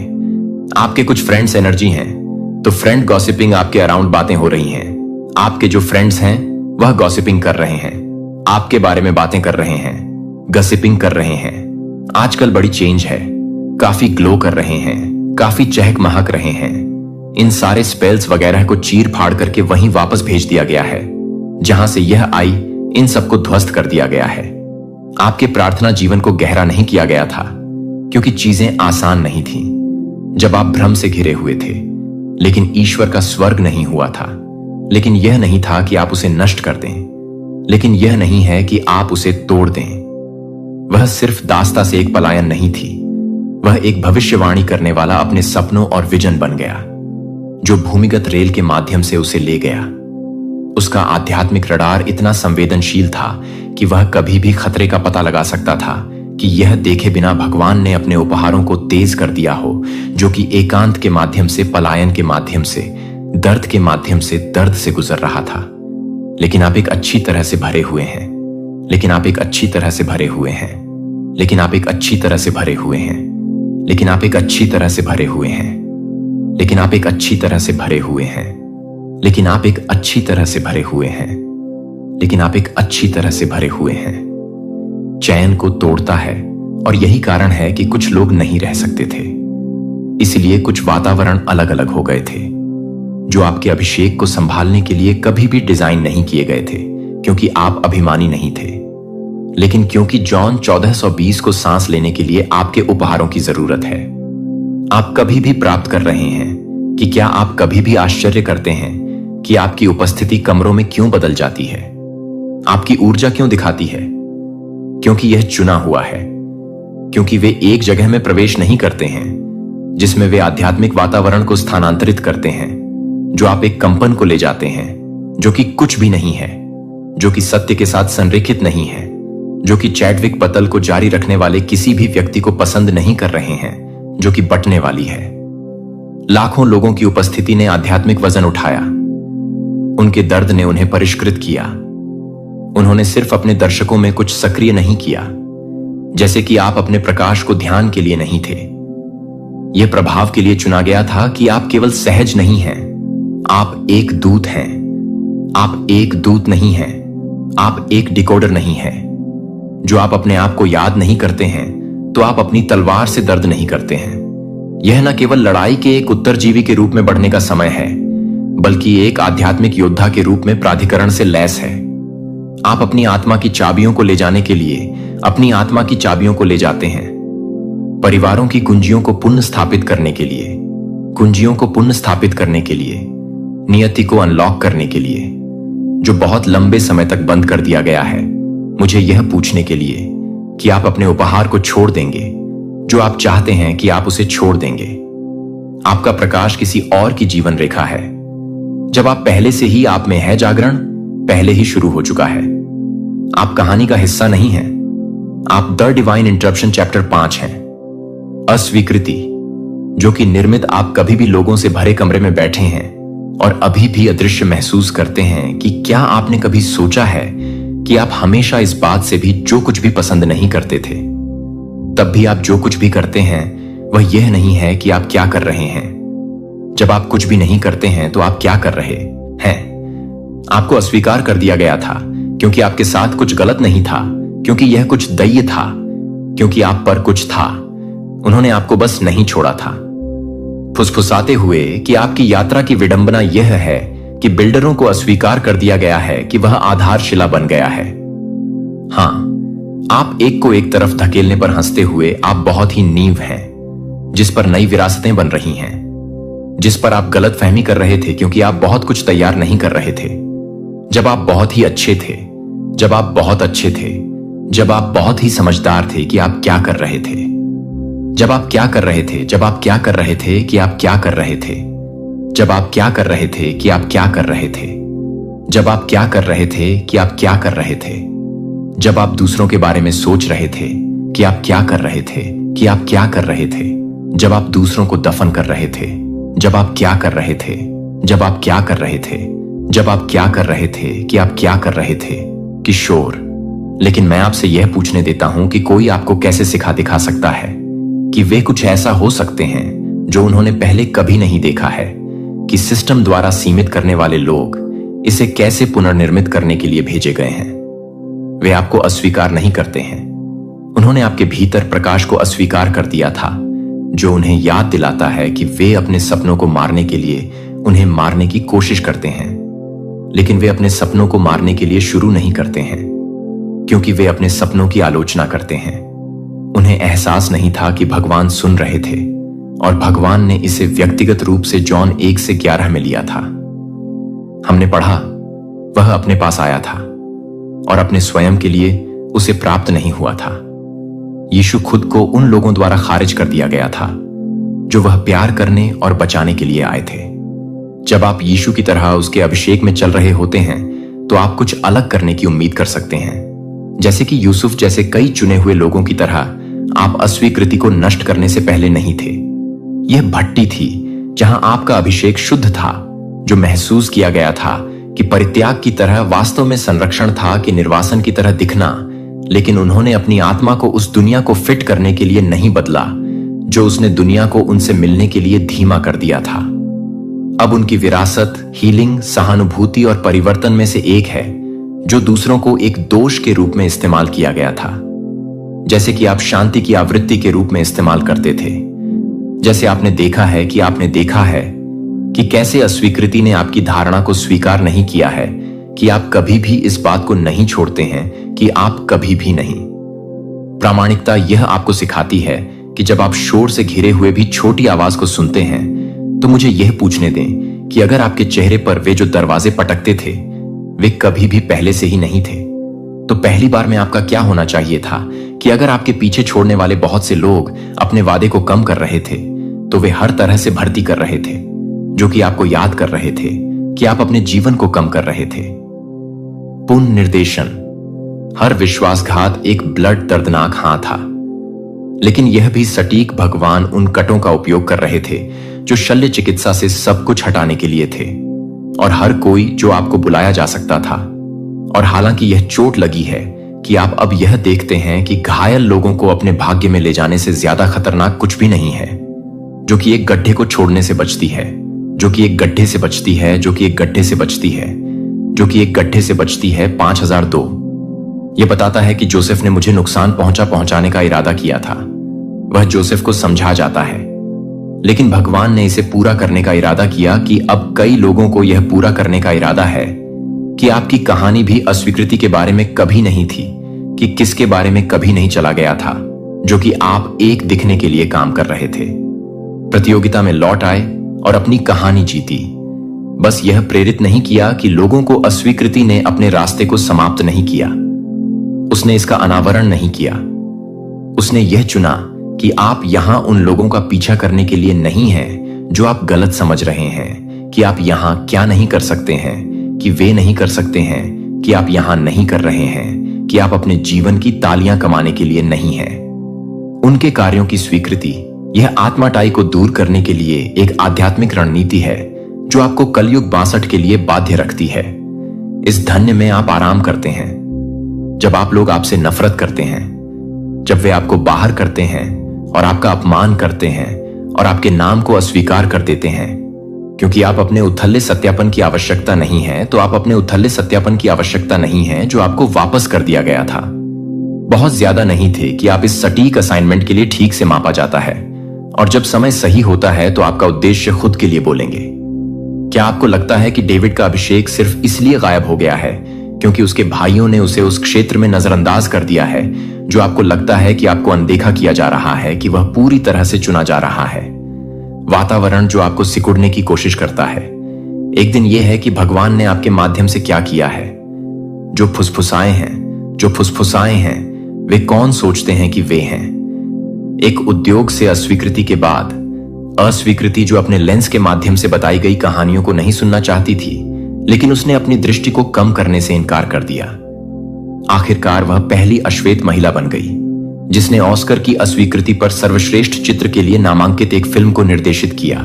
आपके कुछ फ्रेंड्स एनर्जी हैं। तो फ्रेंड गॉसिपिंग, आपके अराउंड बातें हो रही हैं। आपके जो फ्रेंड्स हैं वह गॉसिपिंग कर रहे हैं, आपके बारे में बातें कर रहे हैं, गॉसिपिंग कर रहे हैं। आजकल बड़ी चेंज है, काफी ग्लो कर रहे हैं, काफी चहक महक रहे हैं। इन सारे स्पेल्स वगैरह को चीर फाड़ करके वहीं वापस भेज दिया गया है जहां से यह आई। इन सबको ध्वस्त कर दिया गया है। आपके प्रार्थना जीवन को गहरा नहीं किया गया था, क्योंकि चीजें आसान नहीं थी जब आप भ्रम से घिरे हुए थे। लेकिन ईश्वर का स्वर्ग नहीं हुआ था। लेकिन यह नहीं था कि आप उसे नष्ट कर दें, लेकिन यह नहीं है कि आप उसे तोड़ दें। वह सिर्फ दास्ता से एक पलायन नहीं थी, वह एक भविष्यवाणी करने वाला अपने सपनों और विजन बन गया, जो भूमिगत रेल के माध्यम से उसे ले गया। उसका आध्यात्मिक रडार इतना संवेदनशील था कि वह कभी भी खतरे का पता लगा सकता था कि यह देखे बिना भगवान ने अपने उपहारों को तेज कर दिया हो, जो कि एकांत के माध्यम से, पलायन के माध्यम से, दर्द के माध्यम से दर्द से गुजर रहा था। लेकिन आप एक अच्छी तरह से भरे हुए हैं, लेकिन आप एक अच्छी तरह से भरे हुए हैं, लेकिन आप एक अच्छी तरह से भरे हुए हैं, लेकिन आप एक अच्छी तरह से भरे हुए हैं, लेकिन आप एक अच्छी तरह से भरे हुए हैं, लेकिन आप एक अच्छी तरह से भरे हुए हैं, लेकिन आप एक अच्छी तरह से भरे हुए हैं। चैन को तोड़ता है, और यही कारण है कि कुछ लोग नहीं रह सकते थे। इसलिए कुछ वातावरण अलग अलग हो गए थे, जो आपके अभिषेक को संभालने के लिए कभी भी डिजाइन नहीं किए गए थे, क्योंकि आप अभिमानी नहीं थे। लेकिन क्योंकि जॉन 1420 को सांस लेने के लिए आपके उपहारों की जरूरत है। आप कभी भी प्राप्त कर रहे हैं कि क्या आप कभी भी आश्चर्य करते हैं कि आपकी उपस्थिति कमरों में क्यों बदल जाती है, आपकी ऊर्जा क्यों दिखाती है? क्योंकि यह चुना हुआ है, क्योंकि वे एक जगह में प्रवेश नहीं करते हैं जिसमें वे आध्यात्मिक वातावरण को स्थानांतरित करते हैं, जो आप एक कंपन को ले जाते हैं, जो कि कुछ भी नहीं है, जो कि सत्य के साथ संरेखित नहीं है, जो कि चैडविक पतल को जारी रखने वाले किसी भी व्यक्ति को पसंद नहीं कर रहे हैं, जो कि बंटने वाली है। लाखों लोगों की उपस्थिति ने आध्यात्मिक वजन उठाया, उनके दर्द ने उन्हें परिष्कृत किया। उन्होंने सिर्फ अपने दर्शकों में कुछ सक्रिय नहीं किया, जैसे कि आप अपने प्रकाश को ध्यान के लिए नहीं थे। यह प्रभाव के लिए चुना गया था कि आप केवल सहज नहीं हैं, आप एक दूत हैं। आप एक दूत नहीं हैं, आप एक डिकोडर नहीं हैं। जो आप अपने आप को याद नहीं करते हैं, तो आप अपनी तलवार से दर्द नहीं करते हैं। यह न केवल लड़ाई के एक उत्तरजीवी के रूप में बढ़ने का समय है, बल्कि एक आध्यात्मिक योद्धा के रूप में प्राधिकरण से लैस है। आप अपनी आत्मा की चाबियों को ले जाने के लिए अपनी आत्मा की चाबियों को ले जाते हैं, परिवारों की कुंजियों को पुनः स्थापित करने के लिए, कुंजियों को पुनः स्थापित करने के लिए, नियति को अनलॉक करने के लिए, जो बहुत लंबे समय तक बंद कर दिया गया है, मुझे यह पूछने के लिए कि आप अपने उपहार को छोड़ देंगे, जो आप चाहते हैं कि आप उसे छोड़ देंगे। आपका प्रकाश किसी और की जीवन रेखा है। जब आप पहले से ही आप में है, जागरण पहले ही शुरू हो चुका है। आप कहानी का हिस्सा नहीं हैं। आप द डिवाइन इंटरप्शन चैप्टर 5 हैं। अस्वीकृति, जो कि निर्मित आप कभी भी लोगों से भरे कमरे में बैठे हैं और अभी भी अदृश्य महसूस करते हैं कि क्या आपने कभी सोचा है कि आप हमेशा इस बात से भी जो कुछ भी पसंद नहीं करते थे, तब भी आप जो कुछ भी करते हैं वह यह नहीं है कि आप क्या कर रहे हैं। जब आप कुछ भी नहीं करते हैं तो आप क्या कर रहे हैं? आपको अस्वीकार कर दिया गया था क्योंकि आपके साथ कुछ गलत नहीं था, क्योंकि यह कुछ दैय था, क्योंकि आप पर कुछ था। उन्होंने आपको बस नहीं छोड़ा था, फुसफुसाते हुए कि आपकी यात्रा की विडंबना यह है कि बिल्डरों को अस्वीकार कर दिया गया है कि वह आधारशिला बन गया है। हां, आप एक को एक तरफ धकेलने पर हंसते हुए आप बहुत ही नींव हैं, जिस पर नई विरासतें बन रही हैं, जिस पर आप गलत फहमी कर रहे थे क्योंकि आप बहुत कुछ तैयार नहीं कर रहे थे। जब आप बहुत ही अच्छे थे, जब आप बहुत अच्छे थे, जब आप बहुत ही समझदार थे कि आप क्या कर रहे थे, जब आप क्या कर रहे थे, जब आप क्या कर रहे थे कि आप क्या कर रहे थे, जब आप क्या कर रहे थे कि आप क्या कर रहे थे, जब आप क्या कर रहे थे कि आप क्या कर रहे थे, जब आप दूसरों के बारे में सोच रहे थे कि आप क्या कर रहे थे, कि आप क्या कर रहे थे, जब आप दूसरों को दफन कर रहे थे, जब आप क्या कर रहे थे, जब आप क्या कर रहे थे, जब आप क्या कर रहे थे कि आप क्या कर रहे थे, किशोर। लेकिन मैं आपसे यह पूछने देता हूं कि कोई आपको कैसे सिखा दिखा सकता है कि वे कुछ ऐसा हो सकते हैं जो उन्होंने पहले कभी नहीं देखा है, कि सिस्टम द्वारा सीमित करने वाले लोग इसे कैसे पुनर्निर्मित करने के लिए भेजे गए हैं। वे आपको अस्वीकार नहीं करते हैं। उन्होंने आपके भीतर प्रकाश को अस्वीकार कर दिया था, जो उन्हें याद दिलाता है कि वे अपने सपनों को मारने के लिए उन्हें मारने की कोशिश करते हैं, लेकिन वे अपने सपनों को मारने के लिए शुरू नहीं करते हैं, क्योंकि वे अपने सपनों की आलोचना करते हैं। उन्हें एहसास नहीं था कि भगवान सुन रहे थे, और भगवान ने इसे व्यक्तिगत रूप से जॉन 1:11 में लिया था। हमने पढ़ा, वह अपने पास आया था और अपने स्वयं के लिए उसे प्राप्त नहीं हुआ था। यीशु खुद को उन लोगों द्वारा खारिज कर दिया गया था जो वह प्यार करने और बचाने के लिए आए थे। जब आप यीशु की तरह उसके अभिषेक में चल रहे होते हैं तो आप कुछ अलग करने की उम्मीद कर सकते हैं। जैसे कि यूसुफ जैसे कई चुने हुए लोगों की तरह आप अस्वीकृति को नष्ट करने से पहले नहीं थे। यह भट्टी थी जहां आपका अभिषेक शुद्ध था, जो महसूस किया गया था कि परित्याग की तरह वास्तव में संरक्षण था कि निर्वासन की तरह दिखना, लेकिन उन्होंने अपनी आत्मा को उस दुनिया को फिट करने के लिए नहीं बदला जो उसने दुनिया को उनसे मिलने के लिए धीमा कर दिया था। अब उनकी विरासत हीलिंग, सहानुभूति और परिवर्तन में से एक है जो दूसरों को एक दोष के रूप में इस्तेमाल किया गया था, जैसे कि आप शांति की आवृत्ति के रूप में इस्तेमाल करते थे। जैसे आपने देखा है कि कैसे अस्वीकृति ने आपकी धारणा को स्वीकार नहीं किया है कि आप कभी भी इस बात को नहीं छोड़ते हैं कि आप कभी भी नहीं। प्रामाणिकता यह आपको सिखाती है कि जब आप शोर से घिरे हुए भी छोटी आवाज को सुनते हैं तो मुझे यह पूछने दें कि अगर आपके चेहरे पर वे जो दरवाजे पटकते थे वे कभी भी पहले से ही नहीं थे, तो पहली बार में आपका क्या होना चाहिए था कि अगर आपके पीछे छोड़ने वाले बहुत से लोग अपने वादे को कम कर रहे थे तो वे हर तरह से भर्ती कर रहे थे, जो कि आपको याद कर रहे थे कि आप अपने जीवन को कम कर रहे थे। पुनर्निर्देशन, हर विश्वासघात एक ब्लड दर्दनाक हां था, लेकिन यह भी सटीक भगवान उन कटों का उपयोग कर रहे थे जो शल्य चिकित्सा से सब कुछ हटाने के लिए थे, और हर कोई जो आपको बुलाया जा सकता था। और हालांकि यह चोट लगी है कि आप अब यह देखते हैं कि घायल लोगों को अपने भाग्य में ले जाने से ज्यादा खतरनाक कुछ भी नहीं है, जो कि एक गड्ढे को छोड़ने से बचती है, जो कि एक गड्ढे से बचती है, जो कि एक गड्ढे से बचती है, जो कि एक गड्ढे से बचती है। 5002 यह बताता है कि जोसेफ ने मुझे नुकसान पहुंचाने का इरादा किया था। वह जोसेफ को समझा जाता है, लेकिन भगवान ने इसे पूरा करने का इरादा किया कि अब कई लोगों को यह पूरा करने का इरादा है कि आपकी कहानी भी अस्वीकृति के बारे में कभी नहीं थी, कि किसके बारे में कभी नहीं चला गया था, जो कि आप एक दिखने के लिए काम कर रहे थे। प्रतियोगिता में लौट आए और अपनी कहानी जीती। बस यह प्रेरित नहीं किया कि लोगों को अस्वीकृति ने अपने रास्ते को समाप्त नहीं किया, उसने इसका अनावरण नहीं किया। उसने यह चुना कि आप यहां उन लोगों का पीछा करने के लिए नहीं हैं जो आप गलत समझ रहे हैं कि आप यहां क्या नहीं कर सकते हैं, कि वे नहीं कर सकते हैं, कि आप यहां नहीं कर रहे हैं, कि आप अपने जीवन की तालियां कमाने के लिए नहीं हैं। उनके कार्यों की स्वीकृति यह आत्माटाई को दूर करने के लिए एक आध्यात्मिक रणनीति है जो आपको कलयुग 62 के लिए बाध्य रखती है। इस धन्य में आप आराम करते हैं। जब आप लोग आपसे नफरत करते हैं, जब वे आपको बाहर करते हैं और आपका अपमान करते हैं और आपके नाम को अस्वीकार कर देते हैं, क्योंकि आप अपने उथल्ले सत्यापन की आवश्यकता नहीं है, तो आप अपने उथल्ले सत्यापन की आवश्यकता नहीं है जो आपको वापस कर दिया गया था। बहुत ज्यादा नहीं थे कि आप इस सटीक असाइनमेंट के लिए ठीक से मापा जाता है, और जब समय सही होता है तो आपका उद्देश्य खुद के लिए बोलेंगे। क्या आपको लगता है कि डेविड का अभिषेक सिर्फ इसलिए गायब हो गया है क्योंकि उसके भाइयों ने उसे उस क्षेत्र में नजरअंदाज कर दिया है जो आपको लगता है कि आपको अनदेखा किया जा रहा है, कि वह पूरी तरह से चुना जा रहा है? वातावरण जो आपको सिकुड़ने की कोशिश करता है। एक दिन यह है कि भगवान ने आपके माध्यम से क्या किया है। जो फुसफुसाए हैं वे कौन सोचते हैं कि वे हैं? एक उद्योग से अस्वीकृति के बाद अस्वीकृति जो अपने लेंस के माध्यम से बताई गई कहानियों को नहीं सुनना चाहती थी, लेकिन उसने अपनी दृष्टि को कम करने से इनकार कर दिया। आखिरकार वह पहली अश्वेत महिला बन गई जिसने ऑस्कर की अस्वीकृति पर सर्वश्रेष्ठ चित्र के लिए नामांकित एक फिल्म को निर्देशित किया।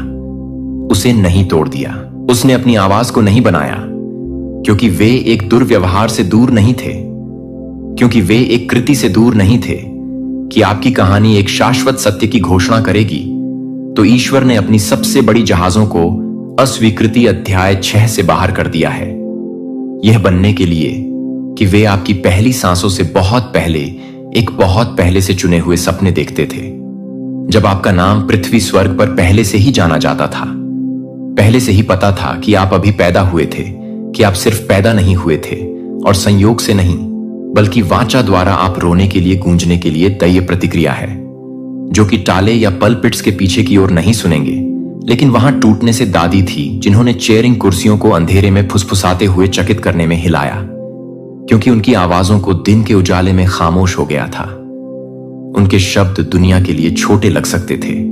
उसे नहीं तोड़ दिया, उसने अपनी आवाज को नहीं बनाया, क्योंकि वे एक दुर्व्यवहार से दूर नहीं थे, क्योंकि वे एक कृति से दूर नहीं थे कि आपकी कहानी एक शाश्वत सत्य की घोषणा करेगी। तो ईश्वर ने अपनी सबसे बड़ी जहाजों को अस्वीकृति अध्याय 6 से बाहर कर दिया है, यह बनने के लिए कि वे आपकी पहली सांसों से बहुत पहले एक बहुत पहले से चुने हुए सपने देखते थे। जब आपका नाम पृथ्वी स्वर्ग पर पहले से ही जाना जाता था, पहले से ही पता था कि आप अभी पैदा हुए थे, कि आप सिर्फ पैदा नहीं हुए थे और संयोग से नहीं, बल्कि वाचा द्वारा आप रोने के लिए, गूंजने के लिए दैय प्रतिक्रिया है, जो कि टाले या पलपिट्स के पीछे की ओर नहीं सुनेंगे, लेकिन वहां टूटने से दादी थी जिन्होंने चेयरिंग कुर्सियों को अंधेरे में फुसफुसाते हुए चकित करने में हिलाया, क्योंकि उनकी आवाजों को दिन के उजाले में खामोश हो गया था। उनके शब्द दुनिया के लिए छोटे लग सकते थे,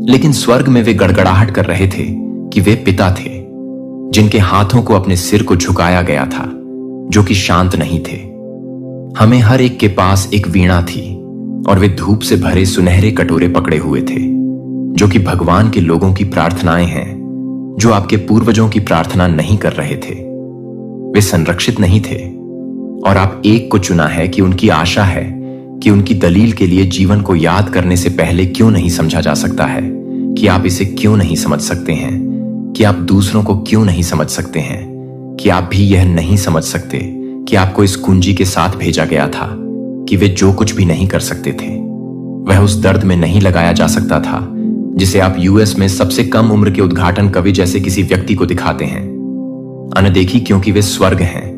लेकिन स्वर्ग में वे गड़गड़ाहट कर रहे थे कि वे पिता थे जिनके हाथों को अपने सिर को झुकाया गया था, जो कि शांत नहीं थे। हमें हर एक के पास एक वीणा थी और वे धूप से भरे सुनहरे कटोरे पकड़े हुए थे, जो कि भगवान के लोगों की प्रार्थनाएं हैं, जो आपके पूर्वजों की प्रार्थना नहीं कर रहे थे। वे संरक्षित नहीं थे, और आप एक को चुना है कि उनकी आशा है कि उनकी दलील के लिए जीवन को याद करने से पहले क्यों नहीं समझा जा सकता है, कि आप इसे क्यों नहीं समझ सकते हैं, कि आप दूसरों को क्यों नहीं समझ सकते हैं, कि आप भी यह नहीं समझ सकते कि आपको इस कुंजी के साथ भेजा गया था कि वे जो कुछ भी नहीं कर सकते थे वह उस दर्द में नहीं लगाया जा सकता था जिसे आप यूएस में सबसे कम उम्र के उद्घाटन कवि जैसे किसी व्यक्ति को दिखाते हैं। अनदेखी क्योंकि वे स्वर्ग हैं।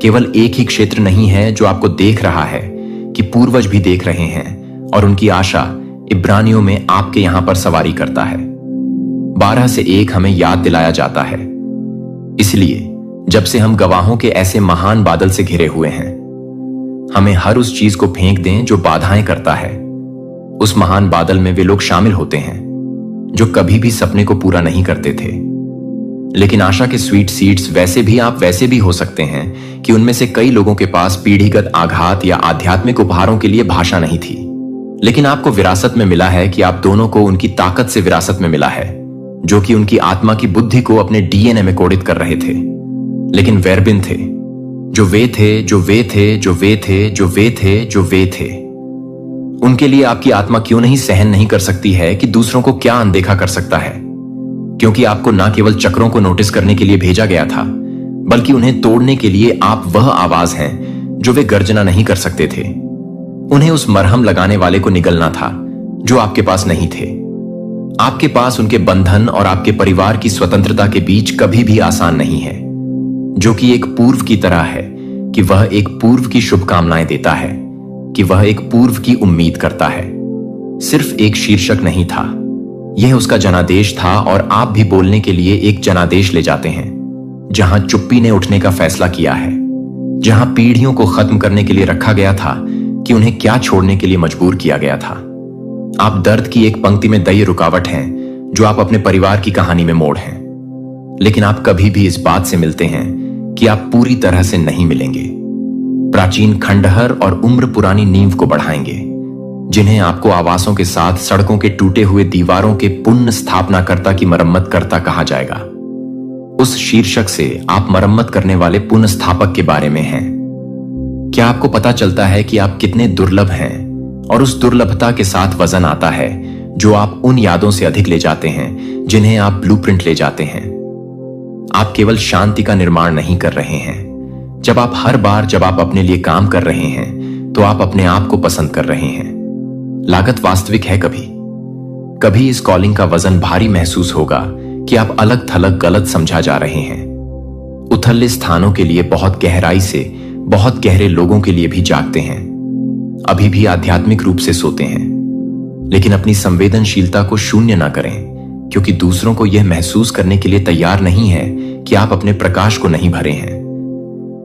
केवल एक ही क्षेत्र नहीं है जो आपको देख रहा है, कि पूर्वज भी देख रहे हैं, और उनकी आशा इब्रानियों में आपके यहां पर सवारी करता है। 12 से 1 हमें याद दिलाया जाता है। इसलिए जब से हम गवाहों के ऐसे महान बादल से घिरे हुए हैं, हमें हर उस चीज को फेंक दें जो बाधाएं करता है। उस महान बादल में वे लोग शामिल होते हैं जो कभी भी सपने को पूरा नहीं करते थे, लेकिन आशा के स्वीट सीड्स वैसे भी हो सकते हैं कि उनमें से कई लोगों के पास पीढ़ीगत आघात या आध्यात्मिक उपहारों के लिए भाषा नहीं थी, लेकिन आपको विरासत में मिला है कि आप दोनों को उनकी ताकत से विरासत में मिला है, जो कि उनकी आत्मा की बुद्धि को अपने डीएनए में कोडित कर रहे थे। लेकिन वेरबिन थे, जो वे थे, जो वे थे, जो वे थे, जो वे थे, जो वे थे। उनके लिए आपकी आत्मा क्यों नहीं सहन नहीं कर सकती है कि दूसरों को क्या अनदेखा कर सकता है, क्योंकि आपको न केवल चक्रों को नोटिस करने के लिए भेजा गया था, बल्कि उन्हें तोड़ने के लिए आप वह आवाज हैं जो वे गर्जना नहीं कर सकते थे। उन्हें उस मरहम लगाने वाले को निगलना था जो आपके पास नहीं थे। आपके पास उनके बंधन और आपके परिवार की स्वतंत्रता के बीच कभी भी आसान नहीं है, जो कि एक पूर्व की तरह है कि वह एक पूर्व की शुभकामनाएं देता है, कि वह एक पूर्व की उम्मीद करता है। सिर्फ एक शीर्षक नहीं था, यह उसका जनादेश था। और आप भी बोलने के लिए एक जनादेश ले जाते हैं, जहां चुप्पी ने उठने का फैसला किया है, जहां पीढ़ियों को खत्म करने के लिए रखा गया था कि उन्हें क्या छोड़ने के लिए मजबूर किया गया था। आप दर्द की एक पंक्ति में दई रुकावट हैं जो आप अपने परिवार की कहानी में मोड़ हैं, लेकिन आप कभी भी इस बात से मिलते हैं कि आप पूरी तरह से नहीं मिलेंगे। प्राचीन खंडहर और उम्र पुरानी नींव को बढ़ाएंगे, जिन्हें आपको आवासों के साथ सड़कों के टूटे हुए दीवारों के पुनः स्थापनाकर्ता की मरम्मत करता कहा जाएगा। उस शीर्षक से आप मरम्मत करने वाले पुनः स्थापक के बारे में हैं। क्या आपको पता चलता है कि आप कितने दुर्लभ हैं, और उस दुर्लभता के साथ वजन आता है जो आप उन यादों से अधिक ले जाते हैं जिन्हें आप ब्लूप्रिंट ले जाते हैं। आप केवल शांति का निर्माण नहीं कर रहे हैं। जब आप अपने लिए काम कर रहे हैं तो आप अपने आप को पसंद कर रहे हैं। लागत वास्तविक है। कभी इस कॉलिंग का वजन भारी महसूस होगा कि आप अलग थलग गलत समझा जा रहे हैं। उथले स्थानों के लिए बहुत गहराई से बहुत गहरे लोगों के लिए भी जागते हैं, अभी भी आध्यात्मिक रूप से सोते हैं। लेकिन अपनी संवेदनशीलता को शून्य ना करें, क्योंकि दूसरों को यह महसूस करने के लिए तैयार नहीं है कि आप अपने प्रकाश को नहीं भरे हैं,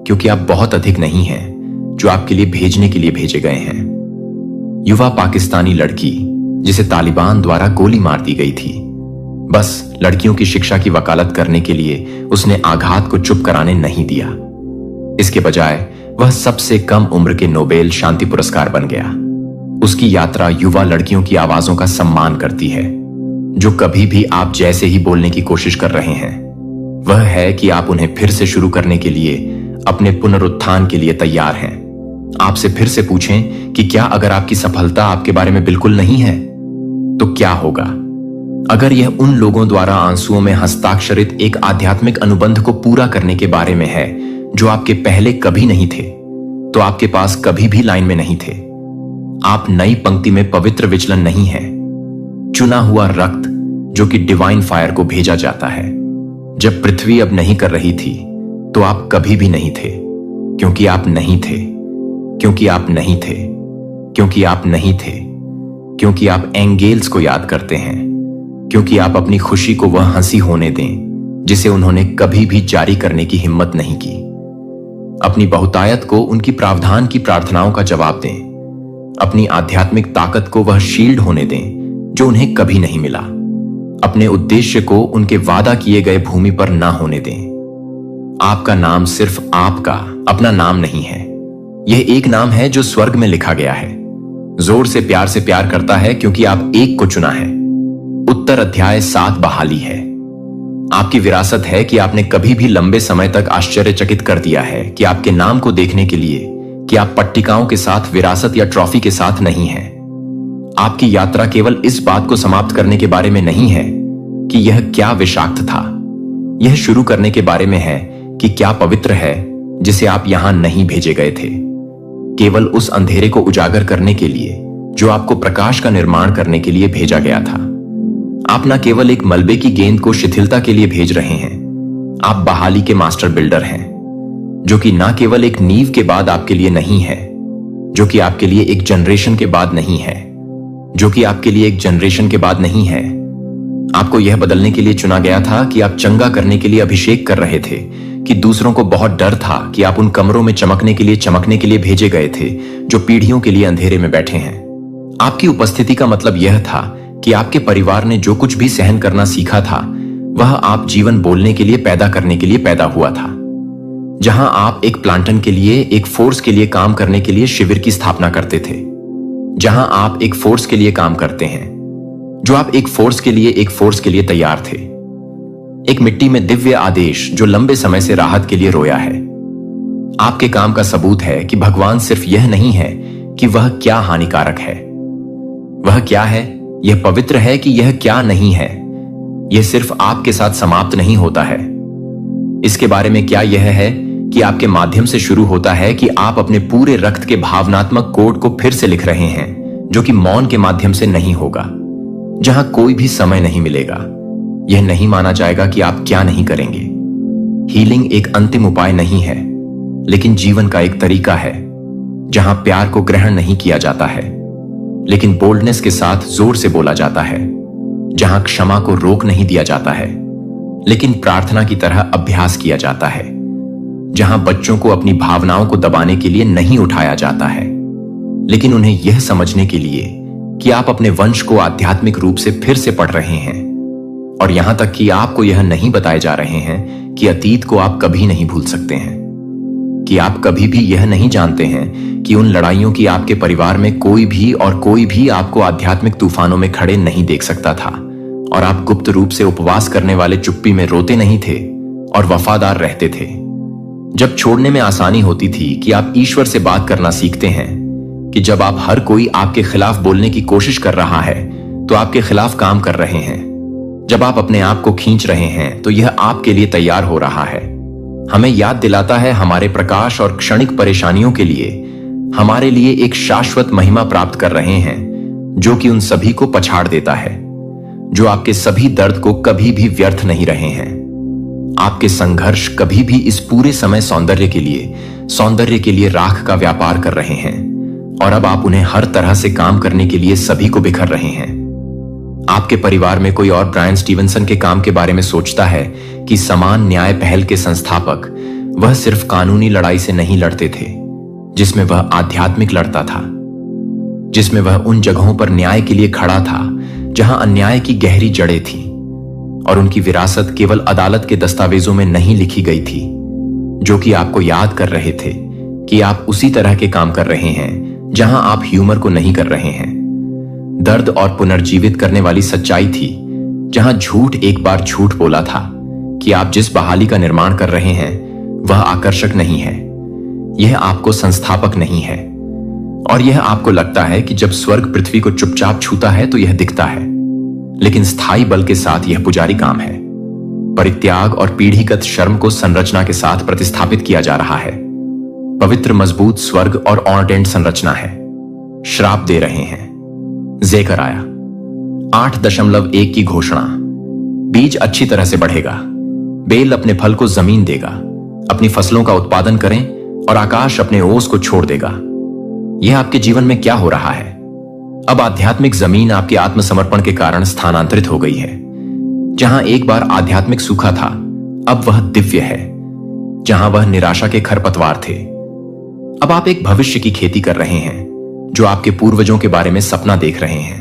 क्योंकि आप बहुत अधिक नहीं हैं जो आपके लिए भेजने के लिए भेजे गए हैं। युवा पाकिस्तानी लड़की जिसे तालिबान द्वारा गोली मार दी गई थी, बस लड़कियों की शिक्षा की वकालत करने के लिए उसने आघात को चुप कराने नहीं दिया। इसके बजाय वह सबसे कम उम्र के नोबेल शांति पुरस्कार बन गया। उसकी यात्रा युवा लड़कियों की आवाजों का सम्मान करती है, जो कभी भी आप जैसे ही बोलने की कोशिश कर रहे हैं। वह है कि आप उन्हें फिर से शुरू करने के लिए, अपने पुनरुत्थान के लिए तैयार हैं। आपसे फिर से पूछें कि क्या अगर आपकी सफलता आपके बारे में बिल्कुल नहीं है तो क्या होगा? अगर यह उन लोगों द्वारा आंसुओं में हस्ताक्षरित एक आध्यात्मिक अनुबंध को पूरा करने के बारे में है जो आपके पहले कभी नहीं थे, तो आपके पास कभी भी लाइन में नहीं थे। आप नई पंक्ति में पवित्र विचलन नहीं है, चुना हुआ रक्त जो कि डिवाइन फायर को भेजा जाता है। जब पृथ्वी अब नहीं कर रही थी तो आप कभी भी नहीं थे, क्योंकि आप नहीं थे, क्योंकि आप नहीं थे, क्योंकि आप नहीं थे, क्योंकि आप एंगेल्स को याद करते हैं, क्योंकि आप अपनी खुशी को वह हंसी होने दें जिसे उन्होंने कभी भी जारी करने की हिम्मत नहीं की। अपनी बहुतायत को उनकी प्रावधान की प्रार्थनाओं का जवाब दें। अपनी आध्यात्मिक ताकत को वह शील्ड होने दें जो उन्हें कभी नहीं मिला। अपने उद्देश्य को उनके वादा किए गए भूमि पर ना होने दें। आपका नाम सिर्फ आपका अपना नाम नहीं है, यह एक नाम है जो स्वर्ग में लिखा गया है। जोर से प्यार करता है क्योंकि आप एक को चुना है। उत्तर अध्याय 7 बहाली है। आपकी विरासत है कि आपने कभी भी लंबे समय तक आश्चर्यचकित कर दिया है कि आपके नाम को देखने के लिए कि आप पट्टिकाओं के साथ विरासत या ट्रॉफी के साथ नहीं हैं। आपकी यात्रा केवल इस बात को समाप्त करने के बारे में नहीं है कि यह क्या विषाक्त था, यह शुरू करने के बारे में है कि क्या पवित्र है जिसे आप यहां नहीं भेजे गए थे, केवल उस अंधेरे को उजागर करने के लिए जो आपको प्रकाश का निर्माण करने के लिए भेजा गया था। आप न केवल एक मलबे की गेंद को शिथिलता के लिए भेज रहे हैं, आप बहाली के मास्टर बिल्डर हैं, जो कि न केवल एक नींव के बाद आपके लिए नहीं है, जो कि आपके लिए एक जनरेशन के बाद नहीं है, जो कि आपके लिए एक जनरेशन के बाद नहीं है। आपको यह बदलने के लिए चुना गया था कि आप चंगा करने के लिए अभिषेक कर रहे थे, कि दूसरों को बहुत डर था कि आप उन कमरों में चमकने के लिए भेजे गए थे जो पीढ़ियों के लिए अंधेरे में बैठे हैं। आपकी उपस्थिति का मतलब यह था कि आपके परिवार ने जो कुछ भी सहन करना सीखा था वह आप जीवन बोलने के लिए पैदा करने के लिए पैदा हुआ था। जहां आप एक प्लांटन के लिए, एक फोर्स के लिए काम करने के लिए शिविर की स्थापना करते थे, जहां आप एक फोर्स के लिए काम करते हैं, जो आप एक फोर्स के लिए तैयार थे। एक मिट्टी में दिव्य आदेश जो लंबे समय से राहत के लिए रोया है। आपके काम का सबूत है कि भगवान सिर्फ यह नहीं है कि वह क्या हानिकारक है, वह क्या है, यह पवित्र है कि यह क्या नहीं है। यह सिर्फ आपके साथ समाप्त नहीं होता है। इसके बारे में क्या यह है कि आपके माध्यम से शुरू होता है कि आप अपने पूरे रक्त के भावनात्मक कोड को फिर से लिख रहे हैं, जो कि मौन के माध्यम से नहीं होगा, जहां कोई भी समय नहीं मिलेगा। यह नहीं माना जाएगा कि आप क्या नहीं करेंगे। हीलिंग एक अंतिम उपाय नहीं है, लेकिन जीवन का एक तरीका है जहां प्यार को ग्रहण नहीं किया जाता है, लेकिन बोल्डनेस के साथ जोर से बोला जाता है, जहां क्षमा को रोक नहीं दिया जाता है, लेकिन प्रार्थना की तरह अभ्यास किया जाता है, जहां बच्चों को अपनी भावनाओं को दबाने के लिए नहीं उठाया जाता है, लेकिन उन्हें यह समझने के लिए कि आप अपने वंश को आध्यात्मिक रूप से फिर से पढ़ रहे हैं, और यहां तक कि आपको यह नहीं बताए जा रहे हैं कि अतीत को आप कभी नहीं भूल सकते हैं, कि आप कभी भी यह नहीं जानते हैं कि उन लड़ाइयों की आपके परिवार में कोई भी आपको आध्यात्मिक तूफानों में खड़े नहीं देख सकता था, और आप गुप्त रूप से उपवास करने वाले चुप्पी में रोते नहीं थे और वफादार रहते थे। जब छोड़ने में आसानी होती थी कि आप ईश्वर से बात करना सीखते हैं, कि जब आप हर कोई आपके खिलाफ बोलने की कोशिश कर रहा है तो आपके खिलाफ काम कर रहे हैं, जब आप अपने आप को खींच रहे हैं तो यह आपके लिए तैयार हो रहा है। हमें याद दिलाता है हमारे प्रकाश और क्षणिक परेशानियों के लिए हमारे लिए एक शाश्वत महिमा प्राप्त कर रहे हैं, जो कि उन सभी को पछाड़ देता है, जो आपके सभी दर्द को कभी भी व्यर्थ नहीं रहे हैं। आपके संघर्ष कभी भी इस पूरे समय सौंदर्य के लिए राख का व्यापार कर रहे हैं, और अब आप उन्हें हर तरह से काम करने के लिए सभी को बिखर रहे हैं। आपके परिवार में कोई और ब्रायन स्टीवनसन के काम के बारे में सोचता है कि समान न्याय पहल के संस्थापक वह सिर्फ कानूनी लड़ाई से नहीं लड़ते थे, जिसमें वह आध्यात्मिक लड़ता था, जिसमें वह उन जगहों पर न्याय के लिए खड़ा था जहां अन्याय की गहरी जड़ें थीं, और उनकी विरासत केवल अदालत के दस्तावेजों में नहीं लिखी गई थी, जो कि आपको याद कर रहे थे कि आप उसी तरह के काम कर रहे हैं जहां आप ह्यूमर को नहीं कर रहे हैं। दर्द और पुनर्जीवित करने वाली सच्चाई थी, जहां झूठ एक बार झूठ बोला था कि आप जिस बहाली का निर्माण कर रहे हैं वह आकर्षक नहीं है, यह आपको संस्थापक नहीं है, और यह आपको लगता है कि जब स्वर्ग पृथ्वी को चुपचाप छूता है तो यह दिखता है, लेकिन स्थायी बल के साथ यह पुजारी काम है। परित्याग और पीढ़ीगत शर्म को संरचना के साथ प्रतिस्थापित किया जा रहा है। पवित्र मजबूत स्वर्ग और ऑर्डेंट संरचना है। श्राप दे रहे हैं। ज़ेकराया 8.1 की घोषणा। बीज अच्छी तरह से बढ़ेगा, बेल अपने फल को जमीन देगा, अपनी फसलों का उत्पादन करें और आकाश अपने ओस को छोड़ देगा। यह आपके जीवन में क्या हो रहा है? अब आध्यात्मिक जमीन आपके आत्मसमर्पण के कारण स्थानांतरित हो गई है। जहां एक बार आध्यात्मिक सूखा था, अब वह दिव्य है। जहां वह निराशा के खरपतवार थे, अब आप एक भविष्य की खेती कर रहे हैं, जो आपके पूर्वजों के बारे में सपना देख रहे हैं।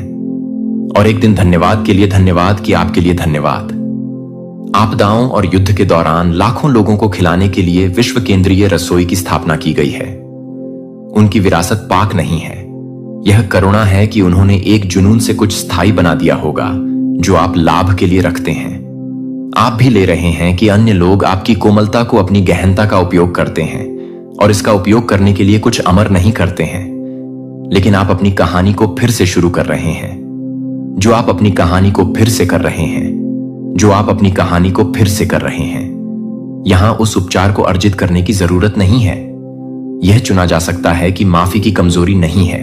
और एक दिन धन्यवाद के लिए धन्यवाद कि आपके लिए धन्यवाद। आपदाओं और युद्ध के दौरान लाखों लोगों को खिलाने के लिए विश्व केंद्रीय रसोई की स्थापना की गई है। उनकी विरासत पाक नहीं है, यह करुणा है कि उन्होंने एक जुनून से कुछ स्थायी बना दिया होगा जो आप लाभ के लिए रखते हैं। आप भी ले रहे हैं कि अन्य लोग आपकी कोमलता को अपनी गहनता का उपयोग करते हैं और इसका उपयोग करने के लिए कुछ अमर नहीं करते हैं, लेकिन आप अपनी कहानी को फिर से शुरू कर रहे हैं। जो आप अपनी कहानी को फिर से कर रहे हैं, जो आप अपनी कहानी को फिर से कर रहे हैं। यहां उस उपचार को अर्जित करने की जरूरत नहीं है। यह चुना जा सकता है कि माफी की कमजोरी नहीं है।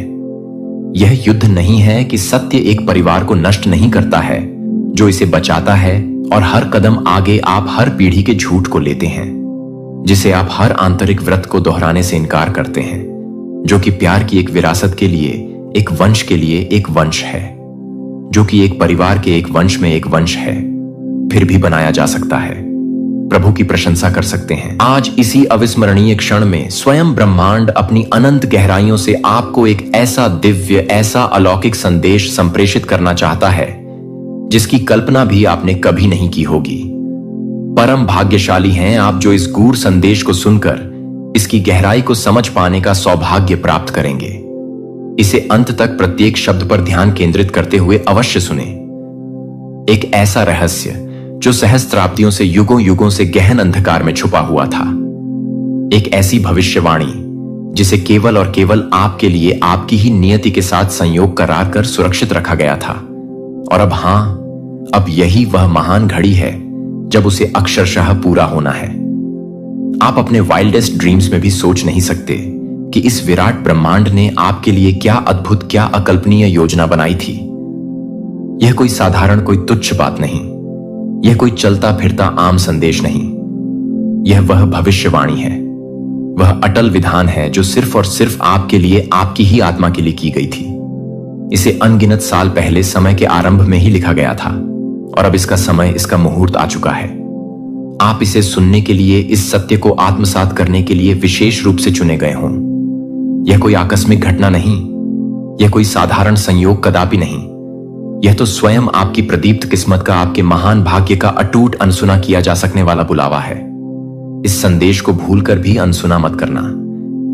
यह युद्ध नहीं है कि सत्य एक परिवार को नष्ट नहीं करता है, जो इसे बचाता है, और हर कदम आगे आप हर पीढ़ी के झूठ को लेते हैं, जिसे आप हर आंतरिक व्रत को दोहराने से इनकार करते हैं, जो कि प्यार की एक विरासत के लिए, एक वंश के लिए एक वंश है, जो कि एक परिवार के एक वंश में एक वंश है, फिर भी बनाया जा सकता है। प्रभु की प्रशंसा कर सकते हैं। आज इसी अविस्मरणीय क्षण में स्वयं ब्रह्मांड अपनी अनंत गहराइयों से आपको एक ऐसा दिव्य, ऐसा अलौकिक संदेश संप्रेषित करना चाहता है जिसकी कल्पना भी आपने कभी नहीं की होगी। परम भाग्यशाली हैं आप जो इस गूढ़ संदेश को सुनकर इसकी गहराई को समझ पाने का सौभाग्य प्राप्त करेंगे। इसे अंत तक प्रत्येक शब्द पर ध्यान केंद्रित करते हुए अवश्य सुने। एक ऐसा रहस्य जो सहस्त्राब्दियों से युगों युगों से गहन अंधकार में छुपा हुआ था। एक ऐसी भविष्यवाणी जिसे केवल और केवल आपके लिए आपकी ही नियति के साथ संयोग करार कर सुरक्षित रखा गया था। और अब अब यही वह महान घड़ी है जब उसे अक्षरशः पूरा होना है। आप अपने वाइल्डेस्ट ड्रीम्स में भी सोच नहीं सकते कि इस विराट ब्रह्मांड ने आपके लिए क्या अद्भुत, क्या अकल्पनीय योजना बनाई थी। यह कोई साधारण, कोई तुच्छ बात नहीं। यह कोई चलता फिरता आम संदेश नहीं। यह वह भविष्यवाणी है, वह अटल विधान है जो सिर्फ और सिर्फ आपके लिए, आपकी ही आत्मा के लिए की गई थी। इसे अनगिनत साल पहले समय के आरंभ में ही लिखा गया था और अब इसका समय, इसका मुहूर्त आ चुका है। आप इसे सुनने के लिए, इस सत्य को आत्मसात करने के लिए विशेष रूप से चुने गए हों। यह कोई आकस्मिक घटना नहीं, यह कोई साधारण संयोग कदापि नहीं। यह तो स्वयं आपकी प्रदीप्त किस्मत का, आपके महान भाग्य का अटूट अनसुना किया जा सकने वाला बुलावा है। इस संदेश को भूलकर भी अनसुना मत करना,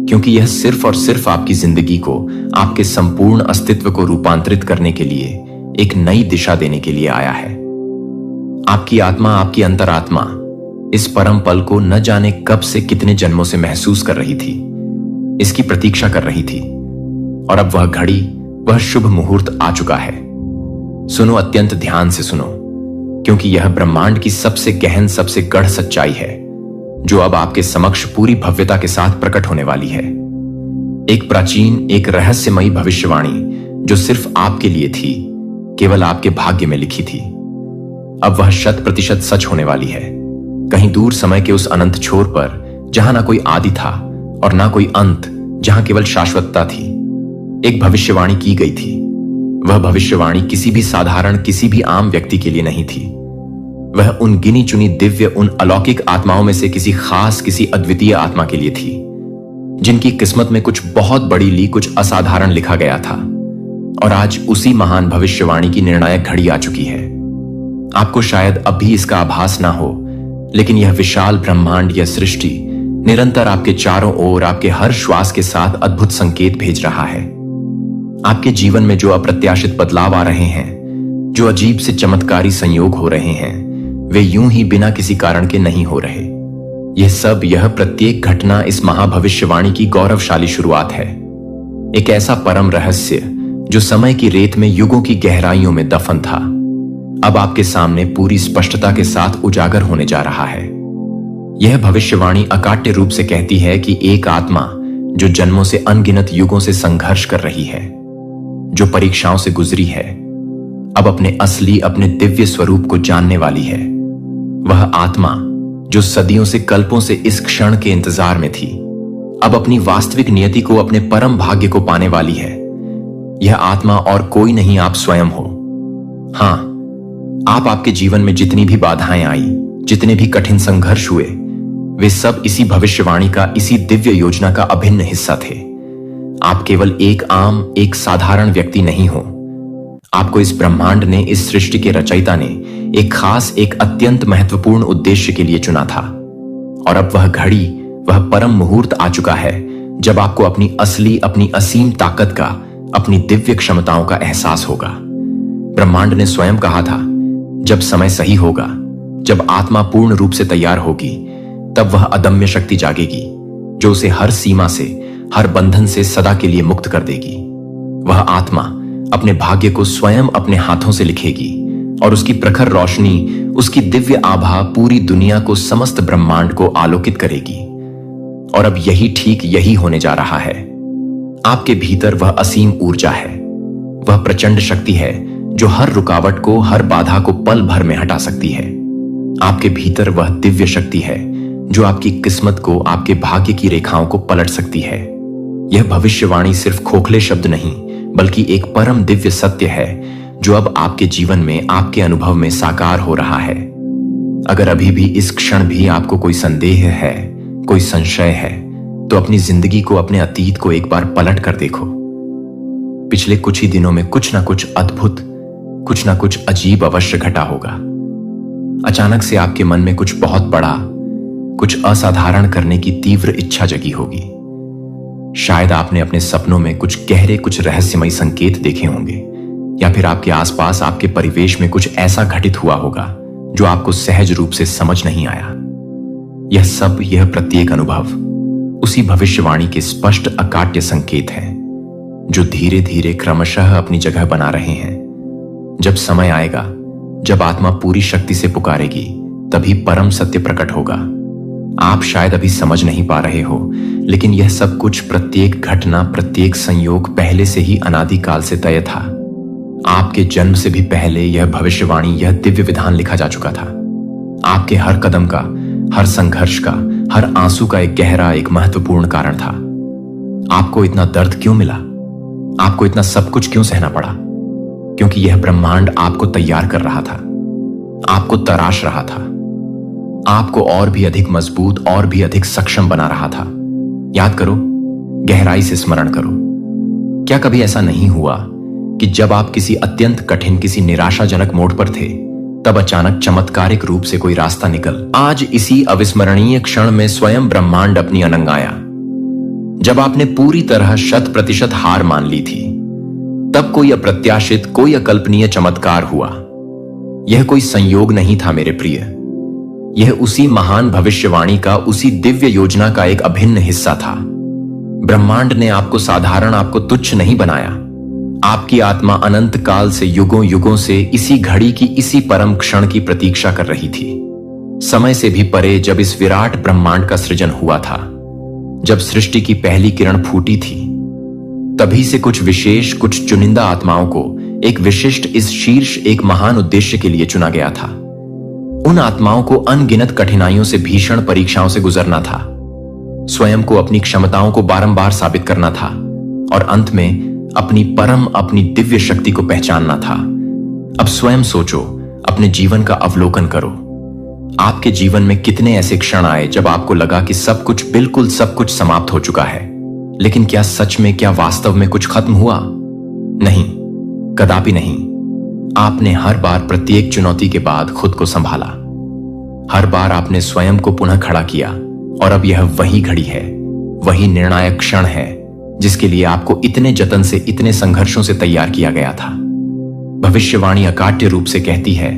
क्योंकि यह सिर्फ और सिर्फ आपकी जिंदगी को, आपके संपूर्ण अस्तित्व को रूपांतरित करने के लिए, एक नई दिशा देने के लिए आया है। आपकी आत्मा, आपकी अंतरात्मा इस परम पल को न जाने कब से, कितने जन्मों से महसूस कर रही थी, इसकी प्रतीक्षा कर रही थी। और अब वह घड़ी, वह शुभ मुहूर्त आ चुका है। सुनो, अत्यंत ध्यान से सुनो, क्योंकि यह ब्रह्मांड की सबसे गहन, सबसे गढ़ सच्चाई है जो अब आपके समक्ष पूरी भव्यता के साथ प्रकट होने वाली है। एक प्राचीन, एक रहस्यमयी भविष्यवाणी जो सिर्फ आपके लिए थी, केवल आपके भाग्य में लिखी थी, अब वह 100% सच होने वाली है। कहीं दूर समय के उस अनंत छोर पर, जहां ना कोई आदि था और ना कोई अंत, जहां केवल शाश्वतता थी, एक भविष्यवाणी की गई थी। वह भविष्यवाणी किसी भी साधारण, किसी भी आम व्यक्ति के लिए नहीं थी। वह उन गिनी चुनी दिव्य, उन अलौकिक आत्माओं में से किसी खास, किसी अद्वितीय आत्मा के लिए थी, जिनकी किस्मत में कुछ बहुत बड़ी ली, कुछ असाधारण लिखा गया था। और आज उसी महान भविष्यवाणी की निर्णायक घड़ी आ चुकी है। आपको शायद अब भी इसका आभास ना हो, लेकिन यह विशाल ब्रह्मांड, यह सृष्टि निरंतर आपके चारों ओर, आपके हर श्वास के साथ अद्भुत संकेत भेज रहा है। आपके जीवन में जो अप्रत्याशित बदलाव आ रहे हैं, जो अजीब से चमत्कारी संयोग हो रहे हैं, वे यूं ही बिना किसी कारण के नहीं हो रहे। यह सब, यह प्रत्येक घटना इस महाभविष्यवाणी की गौरवशाली शुरुआत है। एक ऐसा परम रहस्य जो समय की रेत में, युगों की गहराइयों में दफन था, अब आपके सामने पूरी स्पष्टता के साथ उजागर होने जा रहा है। यह भविष्यवाणी अकाट्य रूप से कहती है कि एक आत्मा जो जन्मों से, अनगिनत युगों से संघर्ष कर रही है, जो परीक्षाओं से गुजरी है, अब अपने असली, अपने दिव्य स्वरूप को जानने वाली है। वह आत्मा जो सदियों से, कल्पों से इस क्षण के इंतजार में थी, अब अपनी वास्तविक नियति को, अपने परम भाग्य को पाने वाली है। यह आत्मा और कोई नहीं, आप स्वयं हो। हां, आप, आपके जीवन में जितनी भी बाधाएं आई, जितने भी कठिन संघर्ष हुए, वे सब इसी भविष्यवाणी का, इसी दिव्य योजना का अभिन्न हिस्सा थे। आप केवल एक आम, एक साधारण व्यक्ति नहीं हो। आपको इस ब्रह्मांड ने, इस सृष्टि के रचयिता ने एक खास, एक अत्यंत महत्वपूर्ण उद्देश्य के लिए चुना था। और अब वह घड़ी, वह परम मुहूर्त आ चुका है जब आपको अपनी असली, अपनी असीम ताकत का, अपनी दिव्य क्षमताओं का एहसास होगा। ब्रह्मांड ने स्वयं कहा था, जब समय सही होगा, जब आत्मा पूर्ण रूप से तैयार होगी, तब वह अदम्य शक्ति जागेगी जो उसे हर सीमा से, हर बंधन से सदा के लिए मुक्त कर देगी। वह आत्मा अपने भाग्य को स्वयं अपने हाथों से लिखेगी और उसकी प्रखर रोशनी, उसकी दिव्य आभा पूरी दुनिया को, समस्त ब्रह्मांड को आलोकित करेगी। और अब यही, ठीक यही होने जा रहा है। आपके भीतर वह असीम ऊर्जा है, वह प्रचंड शक्ति है जो हर रुकावट को, हर बाधा को पल भर में हटा सकती है। आपके भीतर वह दिव्य शक्ति है जो आपकी किस्मत को, आपके भाग्य की रेखाओं को पलट सकती है। यह भविष्यवाणी सिर्फ खोखले शब्द नहीं, बल्कि एक परम दिव्य सत्य है जो अब आपके जीवन में, आपके अनुभव में साकार हो रहा है। अगर अभी भी, इस क्षण भी आपको कोई संदेह है, कोई संशय है, तो अपनी जिंदगी को, अपने अतीत को एक बार पलट कर देखो। पिछले कुछ ही दिनों में कुछ ना कुछ अद्भुत, कुछ ना कुछ अजीब अवश्य घटा होगा। अचानक से आपके मन में कुछ बहुत बड़ा, कुछ असाधारण करने की तीव्र इच्छा जगी होगी। शायद आपने अपने सपनों में कुछ गहरे, कुछ रहस्यमयी संकेत देखे होंगे, या फिर आपके आसपास, आपके परिवेश में कुछ ऐसा घटित हुआ होगा जो आपको सहज रूप से समझ नहीं आया। यह सब, यह प्रत्येक अनुभव उसी भविष्यवाणी के स्पष्ट, अकाट्य संकेत हैं जो धीरे धीरे, क्रमशः अपनी जगह बना रहे हैं। जब समय आएगा, जब आत्मा पूरी शक्ति से पुकारेगी, तभी परम सत्य प्रकट होगा। आप शायद अभी समझ नहीं पा रहे हो, लेकिन यह सब कुछ, प्रत्येक घटना, प्रत्येक संयोग पहले से ही अनादिकाल से तय था। आपके जन्म से भी पहले यह भविष्यवाणी, यह दिव्य विधान लिखा जा चुका था। आपके हर कदम का, हर संघर्ष का, हर आंसू का एक गहरा, एक महत्वपूर्ण कारण था। आपको इतना दर्द क्यों मिला? आपको इतना सब कुछ क्यों सहना पड़ा? क्योंकि यह ब्रह्मांड आपको तैयार कर रहा था, आपको तराश रहा था, आपको और भी अधिक मजबूत, और भी अधिक सक्षम बना रहा था। याद करो, गहराई से स्मरण करो। क्या कभी ऐसा नहीं हुआ कि जब आप किसी अत्यंत कठिन, किसी निराशाजनक मोड़ पर थे, तब अचानक चमत्कारिक रूप से कोई रास्ता निकल आज इसी अविस्मरणीय क्षण में स्वयं ब्रह्मांड अपनी अनंग आया? जब आपने पूरी तरह 100% हार मान ली थी, तब कोई अप्रत्याशित, कोई अकल्पनीय चमत्कार हुआ। यह कोई संयोग नहीं था मेरे प्रिय, यह उसी महान भविष्यवाणी का, उसी दिव्य योजना का एक अभिन्न हिस्सा था। ब्रह्मांड ने आपको साधारण, आपको तुच्छ नहीं बनाया। आपकी आत्मा अनंत काल से, युगों युगों से इसी घड़ी की, इसी परम क्षण की प्रतीक्षा कर रही थी। समय से भी परे जब इस विराट ब्रह्मांड का सृजन हुआ था, जब सृष्टि की पहली किरण फूटी थी, तभी से कुछ विशेष, कुछ चुनिंदा आत्माओं को एक विशिष्ट, इस शीर्ष, एक महान उद्देश्य के लिए चुना गया था। उन आत्माओं को अनगिनत कठिनाइयों से, भीषण परीक्षाओं से गुजरना था, स्वयं को, अपनी क्षमताओं को बारंबार साबित करना था, और अंत में अपनी परम, अपनी दिव्य शक्ति को पहचानना था। अब स्वयं सोचो, अपने जीवन का अवलोकन करो। आपके जीवन में कितने ऐसे क्षण आए जब आपको लगा कि सब कुछ, बिल्कुल सब कुछ समाप्त हो चुका है, लेकिन क्या सच में, क्या वास्तव में कुछ खत्म हुआ? नहीं, कदापि नहीं। आपने हर बार, प्रत्येक चुनौती के बाद खुद को संभाला। हर बार आपने स्वयं को पुनः खड़ा किया, और अब यह वही घड़ी है, वही निर्णायक क्षण है जिसके लिए आपको इतने जतन से, इतने संघर्षों से तैयार किया गया था। भविष्यवाणी अकाट्य रूप से कहती है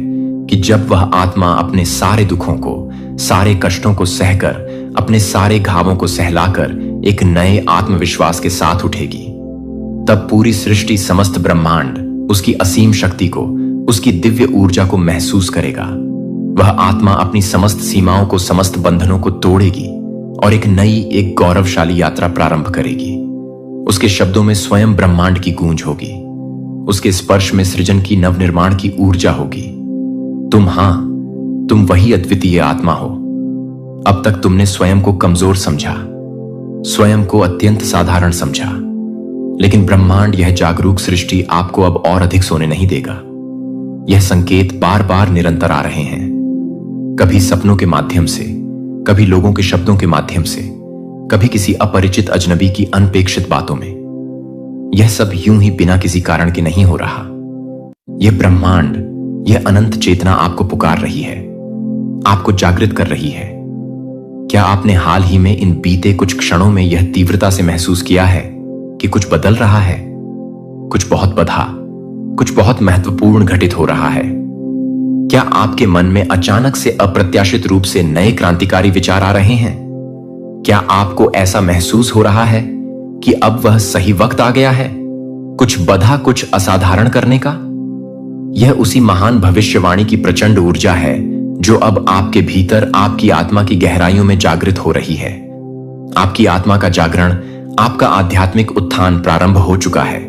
कि जब वह आत्मा अपने सारे दुखों को, सारे कष्टों को सहकर, अपने सारे घावों को सहलाकर एक नए आत्मविश्वास के साथ उठेगी, तब पूरी सृष्टि, समस्त ब्रह्मांड उसकी असीम शक्ति को, उसकी दिव्य ऊर्जा को महसूस करेगा। वह आत्मा अपनी समस्त सीमाओं को, समस्त बंधनों को तोड़ेगी और एक नई, एक गौरवशाली यात्रा प्रारंभ करेगी। उसके शब्दों में स्वयं ब्रह्मांड की गूंज होगी, उसके स्पर्श में सृजन की, नवनिर्माण की ऊर्जा होगी। तुम वही अद्वितीय आत्मा हो। अब तक तुमने स्वयं को कमजोर समझा, स्वयं को अत्यंत साधारण समझा, लेकिन ब्रह्मांड, यह जागरूक सृष्टि आपको अब और अधिक सोने नहीं देगा। यह संकेत बार बार निरंतर आ रहे हैं, कभी सपनों के माध्यम से, कभी लोगों के शब्दों के माध्यम से, कभी किसी अपरिचित अजनबी की अनपेक्षित बातों में। यह सब यूं ही बिना किसी कारण के नहीं हो रहा। यह ब्रह्मांड, यह अनंत चेतना आपको पुकार रही है, आपको जागृत कर रही है। क्या आपने हाल ही में, इन बीते कुछ क्षणों में यह तीव्रता से महसूस किया है कि कुछ बदल रहा है? कुछ बहुत बधा, कुछ बहुत महत्वपूर्ण घटित हो रहा है। क्या आपके मन में अचानक से, अप्रत्याशित रूप से नए क्रांतिकारी विचार आ रहे हैं? क्या आपको ऐसा महसूस हो रहा है कि अब वह सही वक्त आ गया है, कुछ बधा, कुछ असाधारण करने का? यह उसी महान भविष्यवाणी की प्रचंड ऊर्जा है जो अब आपके भीतर, आपकी आत्मा की गहराइयों में जागृत हो रही है। आपकी आत्मा का जागरण, आपका आध्यात्मिक उत्थान प्रारंभ हो चुका है।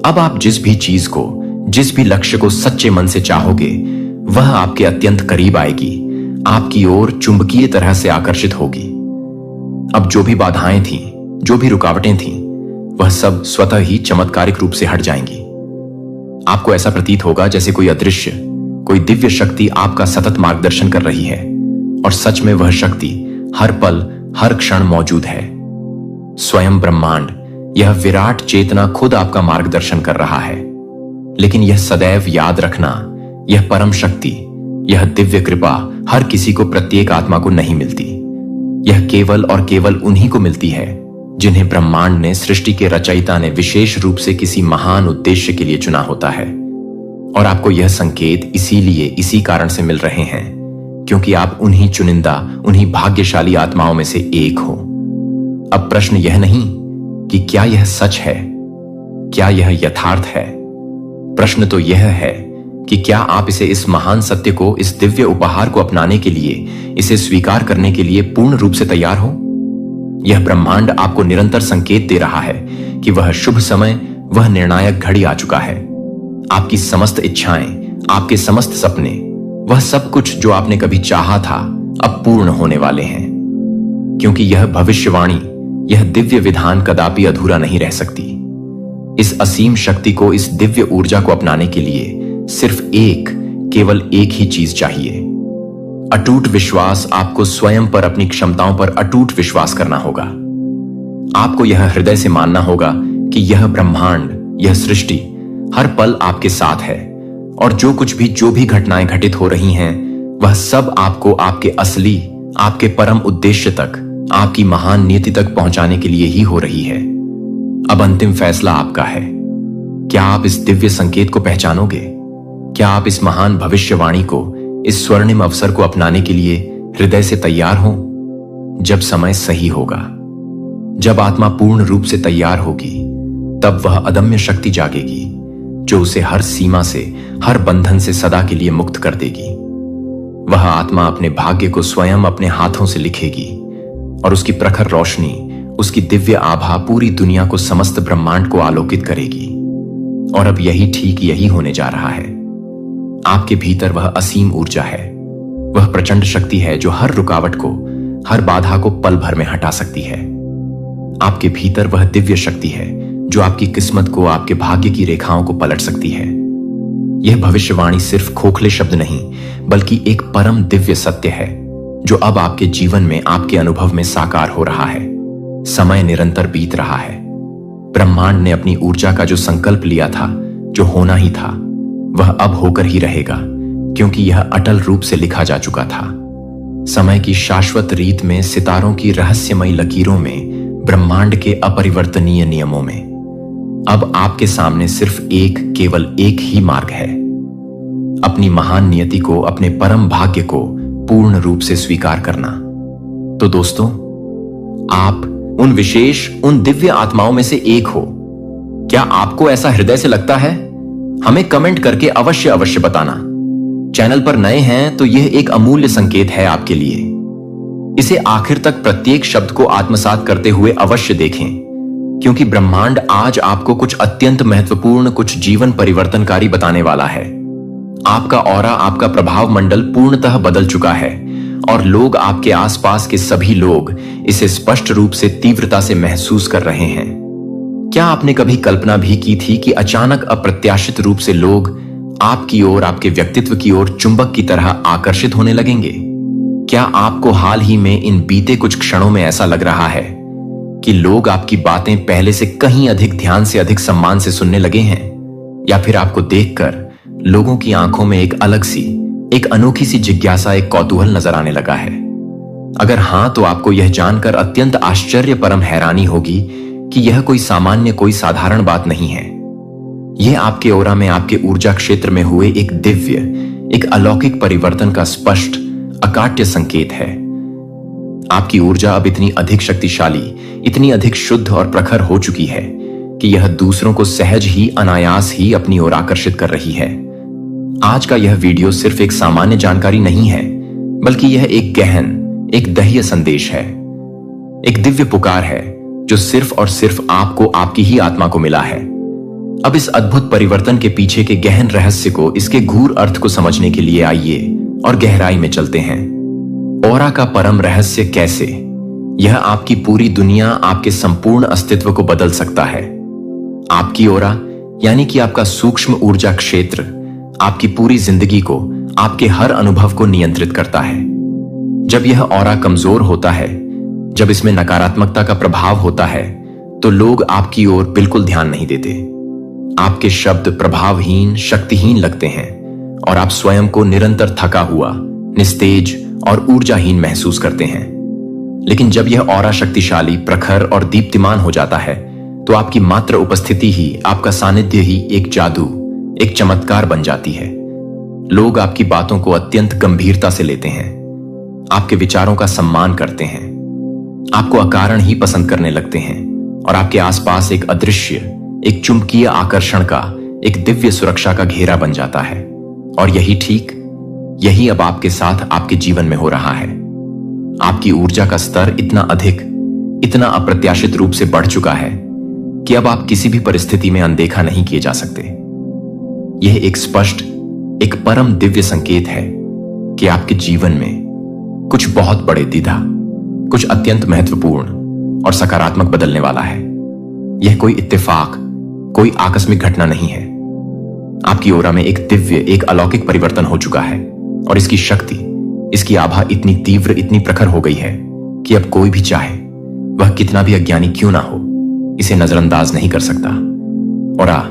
अब आप जिस भी चीज को, जिस भी लक्ष्य को सच्चे मन से चाहोगे, वह आपके अत्यंत करीब आएगी, आपकी ओर चुंबकीय तरह से आकर्षित होगी। अब जो भी बाधाएं थीं, जो भी रुकावटें थीं, वह सब स्वतः ही चमत्कारिक रूप से हट जाएंगी। आपको ऐसा प्रतीत होगा जैसे कोई अदृश्य, कोई दिव्य शक्ति आपका सतत मार्गदर्शन कर रही है, और सच में वह शक्ति हर पल, हर क्षण मौजूद है। स्वयं ब्रह्मांड, यह विराट चेतना खुद आपका मार्गदर्शन कर रहा है। लेकिन यह सदैव याद रखना, यह परम शक्ति, यह दिव्य कृपा हर किसी को, प्रत्येक आत्मा को नहीं मिलती। यह केवल और केवल उन्हीं को मिलती है जिन्हें ब्रह्मांड ने, सृष्टि के रचयिता ने विशेष रूप से किसी महान उद्देश्य के लिए चुना होता है। और आपको यह संकेत इसीलिए, इसी कारण से मिल रहे हैं क्योंकि आप उन्हीं चुनिंदा, उन्हीं भाग्यशाली आत्माओं में से एक हो। अब प्रश्न यह नहीं कि क्या यह सच है, क्या यह यथार्थ है। प्रश्न तो यह है कि क्या आप इसे, इस महान सत्य को, इस दिव्य उपहार को अपनाने के लिए, इसे स्वीकार करने के लिए पूर्ण रूप से तैयार हो। यह ब्रह्मांड आपको निरंतर संकेत दे रहा है कि वह शुभ समय, वह निर्णायक घड़ी आ चुका है। आपकी समस्त इच्छाएं, आपके समस्त सपने, वह सब कुछ जो आपने कभी चाहा था, अब पूर्ण होने वाले हैं। क्योंकि यह भविष्यवाणी, यह दिव्य विधान कदापि अधूरा नहीं रह सकती। इस असीम शक्ति को, इस दिव्य ऊर्जा को अपनाने के लिए सिर्फ केवल एक ही चीज चाहिए। अटूट विश्वास। आपको स्वयं पर, अपनी क्षमताओं पर अटूट विश्वास करना होगा। आपको यह हृदय से मानना होगा कि यह ब्रह्मांड, यह सृष्टि हर पल आपके साथ है, और जो भी घटनाएं घटित हो रही हैं, वह सब आपको आपके असली, आपके परम उद्देश्य तक, आपकी महान नियति तक पहुंचाने के लिए ही हो रही है। अब अंतिम फैसला आपका है। क्या आप इस दिव्य संकेत को पहचानोगे? क्या आप इस महान भविष्यवाणी को, इस स्वर्णिम अवसर को अपनाने के लिए हृदय से तैयार हो? जब समय सही होगा, जब आत्मा पूर्ण रूप से तैयार होगी, तब वह अदम्य शक्ति जागेगी जो उसे हर सीमा से, हर बंधन से सदा के लिए मुक्त कर देगी। वह आत्मा अपने भाग्य को स्वयं अपने हाथों से लिखेगी, और उसकी प्रखर रोशनी, उसकी दिव्य आभा पूरी दुनिया को, समस्त ब्रह्मांड को आलोकित करेगी। और अब यही होने जा रहा है। आपके भीतर वह असीम ऊर्जा है, वह प्रचंड शक्ति है जो हर रुकावट को, हर बाधा को पल भर में हटा सकती है। आपके भीतर वह दिव्य शक्ति है जो आपकी किस्मत को, आपके भाग्य की रेखाओं को पलट सकती है। यह भविष्यवाणी सिर्फ खोखले शब्द नहीं, बल्कि एक परम दिव्य सत्य है जो अब आपके जीवन में, आपके अनुभव में साकार हो रहा है। समय निरंतर बीत रहा है। ब्रह्मांड ने अपनी ऊर्जा का जो संकल्प लिया था, जो होना ही था, वह अब होकर ही रहेगा, क्योंकि यह अटल रूप से लिखा जा चुका था। समय की शाश्वत रीत में, सितारों की रहस्यमयी लकीरों में, ब्रह्मांड के अपरिवर्तनीय नियमों में। अब आपके सामने सिर्फ केवल एक ही मार्ग है। अपनी महान नियति को, अपने परम भाग्य को पूर्ण रूप से स्वीकार करना। तो दोस्तों, आप उन विशेष, उन दिव्य आत्माओं में से एक हो। क्या आपको ऐसा हृदय से लगता है? हमें कमेंट करके अवश्य बताना। चैनल पर नए हैं तो यह एक अमूल्य संकेत है आपके लिए। इसे आखिर तक, प्रत्येक शब्द को आत्मसात करते हुए अवश्य देखें, क्योंकि ब्रह्मांड आज आपको कुछ अत्यंत महत्वपूर्ण, कुछ जीवन परिवर्तनकारी बताने वाला है। आपका ऑरा, आपका प्रभाव मंडल पूर्णतः बदल चुका है, और लोग, आपके आसपास के सभी लोग इसे स्पष्ट रूप से, तीव्रता से महसूस कर रहे हैं। क्या आपने कभी कल्पना भी की थी कि अचानक, अप्रत्याशित रूप से लोग आपकी ओर, आपके व्यक्तित्व की ओर चुंबक की तरह आकर्षित होने लगेंगे? क्या आपको हाल ही में, इन बीते कुछ क्षणों में ऐसा लग रहा है कि लोग आपकी बातें पहले से कहीं अधिक ध्यान से, अधिक सम्मान से सुनने लगे हैं? या फिर आपको देखकर लोगों की आंखों में एक अलग सी, एक अनोखी सी जिज्ञासा, एक कौतूहल नजर आने लगा है? अगर हां, तो आपको यह जानकर अत्यंत आश्चर्य, परम हैरानी होगी कि यह कोई सामान्य, कोई साधारण बात नहीं है। यह आपके ओरा में, आपके ऊर्जा क्षेत्र में हुए एक दिव्य, एक अलौकिक परिवर्तन का स्पष्ट, अकाट्य संकेत है। आपकी ऊर्जा अब इतनी अधिक शक्तिशाली, इतनी अधिक शुद्ध और प्रखर हो चुकी है कि यह दूसरों को सहज ही, अनायास ही अपनी ओर आकर्षित कर रही है। आज का यह वीडियो सिर्फ एक सामान्य जानकारी नहीं है, बल्कि यह एक गहन, एक दह्य संदेश है, एक दिव्य पुकार है जो सिर्फ और सिर्फ आपको, आपकी ही आत्मा को मिला है। अब इस अद्भुत परिवर्तन के पीछे के गहन रहस्य को, इसके गूढ़ अर्थ को समझने के लिए आइए और गहराई में चलते हैं। ऑरा का परम रहस्य कैसे? यह आपकी पूरी दुनिया, आपके संपूर्ण अस्तित्व को बदल सकता है। आपकी ऑरा, यानी कि आपका सूक्ष्म ऊर्जा क्षेत्र, आपकी पूरी जिंदगी को, आपके हर अनुभव को नियंत्रित करता है। जब यह ऑरा कमजोर होता है, जब इसमें नकारात्मकता का प्रभाव होता है, तो लोग आपकी ओर बिल्कुल ध्यान नहीं देते। आपके शब्द प्रभावहीन, शक्तिहीन लगते हैं, और आप स्वयं को निरंतर थका हुआ, निस्तेज और ऊर्जाहीन महसूस करते हैं। लेकिन जब यह ऑरा शक्तिशाली, प्रखर और दीप्तिमान हो जाता है, तो आपकी मात्र उपस्थिति ही, आपका सानिध्य ही एक जादू, एक चमत्कार बन जाती है। लोग आपकी बातों को अत्यंत गंभीरता से लेते हैं, आपके विचारों का सम्मान करते हैं, आपको अकारण ही पसंद करने लगते हैं, और आपके आसपास एक अदृश्य, एक चुंबकीय आकर्षण का, एक दिव्य सुरक्षा का घेरा बन जाता है। और यही अब आपके साथ, आपके जीवन में हो रहा है। आपकी ऊर्जा का स्तर इतना अधिक, इतना अप्रत्याशित रूप से बढ़ चुका है कि अब आप किसी भी परिस्थिति में अनदेखा नहीं किए जा सकते। यह एक स्पष्ट, एक परम दिव्य संकेत है कि आपके जीवन में कुछ बहुत बड़े द्विधा, कुछ अत्यंत महत्वपूर्ण और सकारात्मक बदलने वाला है। यह कोई इत्तेफाक, कोई आकस्मिक घटना नहीं है। आपकी ओरा में एक दिव्य, एक अलौकिक परिवर्तन हो चुका है और इसकी शक्ति, इसकी आभा इतनी तीव्र, इतनी प्रखर हो गई है कि अब कोई भी चाहे, वह कितना भी अज्ञानी क्यों ना हो, इसे नजरअंदाज नहीं कर सकता। ओरा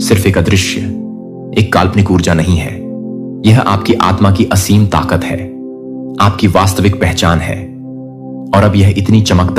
सिर्फ एक अदृश्य, एक काल्पनिक ऊर्जा नहीं है। यह आपकी आत्मा की असीम ताकत है, आपकी वास्तविक पहचान है। और अब यह इतनी चमकदार